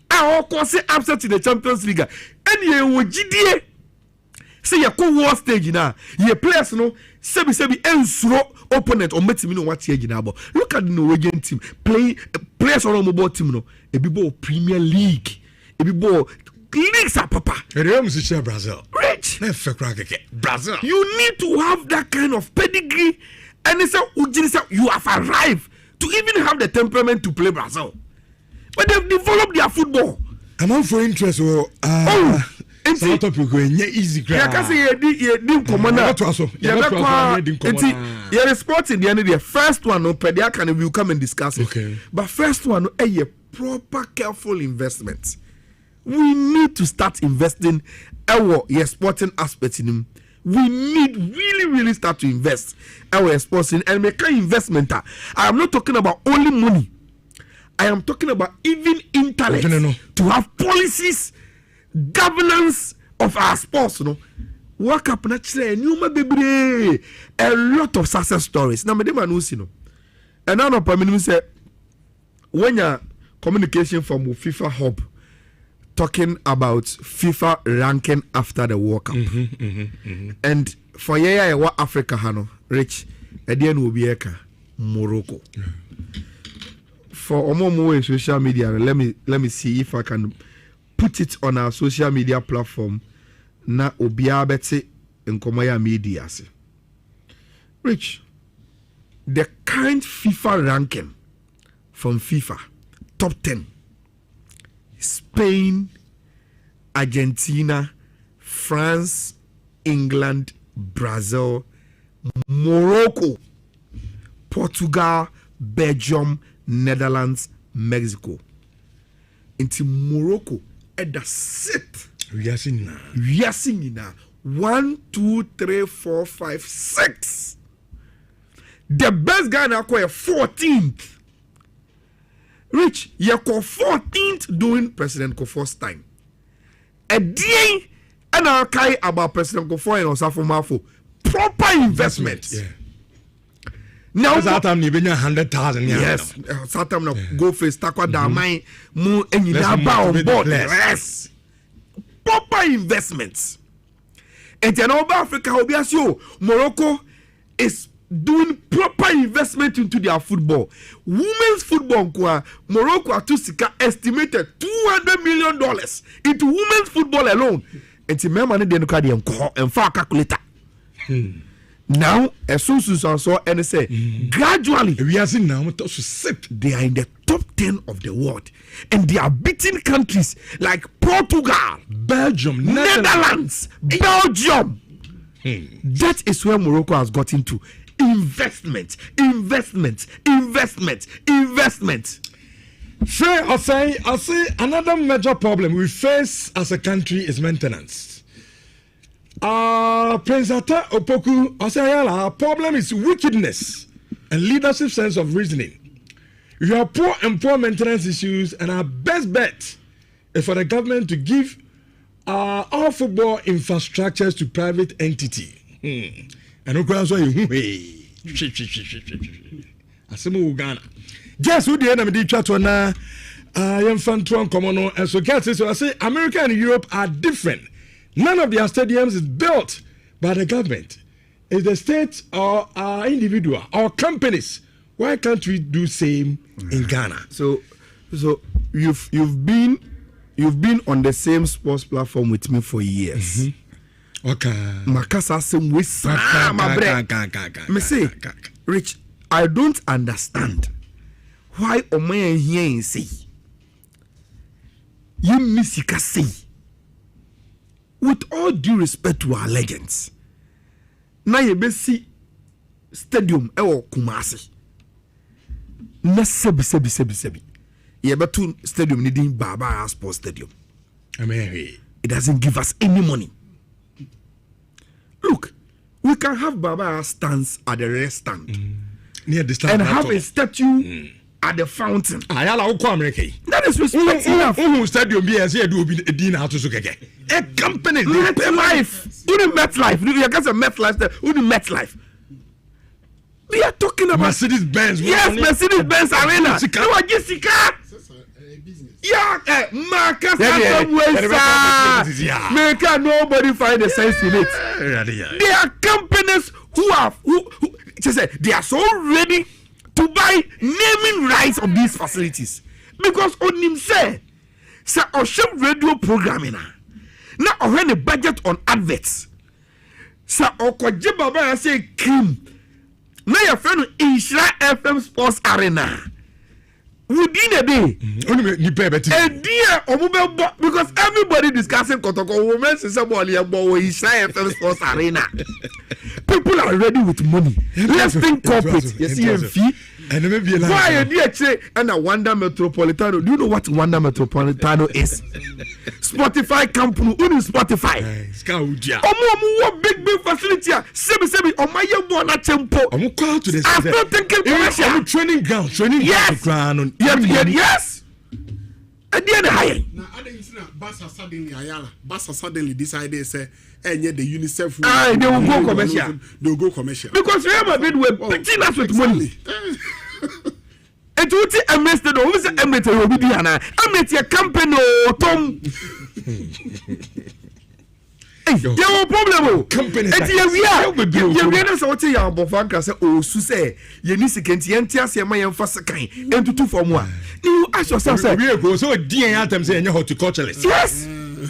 I all say upset in the Champions League. And you will GDA say you go war stage now. You players no sebi ensuro opponent or met me what here now. Look at the Norwegian team players on mobile team no. A ball Premier League. A ball leagues are papa. Brazil. Rich. Brazil. You need to have that kind of pedigree. And it's you have arrived to even have the temperament to play Brazil. But they've developed their football. I'm all for interest. So topic easy. Yeah, because you didn't commander. You're sporting the end of the first one. No, Pediacan will come and discuss it. Okay. But first one, a proper, careful investment. We need to start investing our sporting aspects in them. We need really start to invest our sporting and make an investment. I am not talking about only money. I am talking about even intellect to have policies, governance of our sports. World Cup naturally, a lot of success stories. Now, me dem know, and now, say when your communication from FIFA hub talking about FIFA ranking after the World Cup. And for what Africa hano, Rich, again will be eka Morocco. For Omomo in social media, let me see if I can put it on our social media platform. Na obia beti nkomaya media se. Rich, the current FIFA ranking from FIFA, top 10. Spain, Argentina, France, England, Brazil, Morocco, Portugal, Belgium, Netherlands, Mexico. Into Morocco at the sixth. We are seeing now. 1, 2, 3, 4, 5, 6. The best guy now called 14th. Rich, you call 14th during President Kofo's time. A day, and I'll carry about President Kofo and Osafo proper investment. Yeah. Now that time you been 100,000. Yes, that time now go face takwa damai mu enyidaba on board. Yes, proper investments. And in Africa, Morocco is doing proper investment into their football. Women's football, Morocco Atusika estimated $200 million into women's football alone. And the men money they look at them and far calculator. Now, as soon as I saw and say, gradually, we are seeing now they are in the top 10 of the world, and they are beating countries like Portugal, Belgium, Netherlands, Belgium. That is where Morocco has gotten to. Investment. Sure, I say another major problem we face as a country is maintenance. Prince Atta Opoku, I say our problem is wickedness and leadership sense of reasoning. We have poor maintenance issues, and our best bet is for the government to give all football infrastructures to private entity. And also Ghana. Guess who the enemy did chat on Yemfantron Common and so guess so I say America and Europe are different. None of their stadiums is built by the government. It's the state or individual or companies. Why can't we do same in Ghana? So you've been on the same sports platform with me for years. Okay. Makasa same way. Me say, Rich, I don't understand why Omayan here say you misika say. With all due respect to our legends, na yebesi stadium ewo Kumasi. Na sebi. Yebetu stadium needing Baba Sports Stadium. It doesn't give us any money. Look, we can have Baba stands at the rest stand. Near the stand and have a statue at the fountain. That is respect enough. Stadium be as you do a dinner to Sukeke. A company, MetLife. Who MetLife? You can say MetLife. Who MetLife? We are talking about Mercedes Benz. Yes, Mercedes Benz Arena. You are Jessica. Yeah, Marcus. Make nobody find the sense in it. There are companies who they are so ready to buy naming rights of these facilities because on him say Ocean radio programming now on a budget on adverts. Sa Okoje Baba say Kim. Now your friend Nhyira FM Sports Arena. Within a day, a dear because everybody discussing Kotoko women is somebody about Nhyira FM Sports Arena. People are ready with money. Let's think corporate. You see, fee. And maybe why a dear say and a Wanda Metropolitano. Do you know what Wanda Metropolitano is? Spotify company. Who is Spotify? Big facility. Sebi on my young tempo. I'm called to this. I'm not thinking commercial. Training ground. Yes. And the other high. Now, Bassa suddenly decided say, the UNICEF. They will go commercial. They will go commercial because Real Madrid were beating us with money. It would say Emirates the home say Emirates will be Diana. Emirates your company Tom. Hey, you have a problem. Company. And we are. You realize what you are Bofanka say oh Suse. You need to get Yantias your my first kind into 2 for 1. You ask yourself say we go so DNA them say horticulturalist. Yes.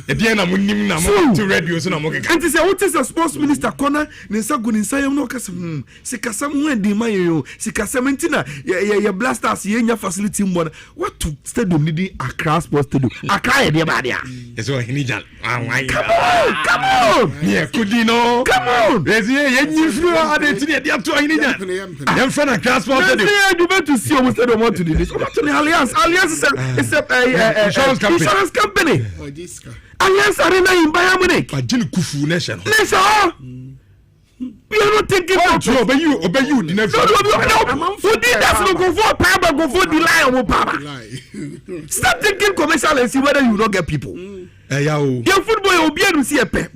Ediana munim na mo to radio so na mo keka. And say what is a sports minister corner Nsa go Nsa yam no kasa sikasam ho adi man yo sikasam ntina ya blasters ye nya facility mbona what to stadium need Accra Sports Stadium Accra ye ba dia Eso hinijan. Come on Yeah, Kudino. Come on Yes, ye nyifu ade tini dia to hinijan. Yam fa na transport stadium. You want to see almost stadium want to do this what to the Alliance is a insurance company Oh, this guy. Alliance Arena in Bayern Munich Ajini kufu nation. Listen we are not thinking about You obey you the next. no who did that no go for power go for the line of power Lie. start thinking commercial and see whether you don't get people your football will be able to see a pair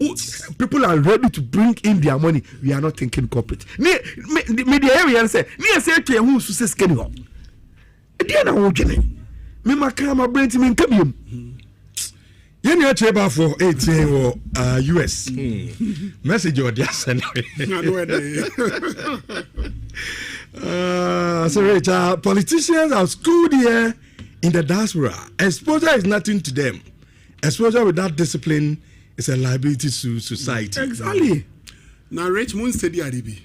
people are ready to bring in their money we are not thinking corporate media area say near say to who so say skinny up dey na wo dwene me maka ma brain me nkabiom Yeni acheba for 18 or US. Message or dia send. So Rachel, politicians are schooled here in the diaspora. Exposure is nothing to them. Exposure without discipline is a liability to society. exactly Now Rich Moon said the Adibi.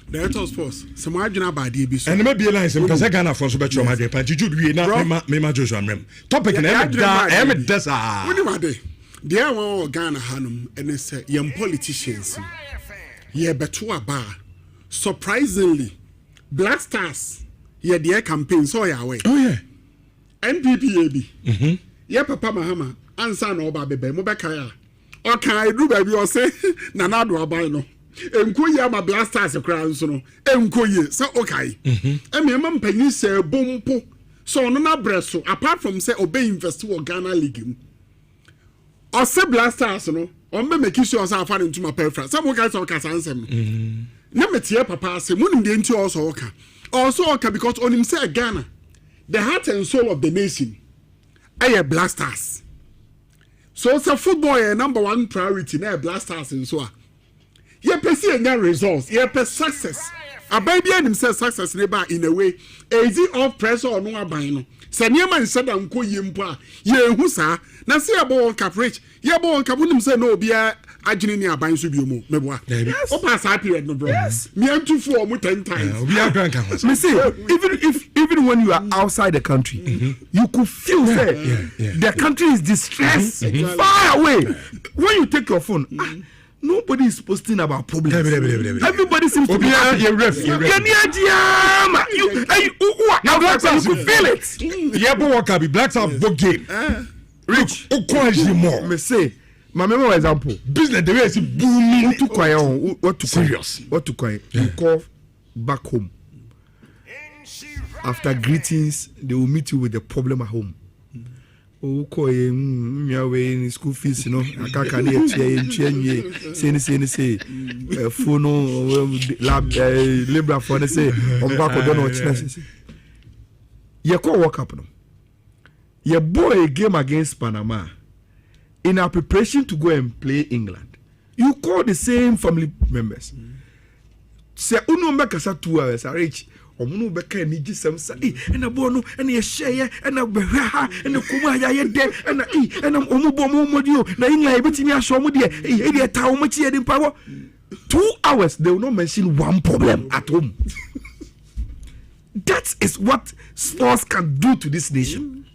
Director of Sports. Some adjuna by DB. And maybe alliance because I Ghana for so better my day. But you do not me Joshua Mem. Topic and I'm that's What do they? They are all Ghana Hanum and they say young politicians. Yeah, but to a bar. Surprisingly, Black Stars. Yeah, their campaign so yeah way. Oh yeah. MPPAB. Yeah, Papa Mahama. Answer no baby. Mobekaya. Okay, I do baby or say Nanado Abino. Enkoye ma blasters kra nso no enkoye so okay emem panyi se bompo so no na breso apart from say obey invest wo Ghana league o se blasters no o me make sure say afa into my preference some guys so kasa ansem na metie papa say munim de nti also okay because on him say Ghana the heart and soul of the nation blasters so it's a football number 1 priority na blasters and so ye pesi enya results ye pe success ababy anim say success neba in a way easy of pressure or no aban no se niam an sada nko yempo a ye hu sa na se abo cap rich ye bo cap nim say no obia agini ni aban so biomu meboa o pass that period no bro me am to for mu 10 times obia kan kan me say even when you are outside the country you could feel the country is distressed far away when you take your phone nobody is posting about problems. Everybody seems to be happy. You Black Stars, you feel it. Yeah, but what can be Black Stars book game? Rich, more. Me say, my memory example. Business the way is booming. What to quiet? What to serious? What to quiet? You call back home. After greetings, they will meet you with the problem at home. Uko in school fees, you know, akaka ni say phone lab libra for the say ombako don't know what you call work up no you boy a game against Panama in our preparation to go and play England you call the same family members say uno make us 2 hours reach omuno beka ni gisem sa na bo no na ye share na behwa na kuma ya ye de na omubo modio na inga ebetimi ahso mo de e de tawo mo chi e de pawo 2 hours they will not mention one problem at home. That is what sports can do to this nation.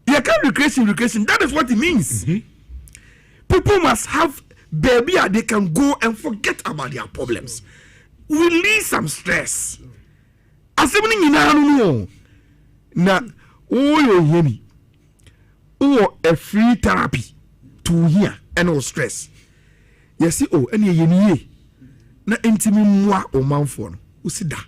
You can't recreation. That is what it means. People must have baby they can go and forget about their problems. Release some stress. Assuming you know na yo yemi a free therapy to hear and no stress. Yes, any yemi na intimi mwa o manfo no usida.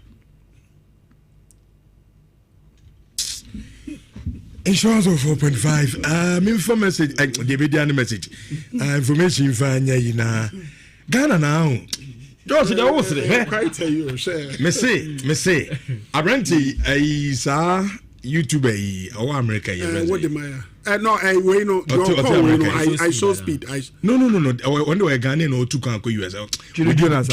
Insurance of 4.5. Info message. Give me the message. Information for Ghana now. Josh, the host, quite tell you, share. Me say, Abrante, a YouTuber, or America, what the Maya? No, we know. I show speed. No. When do I Ghanaian or two can go US? Chili Jonas.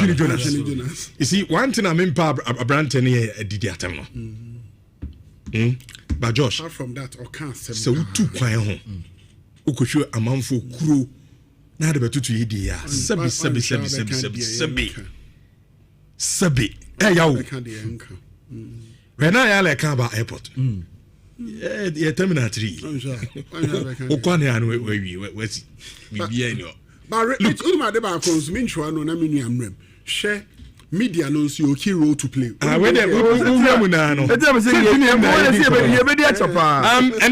You see, one thing I'm in Abrante near a Didiatam. But Josh, apart from that, or can't say so too quiet home. Who could show a man for crew? Now the better to eat the Sabi. Hey, yo. When I like about airport. Yeah, Terminal 3. Okwane and where we be in your. But it's only my debate consummate one on a minium. Share media knows your key role to play. When they and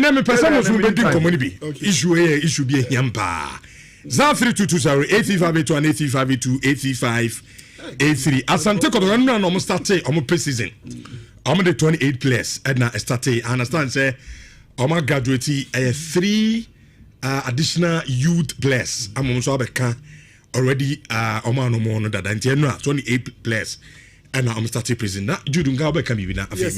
then a person was moving community. Issue be a yampa. Zan 322-835-835-835-83. As I'm taking on almost started almost pre-season. I'm the 28 players and now started. I understand say I'm graduating 3 additional youth players. I'm also already no more than that. 28 players and now I'm starting prison. Now Jude Ngabe can be now. Yes,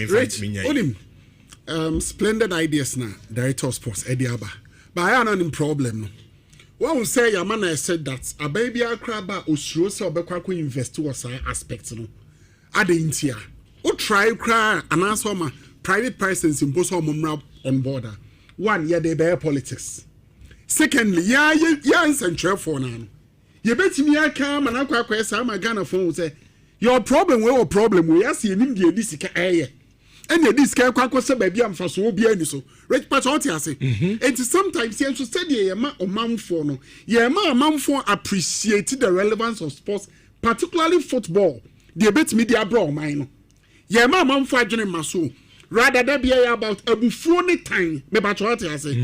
splendid ideas now. Director of sports Eddie Abba. But I am not in problem. One say your man said that a baby crabba or sure so bekwa invest to us aspects no. Ade intia. O try cry and answer my private persons impose on border. One, yeah, they bear politics. Secondly, yeah, central for now. You bet me I come and I quite my Ghana phone say your problem we see in India this air. And this guy quite say baby I'm for so be any so. Rich patch I say. And sometimes you should study a man for no. Yeah, man for appreciated the relevance of sports, particularly football. They bet me their bro mine. Yeah, man for joining my soul. Rather than be about a buffon time. Me patch I say.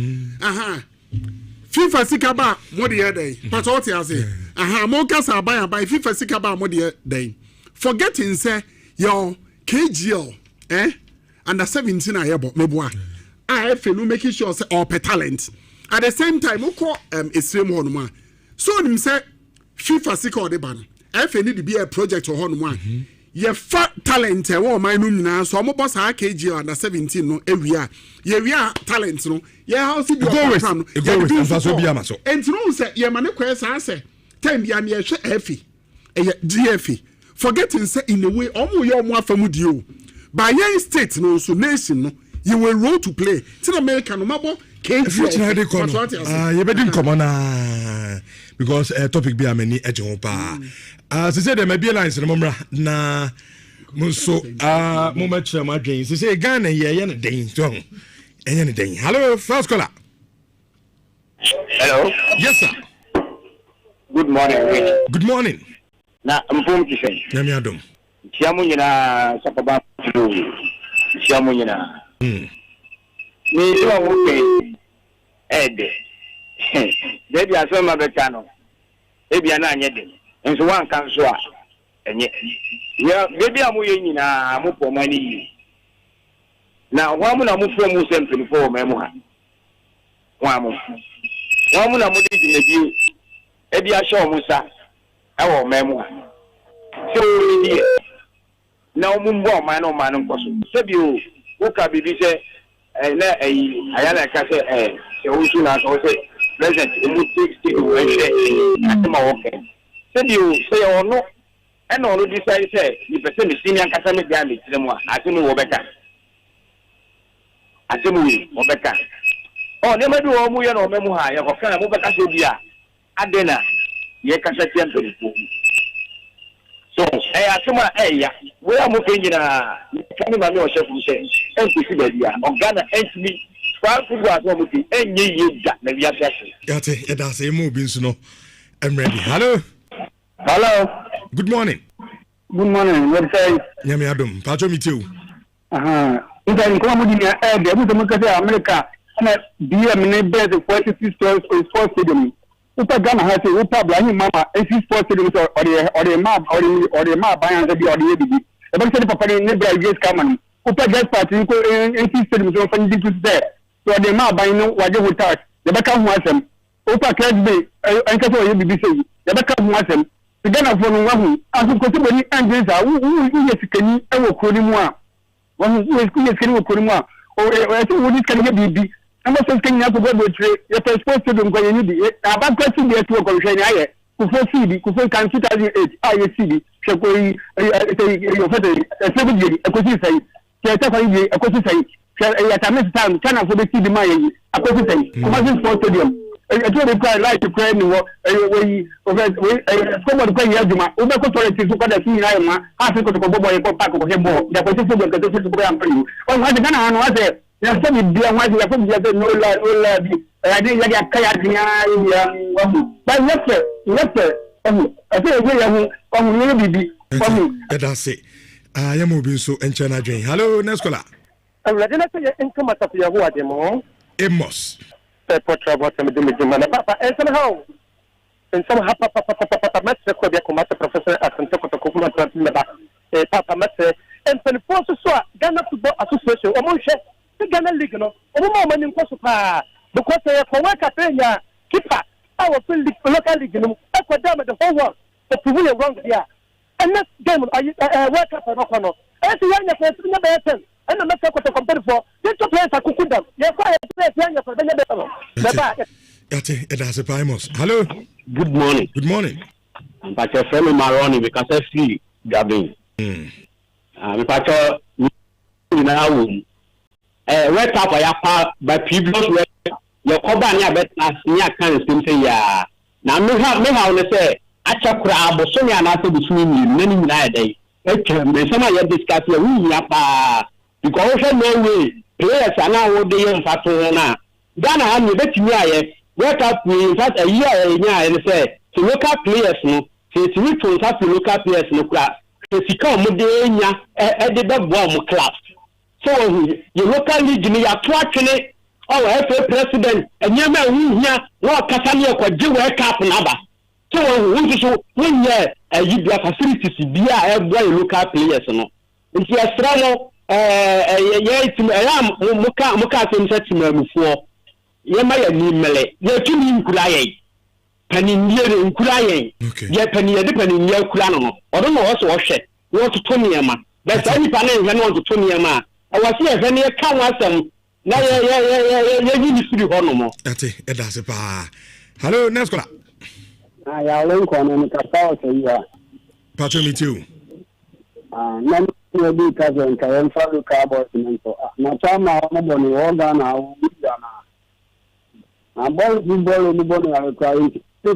FIFA sikaba mo the day. Patch I say. Mo kasa buy FIFA sikaba mo the day. Forgetting say your KGL under 17 I about meboa. I feel making sure say all talent. At the same time, we call extreme one. So him say FIFA sika the ban. I feel need to be a project or one. Ye fat talent e wo man no nyina so mo boss KG under 17 no ewia. Ye wia talent no. Ye house be program no. Ye so bia ma so. Enti no say ye ma ne kwesa say time bia ne ye hwe efi. Eye GFE. Forgetting say in a way omo ye omo afamu di o. By your state no so nation no you will role to play till America no mabo KG you bedim come on because topic be amani eje pa se say there may be lines no momra na so mo ma chere ma dwen se say Ghana ye ne den so enye ne den. Hello first caller. Hello. Yes sir. Good morning. Good morning. Na mpom kifen nyame adom chiamu nyina sakaba chiamu nyina ni yo muke ede debi asoma beta no ebia na anye de nso wan kan so a enye ya debi amuye nyina amupo mani na hwamu na mufo mu sempini fo memu ha hwamu na mudi dimebi ebia sho musa ewo memu ha so ni na omumbo man no man nkoso sebi o woka bibi se na ayala ka se se wusu na so se present emu take o ehwe atema woke sebi o se ono e na ono decide se ni pese ni senior kasa me dia me tiremu atemu wo beka o ne madu o mu ye no memu ha ye ko kana mo beka se bia adena ye kasa tiampe ko so asema ya we am nyina kani ma me o chef se enkusi ba bia organa entimi kwa fugu aso mo ti enye ye da na bia fiase yate e da say mo bi nso no I'm ready. Hello good morning what say nyame adom pacho miteu nta nko mo di na de mo mo ka say America na bia me ne bed 46 sports stadium upa Ghana ha say upa blani mama AC sports stadium or the map by and be or the bibi e ba say papa ne bra yes come upa guest party ko AC stadium so fan di to there so the map by no waje hotel e ba ka hu asem upa crash bay en ka so ye bibi say e ba ka hu asem Ghana for no one as you continue any angels are who is can ever Kurima. One who is Kurima or I think what can be. I'm also saying that to go to trade. You're supposed to do going to be about question there to a convention. Kufu CD, Kufu can 2008, ICD, Shakoi, a 7 year, a question say, a question say, at a miss time, China for the CD Maya, a question say, Commercial Sports Stadium. I told the cry like to pray anymore. Someone playing Yajuma, Uber Corporate to cut a few Rama, Africa to go boy, Pack of him more, the position of the program for you. Oh, what the Ghana was there? There's so many dear ones who have no love. I didn't get a kayak. But yes, I say, that's it. I am moving so and China drain. Hello, Nescola. I'm ready to say income of your word, Amos. Papa, and somehow, and somehow, Papa, Master Professor at Papa Master, and for the forces, Ghana Football Association, or the Ghana League, no, woman in Kosopa, because they are for work at keeper, our local league, for them the whole world, the people wrong here. And next game, I work up at Rocono. As a young person, never and I'm not going to compare for this place. I could them. Yes, I that's a Primos. Hello. Good morning. Good morning. But your friend Maroni because I see Gabin. But now, wake up by previous your company, bet as near kind of thing. Yeah. Now, me how they say, I check crab or so and after between you, many day. Okay, some of you discuss your room, because no way players are now what they are for now. Ghana have you bet me work up with that a year and say to local players no since we to have to local players no class. If come Mudenia at the bomb class. So your local league me are twatching our FA president and your man here no Casania could do work up number. So when you have facilities be a local players no. It's a strong muka sense before. Yamaya Nimele, you're too in Kulaye. Penny in Kulaye. Yet penny depending near Kulano. I don't know also wash it. Want to Tonyama. That's any panel when want to Tonyama. I was here when you come with them. Now, you need to do no more. That's it. That's a hello, Nescola. I alone on the house. You are. Patron me too. None of the cousin can follow cardboard. Now, Chama, nobody, all done now. I'm ball in the body. I require to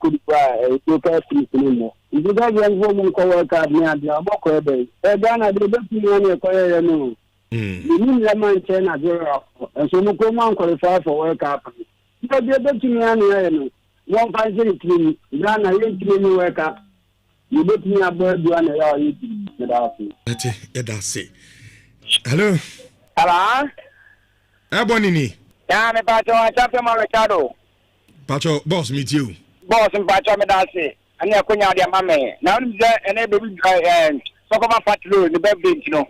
could cry a local street anymore. If you got young woman co work out near the Aboko Bay, Ghana, they don't see any acquire no. You need a man chain as well, and so no come on qualify for work up. But they're not to me any. One find it clean, Ghana, you clean work up. You bet me a bird, you and I eat without me. That's it. Hello. Hello. Abonini. Yeah, me Pacho, I champion Ricardo. Pacho, boss, meet you. Boss, and Pacho, me that's it. And you're going out there, my man. Now, and every talk about Pacho, the birthday, you know.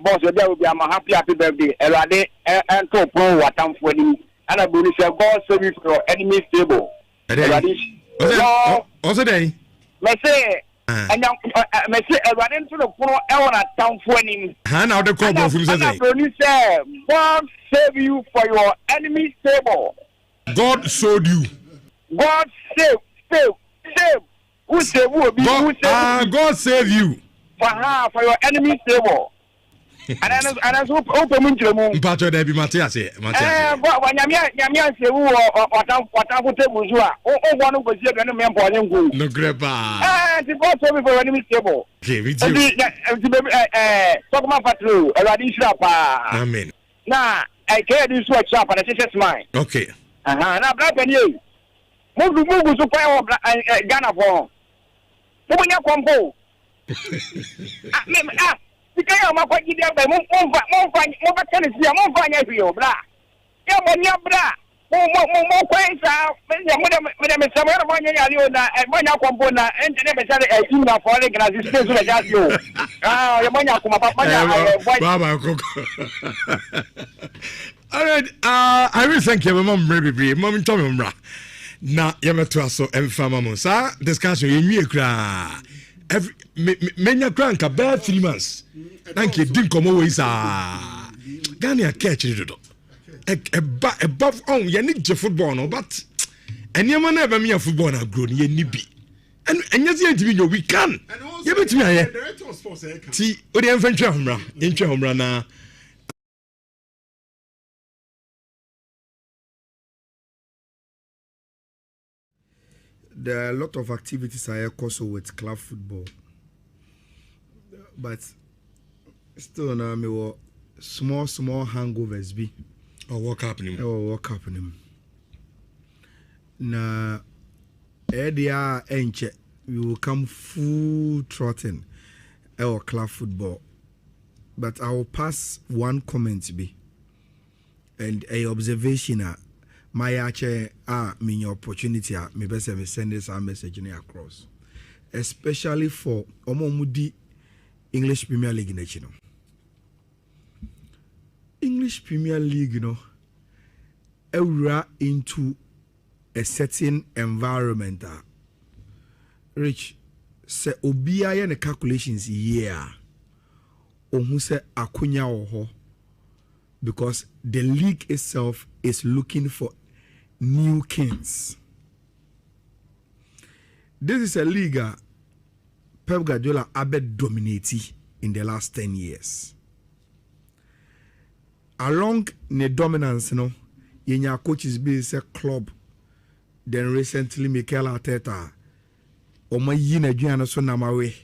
Boss, will be a happy birthday. And to pro what I'm for him. And I believe God save you for your enemy stable. What's the day? Me say, and now, me say, running to the pro, I town for him. Hand out the call from say, God save you for your enemy stable. God showed you. God save. Who save who? God save you. For your enemy stable. And I open to the moon. Pacho, there be Matthias. When Yamia say, what I would tell you, one of the men for him. No greba. The God save me for enemy stable. Okay, with you. Talk about Patrol, a radish up. Amen. Now, I care this watch up and I say, mine. Okay. Now, black and you. Move to fire Ghana for. Open your combo. Because I'm not quite there by more tennis, more fine every year, blah. Yeah, when you're blah. More points out. Madame, somewhere of 1 year, and when you're component, and never said a human for the glass is still like you. Ah, your money, Baba Coco. All right, I will thank you, Mom, baby, Mom, Tommy. na yemeto aso emfama mo sa discussion yenwie kra every menya kra nka bad 3 months nanke din komo we sa Ghana catch dodo above on ye need the football no but anyama na eba me football na grow ye ni bi and anyase ntimi nyo we can ye betimi aye ti odi emfantwa homra entwa homra na there are a lot of activities I also with club football, but still now me were small hangovers be or walk happening na area enche we will come full trotting our club football, but I will pass one comment be and a observation my ache me opportunity me best me send this message across, especially for omomudi English Premier League you know. English Premier League, you know, era into a certain environment. Rich say obiya ne calculations here. Who say akunya oho, because the league itself is looking for new kings. This is a league Pep Guardiola abed dominated in the last 10 years. Along the dominance, you know, your coaches be a club. Then recently, Mikel Arteta, Oma Yina Gianna Sonamawe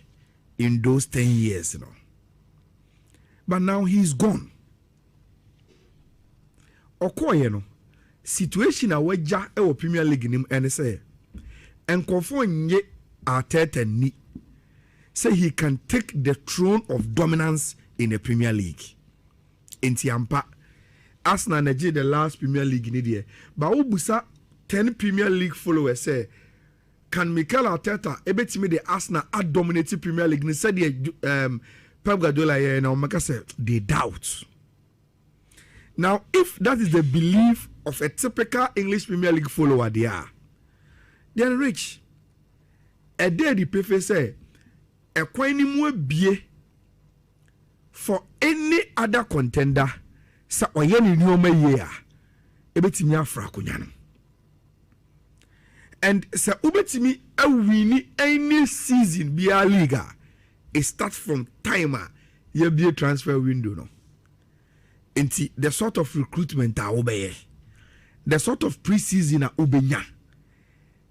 in those 10 years, you know. But now he's gone. Okoye, you know, situation a weja e Premier League nim and say, and confirm ye Arteta ni say he can take the throne of dominance in the Premier League. Enti ampa Arsenal na the last Premier League ni there, but obusa 10 Premier League followers say can Mikel Arteta ebetimi the Arsenal at dominating Premier League ni said Pep Guardiola here now make say they doubt. Now if that is the belief of a typical English Premier League follower there, then Rich a day the prefer say e kwani mu bie for any other contender sa oyeni nyoma ye a ebetimi afra konya no, and sa ubetimi awini any season be a league it starts from timer ye be transfer window no. Enti the sort of recruitment a obeye, the sort of pre-season a obenya,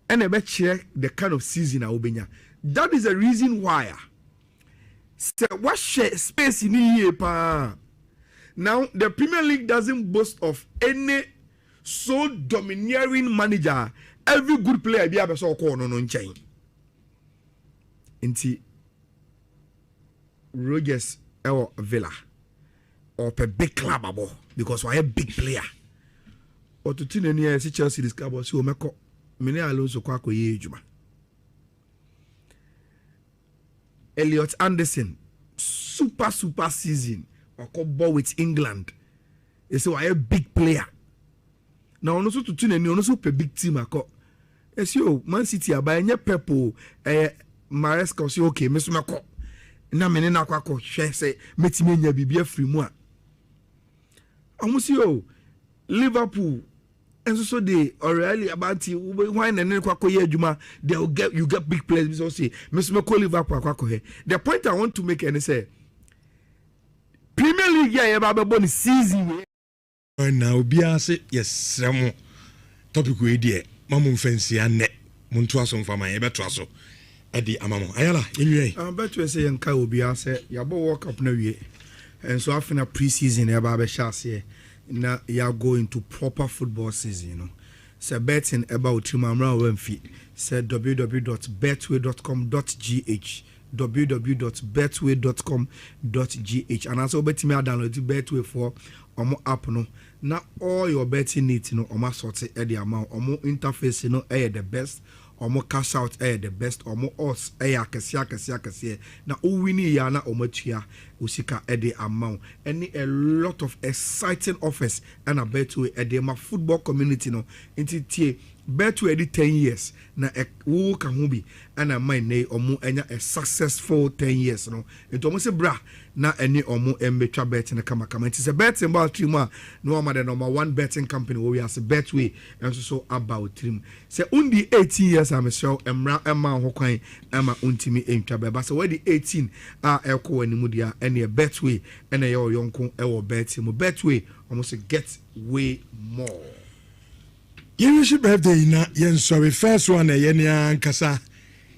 and ebe check the kind of season a obenya. That is the reason why what share space in here pa. Now the Premier League doesn't boast of any so domineering manager. Every good player be able to call no chain. Inti Rogers or Villa or a big club abo because we are a big player. Or to tune any as Chelsea discover so meko many Alonso kwa ko ye juma. Elliot Anderson, super season. Or ball with England. They say, why a big player. Now, also to tune and also a big team. Yes, you Man City are buying your Pepo, Maresca, say, okay, Miss Mako. Now, Menina Quaco, she say, Metimania be a free moi. Almost you, Liverpool, and so they are really about you. Wine and then Quaco Juma, they'll get you get big players. So say, Miss Mako Liverpool Quaco. The point I want to make and say, Premier League ya ba bo ni season we na obi ase yes remo topic we die mamu mfansi ane muntu aso mfama ye beto aso e di amamo ayala enwie beto say nka obi ase ya bo World Cup na wie and so after pre-season ya ba be shase na ya go into proper football season, you know. So betting about Timamra Wemfi said www.betway.com.gh www.betway.com.gh and also bet me download Betway for omo app no. Now all your betting needs, you know, omo sort the amount, omo interface, you know, the best, omo cash out the best, omo odds kesi. Now uwini ya na omo tia usika the amount. Any a lot of exciting offers and a Betway the my football community no into tie Betway di 10 years na wo ka ho bi ana man nei omo enya a successful 10 years no it omo se bra na eni omo embetwa bet na kama kama it is a betting about trim a no ama the number 1 betting company we as Betway and so about trim say undi 18 years am show emra emma ho kwan ama untimi entwa be ba say we di 18 a ekọ animu dia ene Betway ene ye oyonko e wo betting mo Betway omo se get way more. Yewish birthday na yen sorry first one yen ya nkasa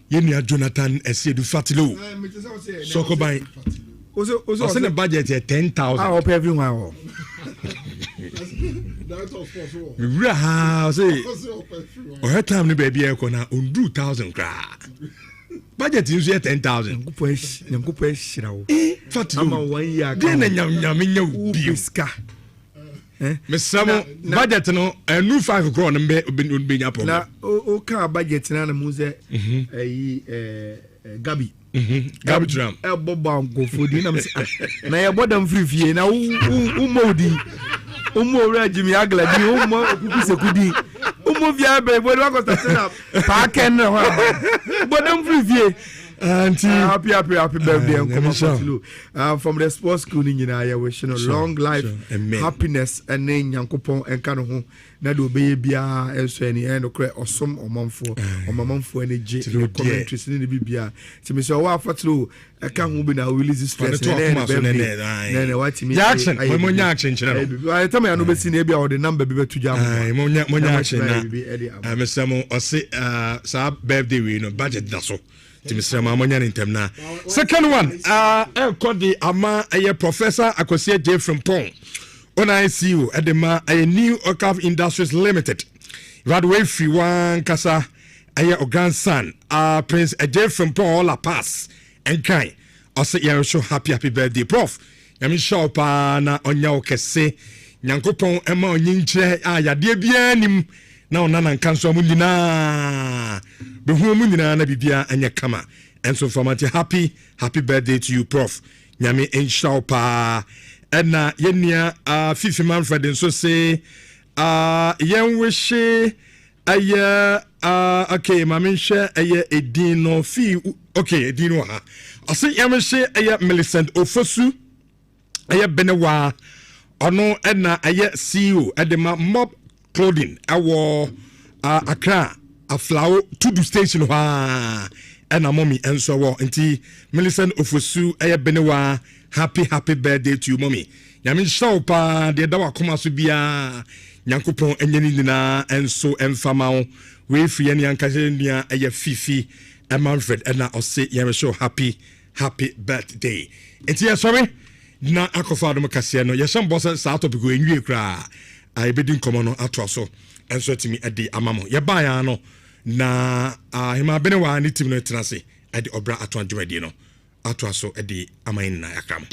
yen ya Jonathan Esiedu Fatilo. Soko by. Also the budget is 10,000. I hope everyone. Right, say. Oh, time ni baby e ko na undu 1,000 kra. Budget is 10,000. Nyankupo shira wo. Fatilo. Ama 1 year. Den na nyam biska. Mesamo budget no new 5 crore mbe nya problem. Na o ka budget na muze Gabi. Gabi drum. E boba go fodi na na ye bodam frifie na umodi. Umo rajimi agladi umo okuku sekudi. Umo via be bodo akota na pa ken na bodam frifie. Auntie, happy birthday and come from the sports school in Nhyira. Wish you long life, happiness, and then Yankopon and Kanoho. Na do baby and so any and awesome or monfo or mamfo energy commentaries in the BBA. To me, so what for true? I can't be now release this stress. Then what me action? When action, by the time I know see maybe or the number be to jam. When action, I'm a samo or say, sa birthday we no budget that's all. Mr. Mamonya in term na. Second one, called the Ama a Professor Akosia J from Pong. On ICU at the Ma a new Okav Industries Limited. Radway free one Kasa a grandson, Prince a J from Pong La Pass and Kai. Also, you're so happy birthday, Prof. Yami Shawpa na Onya Okese, Yankopon Emma Yinche, ya dear Bianim. Now nana kanso mundina be hu mundina na bibia anya kama and so for happy birthday to you Prof nyame enshau pa na yenia fifi Manfred so say yen wish aya okay mame hwe aya edino fi okay edino ha ase yen wish aya Millicent Ofosu aya Benewa ono na aya CEO edema mob clothing our Accra a flower to the station and a mommy and so on nti Millicent Ofosu Benewa happy birthday to you mommy yami show pa de dawa koma so bia Nyankopon enyeni na enso emfama we free any ankasenia Fifi and Manfred and na say yami show happy birthday nti sorry na akofa do makase no yesam boss sa topic we nwie kra I be doing common ato so enso timi ade amamo ye ba ya no na hima Benewa ni tim no tenase ade obra ato adwumade no ato so ade amain na yakram